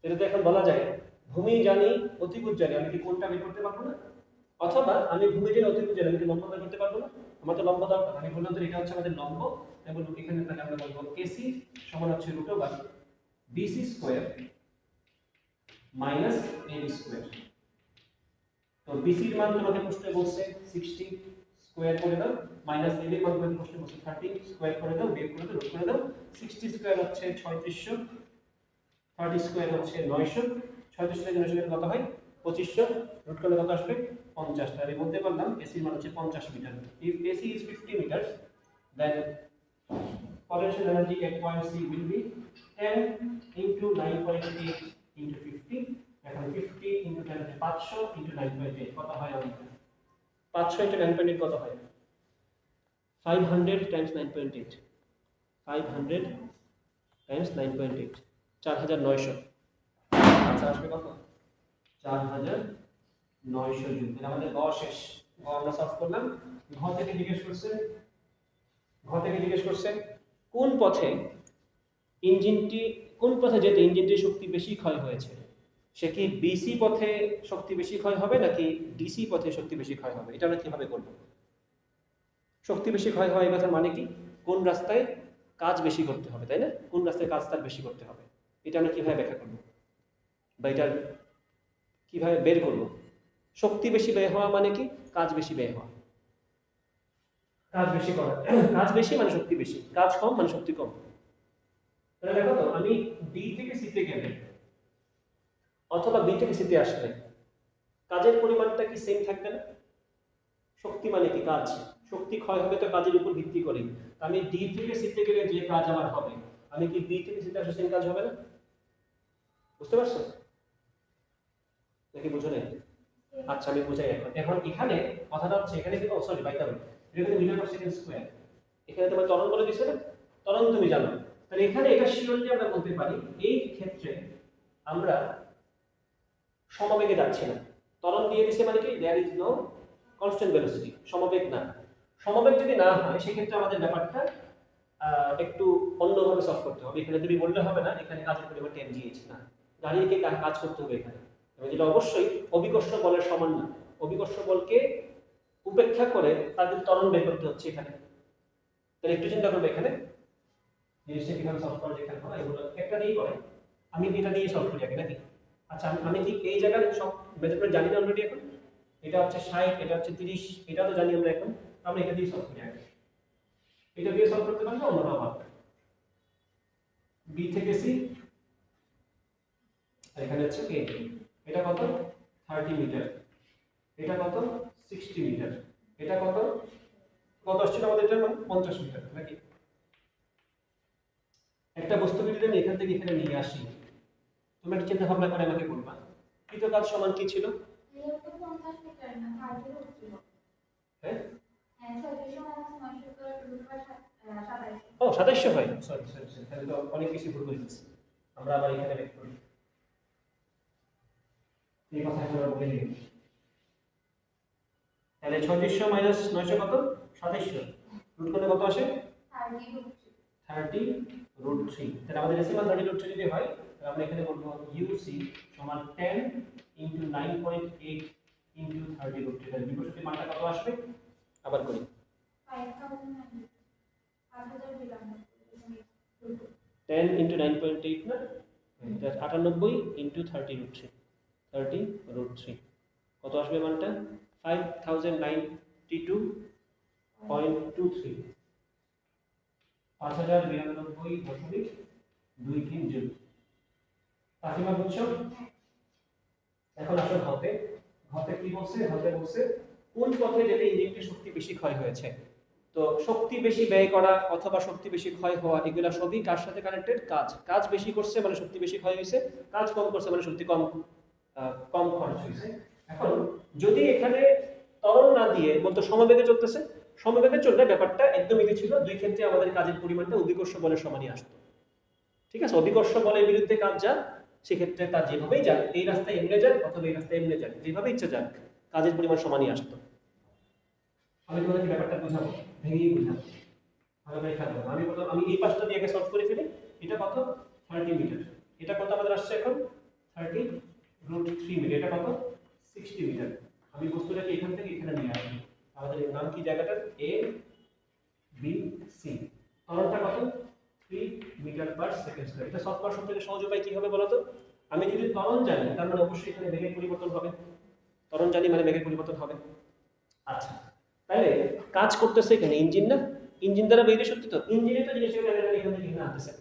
এটা তো এখন বলা যায় ভূমি জানি অতিভুজ জানি, আমি কি কোনটা বের করতে পারবো না? অথবা আমি ভূমি জানি অতিভুজ জানি, আমি কি লম্ব বের করতে পারবো না? আমার তো লম্ব দরকার। আমি বললাম তো এটা হচ্ছে আমাদের লম্ব, তাই বলবো এখানে তাহলে আমরা বলবো এসি সমান হচ্ছে √/, BC square minus AB square. তো বিসির মান তোমাকে প্রশ্নে বলছে 60 স্কয়ার করে দাও, মাইনাস এবি মান তোমাকে প্রশ্নে বলছে 30 স্কয়ার করে দাও, বিয়োগ করে দাও, রুট করে দাও। 60 স্কয়ার হচ্ছে 3600, 30 স্কয়ার হচ্ছে 900, 36 থেকে 900 কত হয়? 2500, রুট করলে কত আসবে? 50। তাহলে বলতে পারলাম এসির মান হচ্ছে 50 metre. If AC is 50 meters, then potential energy at point C will be 10 into 9.8 into 50. এখন 50 into 10 হচ্ছে 500 into 9.8 কত হয়? আমাদের 500 into 9.8 কত হয়? 500 times 9.8, 500 times 9.8, 4900। আচ্ছা আসবে কত? 4900 জুল। তাহলে আমাদের গ শেষ। গ আমরা সলভ করলাম। ঘ থেকে জিজ্ঞেস করছে কোন পথে যেতে ইঞ্জিনটির শক্তি বেশি ক্ষয় হয়েছে? সে কি বিসি পথে শক্তি বেশি ক্ষয় হবে নাকি ডিসি পথে শক্তি বেশি ক্ষয় হবে? এটা আমরা কিভাবে করব? শক্তি বেশি ক্ষয় হয়, এই কথার মানে কি? কোন রাস্তায় কাজ বেশি করতে হবে, তাই না? কোন রাস্তায় কাজ তার বেশি করতে হবে, এটা আমরা কিভাবে ব্যাখ্যা করব বা এটা কিভাবে বের করব? শক্তি বেশি ব্যয় হওয়া মানে কি? কাজ বেশি ব্যয় হওয়া। কাজ বেশি করা, কাজ বেশি মানে শক্তি বেশি, কাজ কম মানে শক্তি কম। তাহলে দেখো তো, আমি ডি থেকে সিতে গেলে অথবা বি থেকে সিতে আসলে কাজের পরিমাণটা কি সেম থাকবে না? শক্তি মানে কি? কাজ। শক্তি ক্ষয় হবে তো কাজের উপর ভিত্তি করে। আমি ডি থেকে সিতে গেলে যে কাজ আমার হবে, আমি কি বি থেকে সিতে আসলে সেম কাজ হবে না? বুঝতে পারছো নাকি বুঝো নাই? আচ্ছা আমি বুঝাই। এখন এখানে কথাটা হচ্ছে, এখানে কিন্তু সরি বাই দ্য ওয়ে, এটা কিন্তু মিটার পার সেকেন্ড স্কয়ার। এখানে তোমার ত্বরণ বলে দিছে না, ত্বরণ তুমি জানো। তাহলে এখানে এটা শিওরলি আমরা বলতে পারি এই ক্ষেত্রে আমরা সমবেগে যাচ্ছি না। ত্বরণ দিয়ে দিছে মানে কি? There is no constant velocity, সমবেগ না। সমবেগ যদি না হয় সেক্ষেত্রে আমাদের ব্যাপারটা একটু অন্যভাবে সলভ করতে হবে। এখানে তুমি বললে হবে না এখানে কাজের পরিমাণ 10 GH না, দাঁড়িয়ে কাজ করতে হবে এখানে, এবং যেটা অবশ্যই অভিকর্ষ বলের সমান না। অভিকর্ষ বলকে উপেক্ষা করে তাদের ত্বরণ বের করতে হচ্ছে এখানে। তাহলে একটু চিন্তা করবে এখানে জিনিসটা কিভাবে সলভ করা যায়। এখানে এগুলো একটা দিয়েই করে, আমি এটা দিয়ে সলভ করি আগে নাকি? আচ্ছা আমি কি এই জায়গার সব মেজারমেন্ট জানি না অলরেডি? এখন এটা হচ্ছে 60, এটা হচ্ছে 30, এটা তো জানি আমরা এখন, আমরা এটা দিয়ে সলভ করি আগে। এটা দিয়ে সলভ করতে পারলে অন্যরা পারবে। বি থেকে সি, আর এখানে হচ্ছে এ, এটা কত 30 মিটার, এটা কত 60 মিটার, এটা কত কত আসছে আমাদের, এটা 50 মিটার নাকি? একটা বস্তু বিদ্যুৎ আমি এখান থেকে এখানে নিয়ে আসি, তুমি একটা চিন্তা ভাবনা করে আমাকে বলবা কৃত কাজ সমান কি ছিল? হ্যাঁ ও 2700 হয়, সরি সরি সরি, তাহলে তো অনেক কিছু ভুল করে দিচ্ছি। আমরা আবার এখানে বের করি, এই কথা আমরা বলে দিই। তাহলে 3600 মাইনাস 900 কত 2700, রুট করলে কত আসে 30√3। তাহলে আমাদের ডেসিমাল 30√3 যদি হয় তাহলে আমরা এখানে বলবো UC সমান 10 ইনটু 9.8 ইনটু 30√3। তাহলে বিকশিত মানটা কত আসবে? আবার করি 10 ইনটু 9.8 না, এটা 98 ইনটু 30√3, 30√3 কত আসবে মানটা? 5092.23, 5092.23 জুল। তাকিমা বুঝছো? এখন আসলে ঘতে কি বলছে? ঘতে বলছে কোন পথে গেলে ইঞ্জিনটির শক্তি বেশি ক্ষয় হয়েছে। তো শক্তি বেশি ব্যয় করা অথবা শক্তি বেশি ক্ষয় হওয়া এগুলা সবই কার সাথে কানেক্টেড? কাজ বেশি করছে মানে শক্তি বেশি ক্ষয় হয়েছে, কাজ কম করছে মানে শক্তি কম খরচ হয়েছে। এখন যদি এখানে ত্বরণ না দিয়ে বলতো সমবেগে চলতেছে, সমবেগে চললে ব্যাপারটা একদম ইজি ছিল, দুই ক্ষেত্রে আমাদের কাজের পরিমাণটা অভিকর্ষ বলের সমানই আসতো। ঠিক আছে, অভিকর্ষ বলের বিরুদ্ধে কাজ যাক, সেক্ষেত্রে তার যেভাবেই যাক, এই রাস্তায় এমনি যাক অথবা এই রাস্তায় এমনি যাক, যেভাবে ইচ্ছা যাক, কাজের পরিমাণ সমানই আসতো। আমি তোমাদেরকে ব্যাপারটা বুঝাবো, ভেঙেই বুঝাবো, ভালোভাবে থাকবো। আমি বললাম আমি এই পাশটা দিয়ে আগে সলভ করে ফেলি। এটা কত 30 মিটার, এটা কত আমাদের আসছে এখন 30√3 মিটার, এটা কত 60 মিটার। আমি বস্তুটাকে এখান থেকে এখানে নিয়ে আসবো। আমাদের নাম কি জায়গাটার? A B C. ত্বরণটা কত 3 মিটার পার সেকেন্ড স্কয়ার। এটা সলভ করার সবথেকে সহজ উপায় কি হবে বলো তো? আমি যদি ত্বরণ জানি তার মানে অবশ্যই এখানে বেগের পরিবর্তন হবে, ত্বরণ জানি মানে বেগের পরিবর্তন হবে। আচ্ছা তাহলে কাজ করতেছে এখানে ইঞ্জিন না, ইঞ্জিন দ্বারা বেরিয়ে শক্তি, তো ইঞ্জিনে তো জিনিসগুলো এখান থেকে এখানে আসতেছে।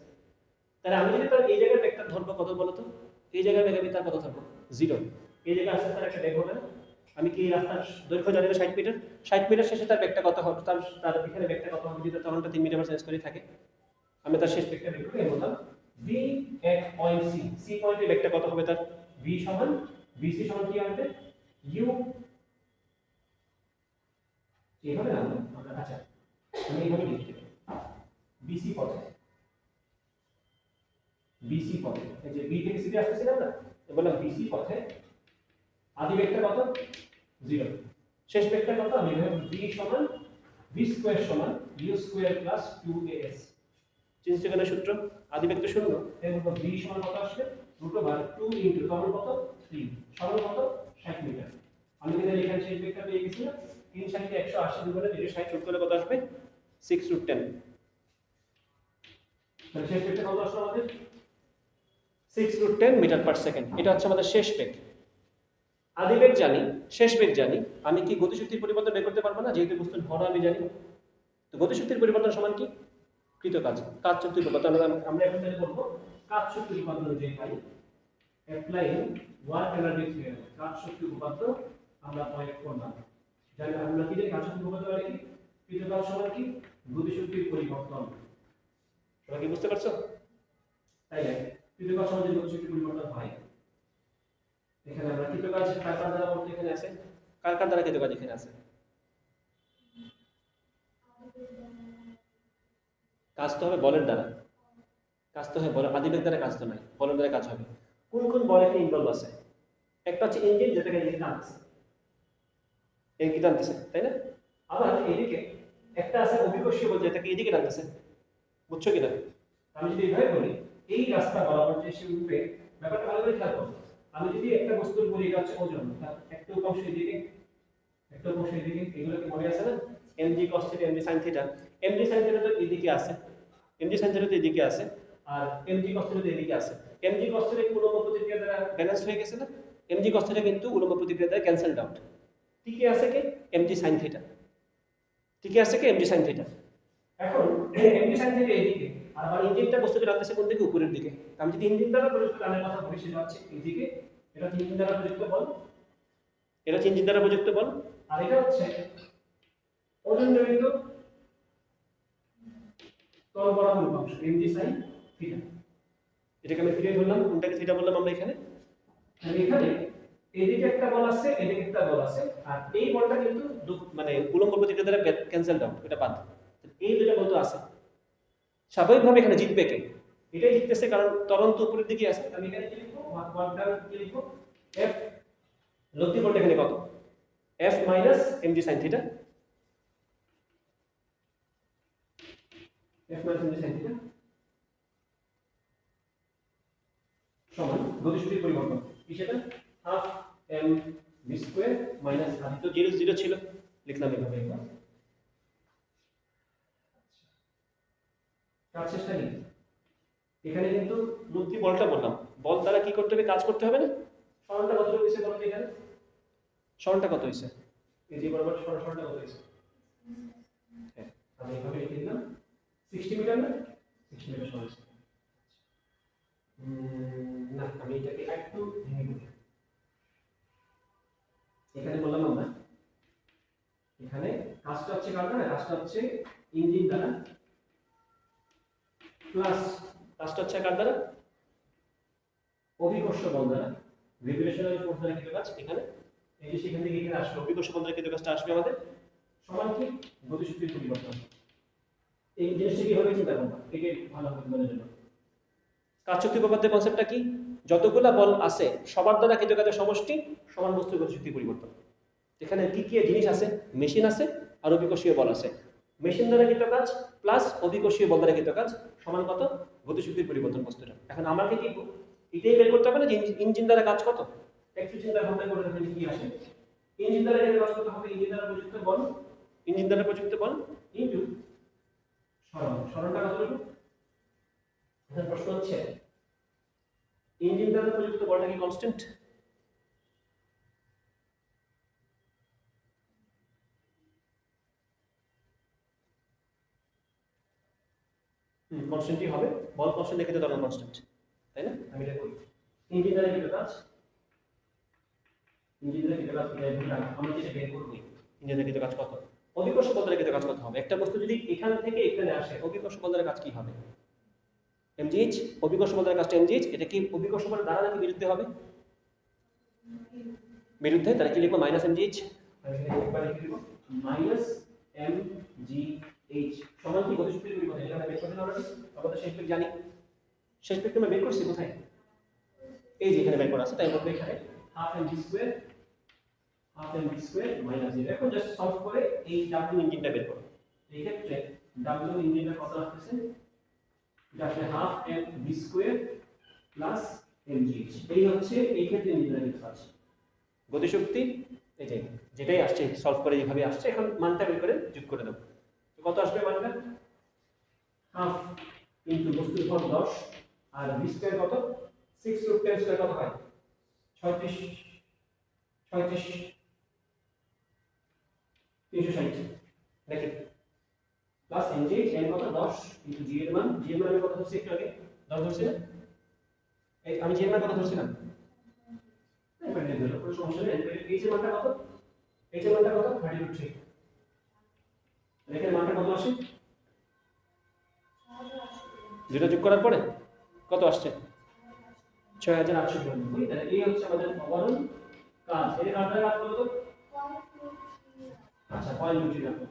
তাহলে আমি যদি তার এই জায়গায় ব্যাগটা ধরবো কত বলো তো? এই জায়গায় ব্যাগ আমি তার কত ধরবো? 0। এই জায়গায় আসতে তার একটা ব্যাগ হবে না? আমি কি রাস্তার দৈর্ঘ্য জানি না 60 মিটার, 60 মিটার শেষে তার ব্যাগটা কত হবে? তার এখানে ব্যাগটা কত হবে? যদি ত্বরণটা 3 মিটার পার সেকেন্ড করে থাকে, আমি তার শেষ ব্যাগটা বের করে এর বললাম v at point c, c পয়েন্টে ব্যাগটা কত হবে? তার v সমান vc সমান কি আসবে? u এইভাবে না আমরা, আচ্ছা আমি এইভাবে লিখতে পারি BC পথে, BC পথে এই যে B থেকে C তে আসতেছিলাম না, বললাম BC পথে আদি বেগটা কত 0, শেষ বেগটা কত? আমি এভাবে v সমান v স্কয়ার সমান u স্কয়ার প্লাস 2as। চিনতে গেলে সূত্র আদি বেগ তো 0, তাই বলবো v সমান কত আসবে? √2 ইনটু ত্বরণ কত 3, সরণ কত 60 মিটার। আমি যদি এখানে শেষ বেগটা পেয়ে গেছি না, 3 60 কে 180 দুগুণে 260 যোগ করলে কত আসবে? 6√10। তাহলে শেষ বেগটা কত আসলো আমাদের? 6√10 মিটার পার সেকেন্ড। এটা হচ্ছে আমাদের শেষ বেগ। আদি বেগ জানি, শেষ বেগ জানি, আমি কি গতিশক্তির পরিবর্তন বের করতে পারবো না? যেহেতু বস্তুর ভর আমি জানি, তো গতিশক্তির পরিবর্তন সমান কি? কৃত কাজ শক্তির পরিবর্তন। আমরা এখন তাহলে বলবো কাজ শক্তির উপপাদ্য যে পাই অ্যাপ্লাইং ওয়ার্ক এনার্জি থিওরেম, কাজ শক্তির উপপাদ্য আমরা প্রয়োগ করলাম। জানি আমরা কি জানি কাজ শক্তির উপপাদ্য মানে কি? কৃত কাজ সমান কি? গতিশক্তির পরিবর্তন। তোমরা কি বুঝতে পারছো? তাই না? কৃত কাজ সমান যদি গতিশক্তির পরিবর্তন হয়, এখানে আমরা কৃত কাজ কার দ্বারা বলতে এখানে আছে, কার দ্বারা কৃত কাজ এখানে আছে? কাজ তো হবে বলের দ্বারা, কাজ তো হয় বল, আদি বেগ দ্বারা কাজ তো নাই, বলের দ্বারা কাজ হবে। কোন কোন বল এখানে ইনভলভ আছে? একটা হচ্ছে ইঞ্জিন, যেটাকে ইঞ্জিন টানতেছে, টানতেছে, তাই না? আবার এদিকে একটা আছে অভিকর্ষীয় বল, যেটাকে এদিকে টানতেছে। বুঝছো কিনা? আমি যদি এইভাবে বলি এই রাস্তা বরাবর যে সে উঠবে, ব্যাপারটা ভালো করে খেয়াল করো। আমি যদি একটা বস্তুর বলি এটা হচ্ছে ওজন, তার একটা উপাংশ এদিকে একটা উপাংশ এদিকে, এগুলো কি মনে আছে না? mg cos θ mg sin θ, mg sin θ তো এদিকে আছে, mg sin θ তো এদিকে আছে, আর mg cos θ তো এদিকে আছে। mg cos θ কি উলম্ব প্রতিক্রিয়া দ্বারা ব্যালেন্স হয়ে গেছে না? mg cos θ কিন্তু উলম্ব প্রতিক্রিয়া দ্বারা ক্যান্সেলড আউট। টিকে আছে কি mg sin θ, টিকে আছে কি mg sin θ। এখন mg sin θ এদিকে, আর আমার ইঞ্জিনটা বস্তুটা রাখতেছে কোন দিকে? উপরের দিকে। আমি যদি ইঞ্জিন দ্বারা প্রযুক্ত টানের কথা বলি সেটা হচ্ছে এদিকে, এটা ইঞ্জিন দ্বারা প্রযুক্ত বল, এটা ইঞ্জিন দ্বারা প্রযুক্ত বল, আর এটা হচ্ছে ওজন জনিত তল বরাবর উপাংশ mg sin θ। এটাকে আমি ফিরে বললাম, কোনটাকে থিটা বললাম আমরা এখানে? আর এখানে এদিকে একটা বল আছে, এদিকে একটা বল আছে, আর এই বলটা কিন্তু মানে উলম্ব প্রতিক্রিয়া দ্বারা ক্যান্সেলড আউট, এটা বাদ। এই দুটো বল তো আছে, স্বাভাবিকভাবে এখানে জিতবে কে? এটাই জিততেছে, কারণ ত্বরণ তো উপরের দিকে আছে। আমি এখানে কি লিখবো? ওয়ার্কটা কি লিখবো? f লব্ধি বলটা এখানে কত? f minus mg sin θ, f minus mg sin θ সমান গতিশক্তির পরিবর্তন কি সেটা? Half m v square minus আদি তো 0 0 ছিল, লিখলাম এভাবে একবার। কাজ শেষটা কি? এখানে কিন্তু লব্ধি বলটা বললাম, বল দ্বারা কি করতে হবে? কাজ করতে হবে না? সরণটা কত হইছে বলতো এখানে? সরণটা কত হইছে? এই যে বরাবর সরণটা কত হইছে? হ্যাঁ, আমি এভাবে লিখে দিলাম 60 মিটার না? 60 মিটার সমান। না, আমি এটাকে একটু ভেঙে দিই। এখানে বললাম আমরা এখানে কাজটা হচ্ছে কার দ্বারা? কাজটা হচ্ছে ইঞ্জিন দ্বারা, প্লাস কাজটা হচ্ছে কার দ্বারা? অভিকর্ষ বল দ্বারা, ভিব্রেশনাল ফোর্স দ্বারা কিন্তু কাজ এখানে এই যে সেখান থেকে এখানে আসবে, অভিকর্ষ বল দ্বারা কিন্তু কাজটা আসবে আমাদের সমান কি গতিশক্তির পরিবর্তন। এই জিনিসটা কিভাবে চিন্তা করব এটাই ভালো হবে বোঝার জন্য। কাজ শক্তি উপপাদ্যের কনসেপ্টটা কি? যতগুলা বল আছে সবার দ্বারা কৃত কাজের সমষ্টি সমান বস্তুর গতিশক্তির পরিবর্তন। এখানে কি কি জিনিস আছে? মেশিন আছে আর অভিকর্ষীয় বল আছে। মেশিন দ্বারা কৃত কাজ প্লাস অভিকর্ষীয় বল দ্বারা কৃত কাজ সমান কত? গতিশক্তির পরিবর্তন বস্তুটা। এখন আমাকে কি এটাই বের করতে হবে না যে ইঞ্জিন দ্বারা কাজ কত? একটু চিন্তা ভাবনা করে দেখেন কি আসে। ইঞ্জিন দ্বারা এর কাজ কত হবে? ইঞ্জিন দ্বারা প্রযুক্ত বল, ইঞ্জিন দ্বারা প্রযুক্ত বল ইনটু সরণ, সরণটা কত হবে? এখন প্রশ্ন হচ্ছে ইঞ্জিন দ্বারা প্রযুক্ত বলটা কি কনস্ট্যান্ট? কনস্ট্যান্টই হবে, বল কনস্ট্যান্ট দেখে তো তখন কনস্ট্যান্ট, তাই না? আমি এটা করি ইঞ্জিন দ্বারা কৃত কাজ, ইঞ্জিন দ্বারা কৃত কাজ আমরা যেটা বের করব ইঞ্জিন দ্বারা কৃত কাজ কত, অভিকর্ষ বল দ্বারা কৃত কাজ কত হবে। একটা বস্তু যদি এখান থেকে এখানে আসে অভিকর্ষ বল দ্বারা কাজ কি হবে? mgh, অভিকর্ষ বল দ্বারা কাজটা mgh। এটা কি অভিকর্ষ বল দ্বারা নাকি বিরুদ্ধে হবে? বিরুদ্ধে, তাহলে কি লিখবো? Minus mgh। আমি এখানে একবার লিখে দেব মাইনাস mgh সমান কি গতিশক্তির পরিবর্তন। এটা আমরা বের করতে পারবো, আমরা তো শেষ পেক জানি। শেষ পেক আমরা বের করছি কোথায়? এই যে এখানে বের করা আছে, তাই বলবো এখানে half mg square, half mg square minus 0। এখন জাস্ট সলভ করে এই ডাব্লিউ ইঞ্জিনটা বের করো। এই ক্ষেত্রে ডাব্লিউ ইঞ্জিনটা কত আসছে? এটা আসলে half mv square plus mgh। এই হচ্ছে এই ক্ষেত্রে ইঞ্জিনের কাজ গতিশক্তি, এই যে যেটাই আসছে সলভ করে যেভাবে আসছে, এখন মানটা বের করে যোগ করে দাও। তো কত আসবে মানটা? হাফ ইনটু বস্তুর ভর 10 আর v স্কয়ার কত? 6 রুট 10 স্কয়ার কত হয়? 36 360 দেখেন প্লাস mgh n কত? 10 ইনটু g এর মান, g এর মান আমি কত ধরছি একটু আগে? 10 ধরছি না? এই আমি g এর মান কত ধরছিলাম? এই ধরো কোনো সমস্যা নেই। h এর মানটা কত? h এর মানটা কত? 30√3। দেখেন মানটা কত আসে? যেটা যোগ করার পরে কত আসছে? 6892। তাহলে এই হচ্ছে আমাদের অবরণ কাজ। এর কাজটা কাজ কত? আচ্ছা 0.23 রাখো,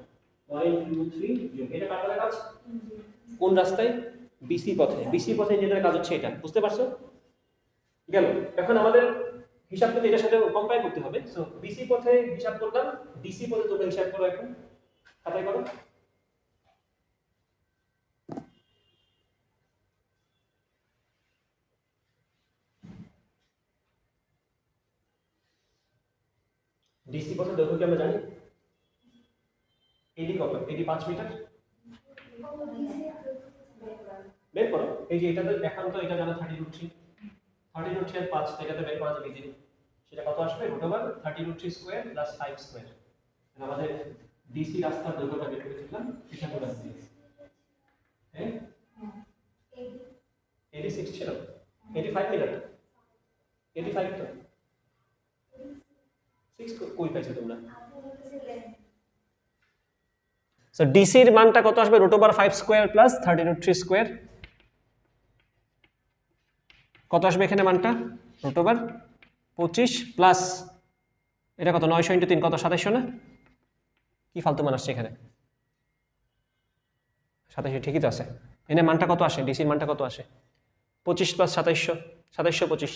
0.23 যোগ এটা কাটার কাজ কোন রাস্তায়? বিসি পথে। বিসি পথে যেটার কাজ হচ্ছে এটা, বুঝতে পারছো? গেল। এখন আমাদের হিসাব করতে এটার সাথে কম্পাইল করতে হবে। সো বিসি পথে হিসাব করলাম, ডিসি পথে তোমরা হিসাব করো। এখন খাতায় করো। ডিসি পথের দৈর্ঘ্য কি আমরা জানি? এডি কত? এডি 5 মিটার। বের করো। এই যে এটাতে এখন তো এটা জানা 30√3 30√3 এর 5 এটাতে বের করা যাবে ইজিলি। সেটা কত আসবে? √30√3 স্কয়ার প্লাস 5 স্কয়ার। আমাদের ডিসি রাস্তার দৈর্ঘ্যটা বের করে ফেললাম এটা করে আসছে। হ্যাঁ এডি 6 ছিল, এডি 5 মিটার, এডি 5 তো 6 কই পাইছো তোমরা? সো ডিসি এর মানটা কত আসবে? √5 স্কয়ার প্লাস 30√3 স্কয়ার। কত আসবে এখানে মানটা? √25 প্লাস এটা কত? 900 × 3 কত? 2700 না? কি ফালতু মান আসছে এখানে? 2700 ঠিকই তো আছে। এনে মানটা কত আসে? ডিসির মানটা কত আসে? 25 প্লাস 2700 2725।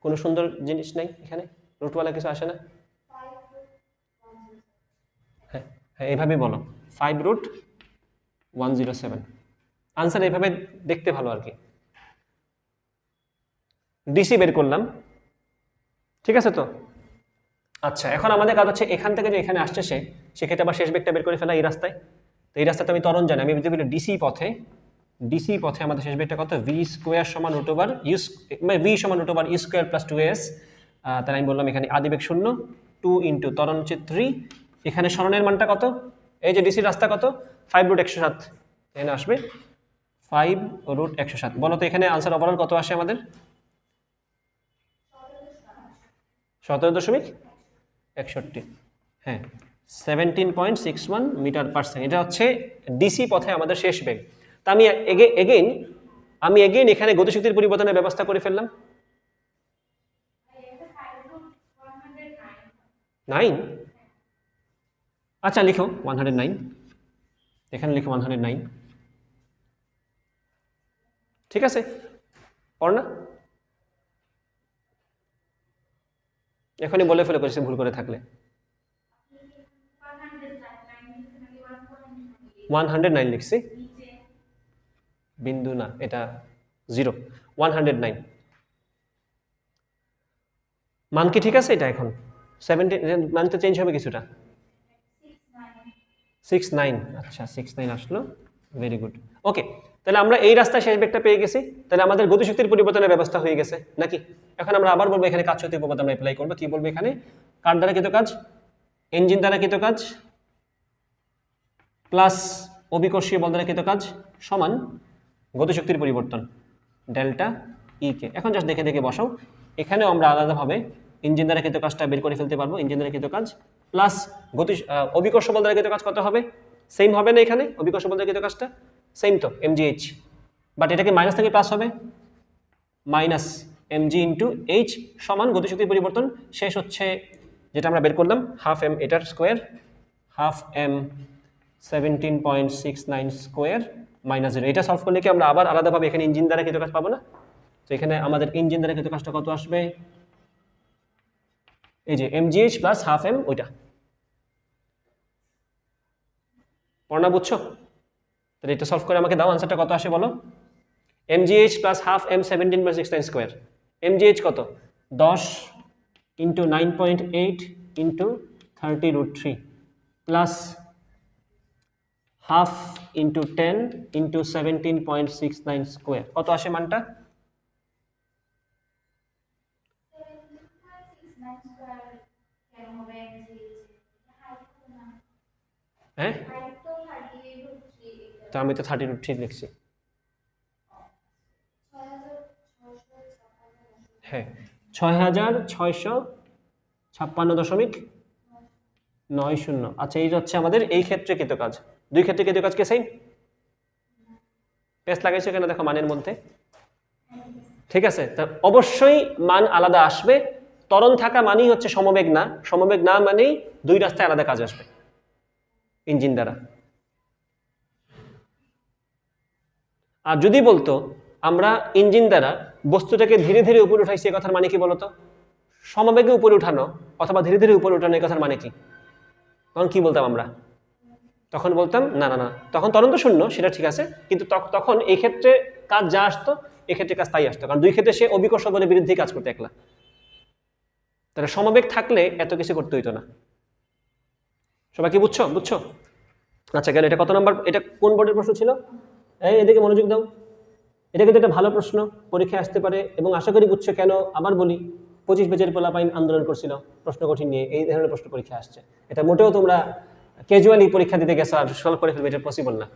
কোনো সুন্দর জিনিস নাই এখানে, রুটওয়ালা কিছু আসে না। হ্যাঁ হ্যাঁ এইভাবেই বলো 5√107। আনসার এইভাবে দেখতে ভালো আর কি। ডিসি বের করলাম, ঠিক আছে তো? আচ্ছা এখন আমাদের কাজ হচ্ছে এখান থেকে যে এখানে আসছে সেক্ষেত্রে আবার শেষ বেগটা বের করে ফেলা এই রাস্তায়। তো এই রাস্তাতে আমি ত্বরণ জানি, আমি যদি বলি ডিসি পথে আমাদের শেষ বেগটা কত? ভি স্কোয়ার সমান √, মানে ভি সমান √u স্কোয়ার প্লাস 2s। তাহলে আমি বললাম এখানে আদিবেগ 0, 2 × ত্বরণ হচ্ছে 3। এখানে সরণের মানটা কত? এই যে ডিসির রাস্তা কত? 5√107। এখানে আসবে 5√107। বলো তো এখানে আনসার ওভারঅল কত আসে আমাদের? 17.61। হ্যাঁ 17.61 মিটার পার সেকেন্ড। এটা হচ্ছে ডিসি পথে আমাদের শেষ বেগ। তা আমি এগেইন এখানে গতিশক্তির পরিবর্তনের ব্যবস্থা করে ফেললাম। 9 আচ্ছা লিখো 109, এখানে লিখো 109, ঠিক আছে? পড় না, এখনই বলে ফেলে করেছি ভুল করে থাকলে। 109 লিখছি, বিন্দু না এটা 0, 109 মান কি ঠিক আছে? এটা এখন 17 মান তো চেঞ্জ হবে কিছুটা, 69। আচ্ছা 69 আসলো, ভেরি গুড। ওকে তাহলে আমরা এই রাস্তায় শেষ বেগটা পেয়ে গেছি। তাহলে আমাদের গতিশক্তির পরিবর্তনের ব্যবস্থা হয়ে গেছে নাকি? এখন আমরা আবার বলবো এখানে কাজ শক্তি উপপাদ্য আমরা অ্যাপ্লাই করবো। কি বলবো এখানে? কার দ্বারা কৃত কাজ? ইঞ্জিন দ্বারা কৃত কাজ প্লাস অভিকর্ষীয় বল দ্বারা কৃত কাজ সমান গতিশক্তির পরিবর্তন ডেল্টা ই কে। এখন জাস্ট দেখে দেখে বসাও। এখানেও আমরা আলাদাভাবে ইঞ্জিন দ্বারা কৃত কাজটা বের করে ফেলতে পারবো। ইঞ্জিন দ্বারা কৃত কাজ প্লাস অভিকর্ষ বল দ্বারা কৃত কাজ কত হবে? সেম হবে না? এখানে অভিকর্ষ বল দ্বারা কৃত কাজটা সেম তো mgh, বাট এটাকে মাইনাস থেকে প্লাস হবে, মাইনাস mg ইন্টু এইচ সমান গতিশক্তির পরিবর্তন শেষ হচ্ছে যেটা আমরা বের করলাম হাফ m এটার square, half m 17.69 square minus 0। এটা সলভ করলে কি আমরা আবার আলাদাভাবে এখানে ইঞ্জিন দ্বারা কৃত কাজ পাবো না? তো এখানে আমাদের ইঞ্জিন দ্বারা কৃত কাজটা কত আসবে? এই যে mgh প্লাস হাফ m, ওইটা পড়না বুঝছো? তাহলে এটা সলভ করে আমাকে দাও আনসারটা কত আসে বলো? mgh plus half m 17.69 square. mgh কত? 10 into 9.8 into 30√3 plus half into 10 into 17.69 square. কত আসে মানটা? হ্যাঁ তো আমি তো 30√3 লিখছি। হ্যাঁ 6656.90। আচ্ছা এই হচ্ছে আমাদের এই ক্ষেত্রে কৃত কাজ। দুই ক্ষেত্রে কৃত কাজ কি সেম? পেস্ট লাগাইছো কেন দেখো মানের মধ্যে, ঠিক আছে? তা অবশ্যই মান আলাদা আসবে। ত্বরণ থাকা মানেই হচ্ছে সমবেগ না, সমবেগ না মানেই দুই রাস্তায় আলাদা কাজ আসবে ইঞ্জিন দ্বারা। আর যদি বলতো আমরা ইঞ্জিন দ্বারা বস্তুটাকে ধীরে ধীরে উপরে উঠাইছি, এ কথার মানে কি বলতো? সমবেগে উপরে উঠানো অথবা ধীরে ধীরে উপরে উঠানো, এ কথার মানে কি? তখন কি বলতাম আমরা? তখন বলতাম না না না, তখন ত্বরণ তো শূন্য, সেটা ঠিক আছে, কিন্তু তখন এই ক্ষেত্রে কাজ যা আসতো এক্ষেত্রে কাজ তাই আসতো, কারণ দুই ক্ষেত্রে সে অভিকর্ষ বলে বিরুদ্ধে কাজ করতে একলা। তাহলে সমবেগ থাকলে এত কিছু করতে হইতো না। সবাই কি বুঝছো? আচ্ছা গেল। এটা কত নাম্বার? এটা কোন বোর্ডের প্রশ্ন ছিল? এদিকে মনোযোগ দাও। এটা কিন্তু একটা ভালো প্রশ্ন, পরীক্ষায় আসতে পারে, এবং আশা করি বুঝছো। কেন আবার বলি, 25 পেজের পোলাপাইন আন্দোলন করছিল প্রশ্ন কঠিন নিয়ে, এই ধরনের প্রশ্ন পরীক্ষা আসছে। এটা মোটেও তোমরা ক্যাজুয়ালি পরীক্ষা দিতে গেছো আর সলভ করে ফেলবে, এটা পসিবল না।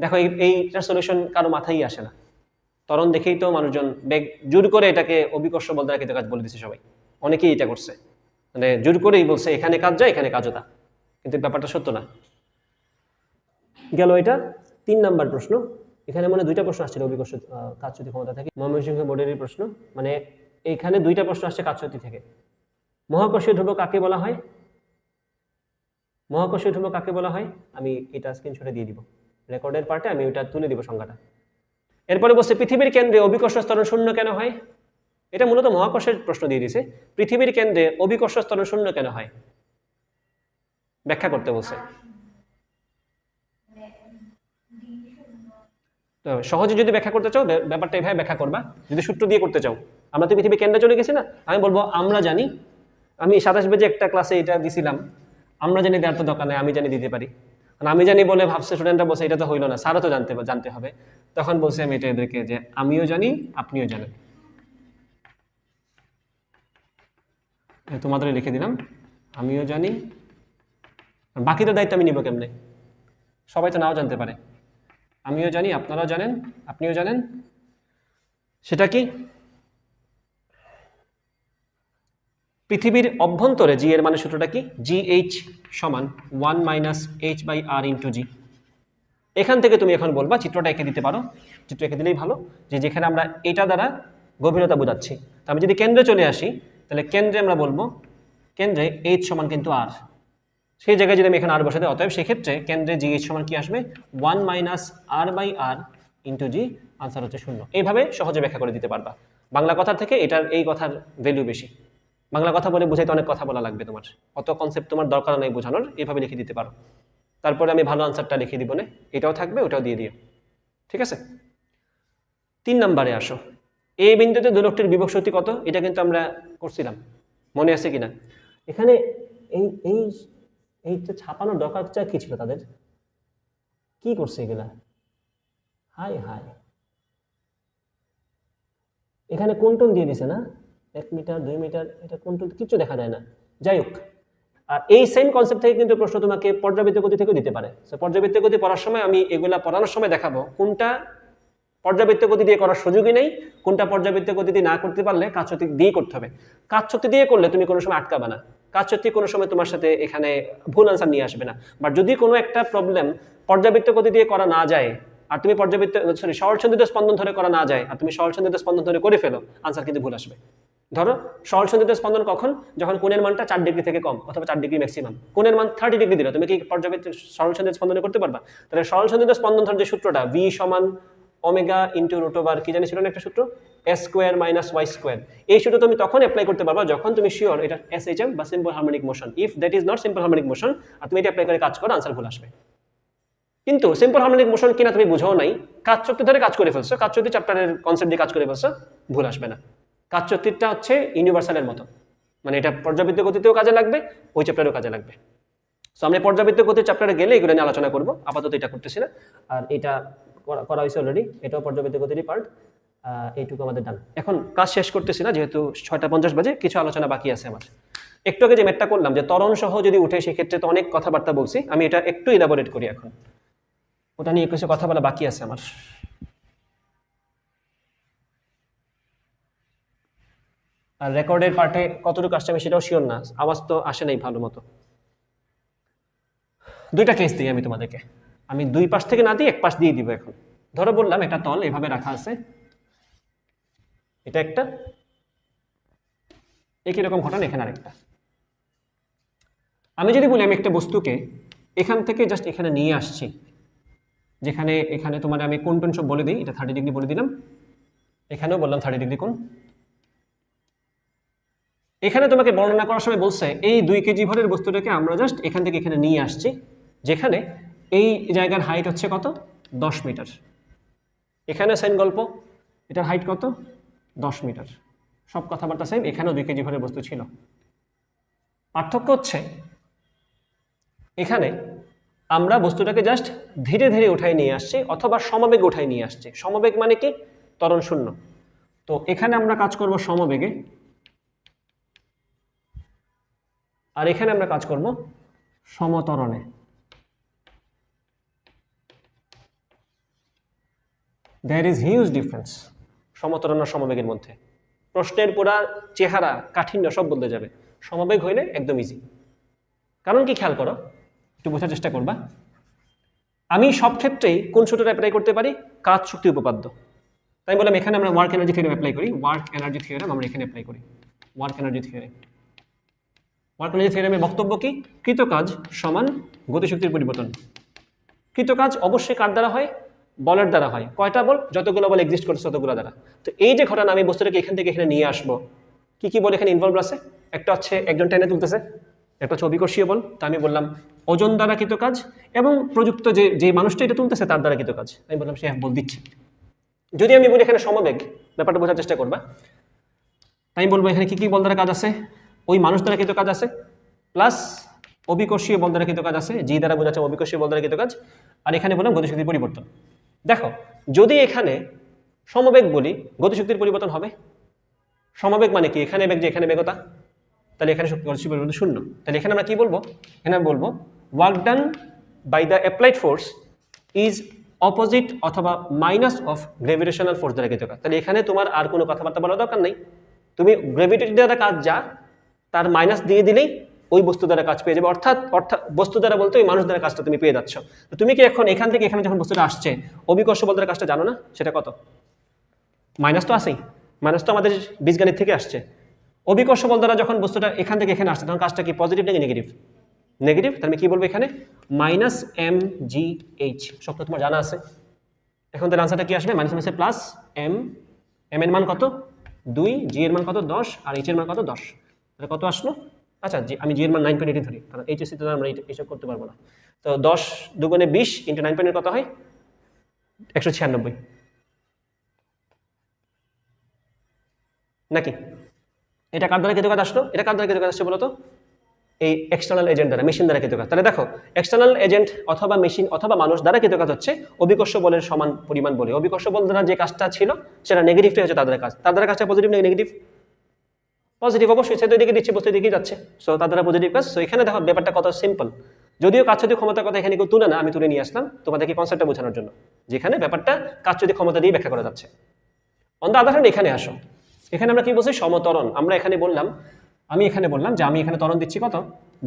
দেখো এইটার সলিউশন কারো মাথায় আসে না। তরণ দেখেই তো মানুষজন জোর করে এটাকে অবিকর্ষ বলদারাকৃত কাজ বলে দিচ্ছে সবাই। অনেকেই এটা করছে, মানে জোর করেই বলছে এখানে কাজ যায়, এখানে কাজও তা, কিন্তু ব্যাপারটা সত্য না। গেল এটা 3 নাম্বার প্রশ্ন। এখানে মানে 2টা প্রশ্ন আসছিল অবিকর্ষ কাজচ্যুতি ক্ষমতা থেকে, ময়মনসিংহ বোর্ডেরই প্রশ্ন। মানে এইখানে 2টা প্রশ্ন আসছে কাজচ্যুতি থেকে। মহাকর্ষীয় ধ্রুবক কাকে বলা হয়? মহাকর্ষীয় ধ্রুবক কাকে বলা হয়? আমি এটা স্ক্রিনশটে দিয়ে দিব, রেকর্ডের পার্টে আমি ওটা তুলে দিব সংজ্ঞাটা। এরপরে বলছে পৃথিবীর কেন্দ্রে অভিকর্ষ ত্বরণ শূন্য কেন হয়? এটা মূলত মহাকর্ষের প্রশ্ন দিয়ে দিয়েছে। পৃথিবীর কেন্দ্রে অভিকর্ষ ত্বরণ শূন্য কেন হয় ব্যাখ্যা করতে বলছে। তো সহজে যদি ব্যাখ্যা করতে চাও ব্যাপারটা এভাবে ব্যাখ্যা করবা। যদি সূত্র দিয়ে করতে চাও, আমরা তো পৃথিবীর কেন্দ্রে চলে গেছি না, আমি বলবো আমরা জানি। আমি 27 পেজে একটা ক্লাসে এটা দিছিলাম, আমরা জানি দেওয়ার তো দরকার নেই, আমি জানি দিতে পারি। আমি জানি বলে ভাবছে স্টুডেন্টরা, বলছে এটা তো হইলো না, স্যারও তো জানতে হবে। তখন বলছে আমি এটা এদেরকে যে আমিও জানি আপনিও জানেন, তোমাদের লিখে দিলাম আমিও জানি। বাকিদের দায়িত্ব আমি নিব কেমনে? সবাই তো নাও জানতে পারে। আমিও জানি, আপনারাও জানেন, আপনিও জানেন। সেটা কি? পৃথিবীর অভ্যন্তরে জি এর মানে সূত্রটা কি? GH সমান 1 - h/r × g। এখান থেকে তুমি এখন বলবা, চিত্রটা এঁকে দিতে পারো, চিত্র এঁকে দিলেই ভালো, যে যেখানে আমরা এটা দ্বারা গভীরতা বোঝাচ্ছি। তো আমি যদি কেন্দ্রে চলে আসি, তাহলে কেন্দ্রে আমরা বলবো কেন্দ্রে h সমান কিন্তু r, সেই জায়গায় যদি আমি এখানে r বসে দিই, অতএব সেক্ষেত্রে কেন্দ্রে GH সমান কি আসবে? 1 - r/r × g। আনসার হচ্ছে 0। এইভাবে সহজে ব্যাখ্যা করে দিতে পারবা। বাংলা কথা থেকে এটার এই কথার ভ্যালু বেশি। বাংলা কথা বলে বুঝাইতে অনেক কথা বলা লাগবে, তোমার অত কনসেপ্ট তোমার দরকার নেই বোঝানোর, এইভাবে লিখে দিতে পারো। তারপরে আমি ভালো আনসারটা লিখে দিব না, এটাও থাকবে ওটাও দিয়ে দিও, ঠিক আছে? 3 নম্বরে আসো। এই বিন্দুতে দোলকটির বিভব শক্তি কত? এটা কিন্তু আমরা করছিলাম, মনে আছে কিনা? এখানে এই এই এইটা ছাপানোর দরকারটা কি ছিল তাদের? কি করছে এগুলা? হাই এখানে কোনটন দিয়ে দিছে না, 1 মিটার 2 মিটার, এটা কোনটন কিছু দেখা যায় না। যাই হোক, আর এই সেম কনসেপ্ট থেকে কিন্তু প্রশ্ন তোমাকে পর্যাবৃত্ত গতি থেকেও দিতে পারে। সো পর্যাবৃত্ত গতি পড়ার সময় আমি এগুলা পড়ানোর সময় দেখাবো কোনটা পর্যাবৃত্ত গতি দিয়ে করার সুযোগই নেই, কোনটা পর্যাবৃত্ত গতি দিয়ে না করতে পারলে কাজশক্তি দিয়ে করতে হবে। কাজশক্তি দিয়ে করলে তুমি কোনো সময় আটকাবে না, কাজশক্তি কোনো সময় তোমার সাথে এখানে ভুল আনসার নিয়ে আসবে না। বাট যদি কোনো একটা প্রবলেম পর্যাবৃত্ত গতি দিয়ে করা না যায়, আর তুমি সরলসন্ধিত স্পন্দন ধরে করা না যায়, আর তুমি সরলসন্ধিত স্পন্দন ধরে করে ফেলো, আনসার কিন্তু ভুল আসবে। ধরো সরলসন্ধিত স্পন্দন কখন? যখন কোণের মানটা 4 ডিগ্রি থেকে কম অথবা 4 ডিগ্রি ম্যাক্সিমাম। কোণের মান 30 ডিগ্রি দিলে তুমি কি পর্যাবৃত্ত সরলসন্ধিত স্পন্দনে করতে পারবা? তাহলে সরলসন্ধিত স্পন্দন ধর যে সূত্রটা V সমান ওমেগা ইন্টু √, কি জানি ছিল না একটা সূত্র, s² - y², এই সূত্র তুমি তখন অ্যাপ্লাই করতে পারবা যখন তুমি শিওর এটা SHM বা simple harmonic motion. If that is not simple harmonic motion, আর তুমি এটা অ্যাপ্লাই করে কাজ করো, আনসার ভুল আসবে। কিন্তু সিম্পল হারমোনিক মোশন কিনা তুমি বুঝাও নাই, কাজশক্তি ধরে কাজ করে ফেলছো, কাজশক্তি চ্যাপ্টারের কনসেপ্ট দিয়ে কাজ করে ফেলছো, ভুল আসবে না। কাজশক্তিটা হচ্ছে ইউনিভার্সালের মতো, মানে এটা পর্যাবৃত্ত গতিতেও কাজে লাগবে, ওই চ্যাপ্টারেও কাজে লাগবে। সো আমরা পর্যাবৃত্ত গতির চ্যাপ্টারে গেলে এগুলো নিয়ে আলোচনা করবো, আপাতত এটা করতেছি না। আর এটা করা হয়েছে অলরেডি, এটাও পর্যাবৃত্ত গতিরই পার্ট। এইটুকু আমাদের ডান। এখন কাজ শেষ করতেছি না, যেহেতু 6:50 বাজে, কিছু আলোচনা বাকি আছে আমার। একটু আগে যে ম্যাথটা করলাম যে ত্বরণ সহ যদি উঠে, সেক্ষেত্রে তো অনেক কথাবার্তা বলছি, আমি এটা একটু ইলাবোরেট করি এখন, ওটা নিয়ে কিছু কথা বলা বাকি আছে আমার। আর রেকর্ডের পার্টে কতটুকু আসছে আমি সেটাও শিওর না, আওয়াজ তো আসে নাই ভালো মতো। 2টা কেস দিই আমি তোমাদেরকে, আমি 2 পাশ থেকে না দিয়ে 1 পাশ দিয়ে দিব। এখন ধরো বললাম এটা তল এভাবে রাখা আছে, এটা একটা, একই রকম ঘটনা এখানে আরেকটা। আমি যদি বলি আমি একটা বস্তুকে এখান থেকে জাস্ট এখানে নিয়ে আসছি, যেখানে এখানে তোমার আমি কোণ টোন সব বলে দিই, এটা 30 ডিগ্রি বলে দিলাম, এখানেও বললাম 30 ডিগ্রি কোণ। এখানে তোমাকে বর্ণনা করার সময় বলছে এই 2 কেজি ভরের বস্তুটাকে আমরা জাস্ট এখান থেকে এখানে নিয়ে আসছি, যেখানে এই জায়গার হাইট হচ্ছে কত? 10 মিটার। এখানে সেম গল্প, এটার হাইট কত? 10 মিটার। সব কথাবার্তা সেম, এখানেও 2 কেজি ভরের বস্তু ছিল। পার্থক্য হচ্ছে এখানে আমরা বস্তুটাকে জাস্ট ধীরে ধীরে উঠাই নিয়ে আসছি অথবা সমবেগে উঠাই নিয়ে আসছি। সমবেগ মানে কি? ত্বরণ শূন্য। তো এখানে আমরা কাজ করব সমবেগে, আর এখানে আমরা কাজ করব সমত্বরণে। দেয়ার ইজ হিউজ ডিফারেন্স সমত্বরণ আর সমবেগের মধ্যে। প্রশ্নের পুরা চেহারা, কাঠিন্য সব বদলে যাবে। সমবেগ হইলে একদম ইজি। কারণ কি খেয়াল করো, একটু বোঝার চেষ্টা করবা। আমি সব ক্ষেত্রেই কোন সূত্রটা অ্যাপ্লাই করতে পারি? কাজ শক্তি উপপাদ্য। তাই বললাম এখানে আমরা ওয়ার্ক এনার্জি থিওরাম অ্যাপ্লাই করি। ওয়ার্ক এনার্জি থিওরাম আমরা এখানে অ্যাপ্লাই করি। Work energy theorem. Work energy থিওরামের বক্তব্য কি? কৃত কাজ সমান গতিশক্তির পরিবর্তন। কৃত কাজ অবশ্যই কার দ্বারা হয়? বলের দ্বারা হয়। কয়টা বল? যতগুলো বল এক্সিস্ট করছে ততগুলো দ্বারা। তো এই যে ঘটনা, আমি বস্তুটাকে এখান থেকে এখানে নিয়ে আসবো, কি কি বল এখানে ইনভলভ আছে? একটা হচ্ছে একজন টেনে তুলতেছে, একটা হচ্ছে অভিকর্ষীয় বল। তা আমি বললাম ওজন দ্বারা কৃত কাজ, এবং প্রযুক্ত যে মানুষটা এটা তুলতেছে তার দ্বারা কৃত কাজ। আমি বললাম সে বল দিচ্ছে। যদি আমি বলি এখানে সমবেগ, ব্যাপারটা বোঝার চেষ্টা করবা। আমি বলবো এখানে কি কি বল দ্বারা কাজ আছে? ওই মানুষ দ্বারা কৃত কাজ আছে, প্লাস অভিকর্ষীয় বল দ্বারা কৃত কাজ আছে, জি দ্বারা বোঝাচ্ছে অভিকর্ষীয় বল দ্বারা কৃত কাজ। আর এখানে বললাম গতিশক্তির পরিবর্তন। দেখো, যদি এখানে সমবেগ বলি, গতিশক্তির পরিবর্তন হবে। সমবেগ মানে কি? এখানে বেগ যে এখানে বেগতা, তাহলে এখানে গতিশক্তির পরিবর্তন শূন্য। তাহলে এখানে আমরা কি বলবো? এখানে আমি বলবো work done by the applied force is opposite অথবা মাইনাস অফ গ্রেভিটেশনাল ফোর্স দ্বারা কৃত কাজ। তাহলে এখানে তোমার আর কোনো কথাবার্তা বলার দরকার নেই। তুমি গ্রেভিটি দ্বারা কাজ যা, তার মাইনাস দিয়ে দিলেই ওই বস্তু দ্বারা কাজ পেয়ে যাবে। অর্থাৎ বস্তু দ্বারা বলতে ওই মানুষ দ্বারা কাজটা তুমি পেয়ে যাচ্ছ। তো তুমি কি এখন এখান থেকে এখানে যখন বস্তুটা আসছে, অভিকর্ষ বল দ্বারা কাজটা জানো না? সেটা কত? মাইনাস তো আসেই। মাইনাস তো আমাদের বীজগণিত থেকে আসছে। অভিকর্ষ বল দ্বারা যখন বস্তুটা এখান থেকে এখানে আসছে, তখন কাজটা কি পজিটিভ নাকি নেগেটিভ? নেগেটিভ। তাহলে কি বলবো এখানে? Minus M G H. সবটা তোমার জানা আছে। এখন তার আনসারটা কি আসবে? মাইনাস মাইনাসে প্লাস এম। এম এর মান কত? 2, জি এর মান কত? 10, আর এইচ এর মান কত? 10। তাহলে কত আসলো? আচ্ছা, আমি জি এর মান 9.8 ধরি, কারণ এইচএসসি তো আমরা এইসব করতে পারবো না। তো 10 দুগুণে 20 ইন্টু 9.8 কত হয়? 196 নাকি? এটা কার দ্বারা কৃত কাজ আসলো? এটা কার দ্বারা কৃত কাজ আসছে বলো তো? এই এক্সটার্নাল এজেন্ট দ্বারা, মেশিন দ্বারা কৃত কাজ। তাহলে দেখো, এক্সটার্নাল এজেন্ট অথবা মেশিন অথবা মানুষ দ্বারা কৃত কাজ হচ্ছে অভিকর্ষ বলের সমান পরিমাণ বলে। অভিকর্ষ বল দ্বারা যে কাজটা ছিল সেটা নেগেটিভটাই হচ্ছে তাদের কাজ। তাদের কাজটা পজিটিভ নাকি নেগেটিভ? পজিটিভ। অবশ্যই সে তো দিকে দিচ্ছে, বস্তু দিকেই যাচ্ছে। সো তাদের পজিটিভ কাজ। সো এখানে দেখো ব্যাপারটা কত সিম্পল। যদিও কাজচুদি ক্ষমতার কথা এখানে কেউ তুলে না, আমি তুলে নিয়ে আসলাম তোমাদেরকে কনসেপ্টটা বোঝানোর জন্য, যেখানে ব্যাপারটা কাজচুদি ক্ষমতা দিয়ে ব্যাখ্যা করা যাচ্ছে। অন দ্য আদার হ্যান্ড এখানে আসো, এখানে আমরা কি বলছি? সমত্বরণ। আমরা এখানে বললাম, আমি এখানে বললাম যে আমি এখানে ত্বরণ দিচ্ছি কত?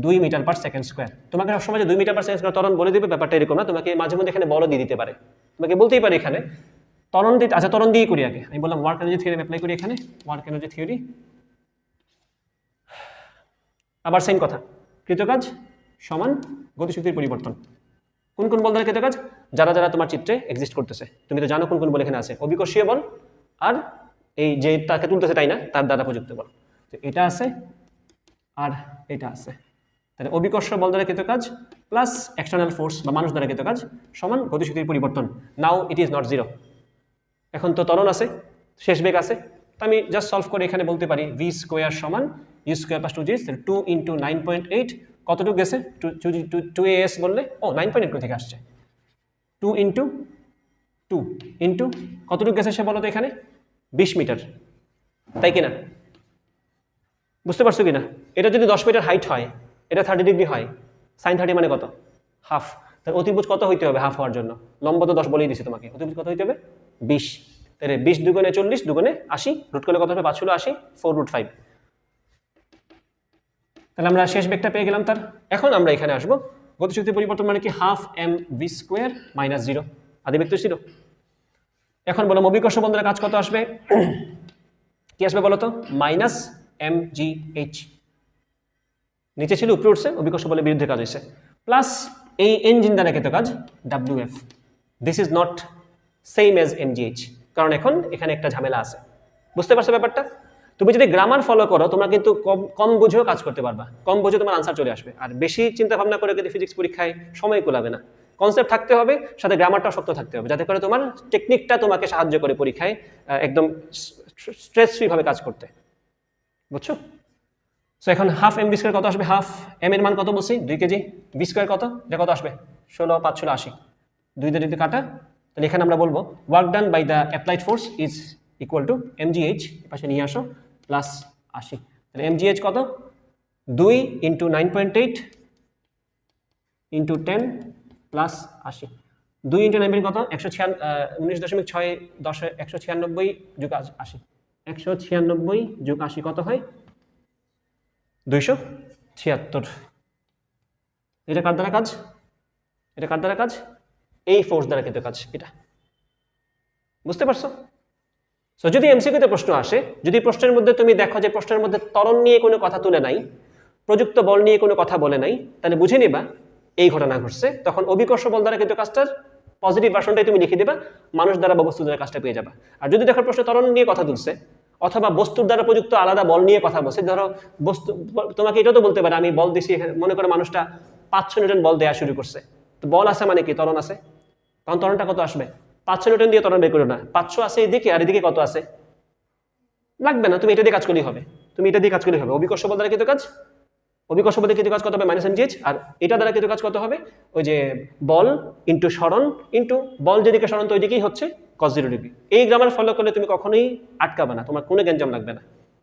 2 মিটার পার সেকেন্ড স্কোয়ার। তোমাকে সবসময় যে 2 মিটার পার সেকেন্ড স্কোয়ার ত্বরণ বলে দিবে ব্যাপারটা এরকম না। তোমাকে মাঝে মধ্যে এখানে বড় দিয়ে দিতে পারে, তোমাকে বলতেই পারে এখানে ত্বরণ দিতে। আচ্ছা, ত্বরণ দিয়ে করি আগে। আমি বললাম ওয়ার্ক এনার্জি থিওরি অ্যাপ্লাই করি এখানে। ওয়ার্ক এনার্জি থিওরি, আবার সেম কথা, কৃতকাজ সমান গতিশক্তির পরিবর্তন। কোন কোন বল দ্বারা কৃতকাজ? যারা যারা তোমার চিত্রে এক্সিস্ট করতেছে। তুমি তো জানো কোন কোন বল এখানে আছে। অভিকর্ষীয় বল, আর এই যে তাকে তুলতেছে তাই না, তার দ্বারা প্রযুক্ত বল। তো এটা আছে আর এটা আছে। তাহলে অভিকর্ষ বল দ্বারা কৃতকাজ প্লাস এক্সটার্নাল ফোর্স বা মানুষ দ্বারা কৃতকাজ সমান গতিশক্তির পরিবর্তন। নাও ইট ইজ নট জিরো। এখন তো ত্বরণ আছে, শেষ বেগ আছে। তো আমি জাস্ট সলভ করে এখানে বলতে পারি ভি স্কোয়ার সমান U square plus 2g, 2 into 9.8 কতটুকু গেছে? 2as বললে 9.8 থেকে আসছে। 2 ইন্টু 2 ইন্টু কতটুকু গেছে সে বলো তো এখানে? 20 মিটার, তাই কিনা? বুঝতে পারছো কিনা? এটা যদি 10 মিটার হাইট হয়, এটা 30 ডিগ্রি হয়, সাইন 30 মানে কত? হাফ। তার অতিভুজ কত হইতে হবে হাফ হওয়ার জন্য? লম্ব তো 10 বলেই দিছি তোমাকে, অতিভুজ কত হইতে হবে? 20। তাহলে 20 দুগুণে 40, দুগুণে 80, রুট করলে কত হবে? 5 হলো 80, 4√5। তাহলে আমরা শেষ বেগটা পেয়ে গেলাম তার। এখন আমরা এখানে আসবো গতিশক্তি পরিবর্তন মানে কি? Half M V square minus 0, আদি বেগ তো 0। এখন বলো অভিকর্ষ বল দ্বারা কাজ কত আসবে? কি আসবে বলো তো? Minus M G H. নিচে ছিল উপরে উঠছে, অভিকর্ষ বলের বিরুদ্ধে কাজ হয়েছে, প্লাস এই ইঞ্জিন দ্বারা কৃত কাজ WF। This is not same as MGH, কারণ এখন এখানে একটা ঝামেলা আছে। বুঝতে পারছো ব্যাপারটা? তুমি যদি গ্রামার ফলো করো তোমরা কিন্তু কম বুঝেও কাজ করতে পারবা, কম বুঝে তোমার আনসার চলে আসবে। আর বেশি চিন্তা ভাবনা করে কিন্তু ফিজিক্স পরীক্ষায় সময় কুলাবে না। কনসেপ্ট থাকতে হবে, সাথে গ্রামারটাও শক্ত থাকতে হবে, যাতে করে তোমার টেকনিকটা তোমাকে সাহায্য করে পরীক্ষায় একদম স্ট্রেস ফ্রি ভাবে কাজ করতে। বুঝছো? সো এখন হাফ এম বি স্কোয়ার কত আসবে? হাফ এম এর মান কত বলছি? 2 কেজি। বি স্কোয়ার কত? এটা কত আসবে? 16 5 16 80। 2 দিয়ে 2 কাটা, তাহলে এখানে আমরা বলবো work done by the applied force is equal to mgh, পাশে নিয়ে আসো, প্লাস 80। তাহলে mgh কত? 2 ইন্টু 9.8 ইন্টু 10 প্লাস 80। 2 ইন্টু 9 কত? 19.6 196 যোগ 80। 196 যোগ 80 কত হয়? 276। এটা কার দ্বারা কাজ? এটা কার দ্বারা কাজ? এই ফোর্স দ্বারা কিন্তু কাজ এটা। বুঝতে পারছো? সো যদি এমসিকিউতে প্রশ্ন আসে, যদি প্রশ্নের মধ্যে তুমি দেখো যে প্রশ্নের মধ্যে ত্বরণ নিয়ে কোনো কথা তুলে নাই, প্রযুক্ত বল নিয়ে কোনো কথা বলে নাই, তাহলে বুঝে নিবা এই ঘটনা ঘটছে। তখন অভিকর্ষ বল দ্বারা কিন্তু কাজটার পজিটিভ ভার্সনটাই তুমি লিখে দেবা, মানুষ দ্বারা বা বস্তু দ্বারা কাজটা পেয়ে যাবা। আর যদি দেখো প্রশ্ন ত্বরণ নিয়ে কথা তুলছে অথবা বস্তুর দ্বারা প্রযুক্ত আলাদা বল নিয়ে কথা বলছে, ধরো বস্তু, তোমাকে এটাও তো বলতে পারে আমি বল দিছি, মনে করো মানুষটা 500 নিউটন বল দেওয়া শুরু করছে, তো বল আছে মানে কি? ত্বরণ আছে। কারণ ত্বরণটা কত আসবে? 500 নিউটন দিয়ে ত্বরণ বের করো না, 500 আছে এদিকে আর এদিকে কত আছে? লাগবে না, তুমি এটা দিয়ে কাজ করলেই হবে। তুমি এটা দিয়ে কাজ করলেই হবে। অভিকর্ষ বল দ্বারা কিন্তু কাজ, অভিকর্ষ বল দিয়ে কিন্তু কাজ কত হবে? -mgh। আর এটা দ্বারা কিন্তু কাজ কত হবে? ওই যে বল ইন্টু সরণ ইন্টু বল যেদিকে সরণ তো ওইদিকেই হচ্ছে cos 0 ডিগ্রি। এই গ্রামার ফলো করলে তুমি কখনোই আটকাবে না, তোমার কোনো গ্যাঞ্জাম লাগবে না।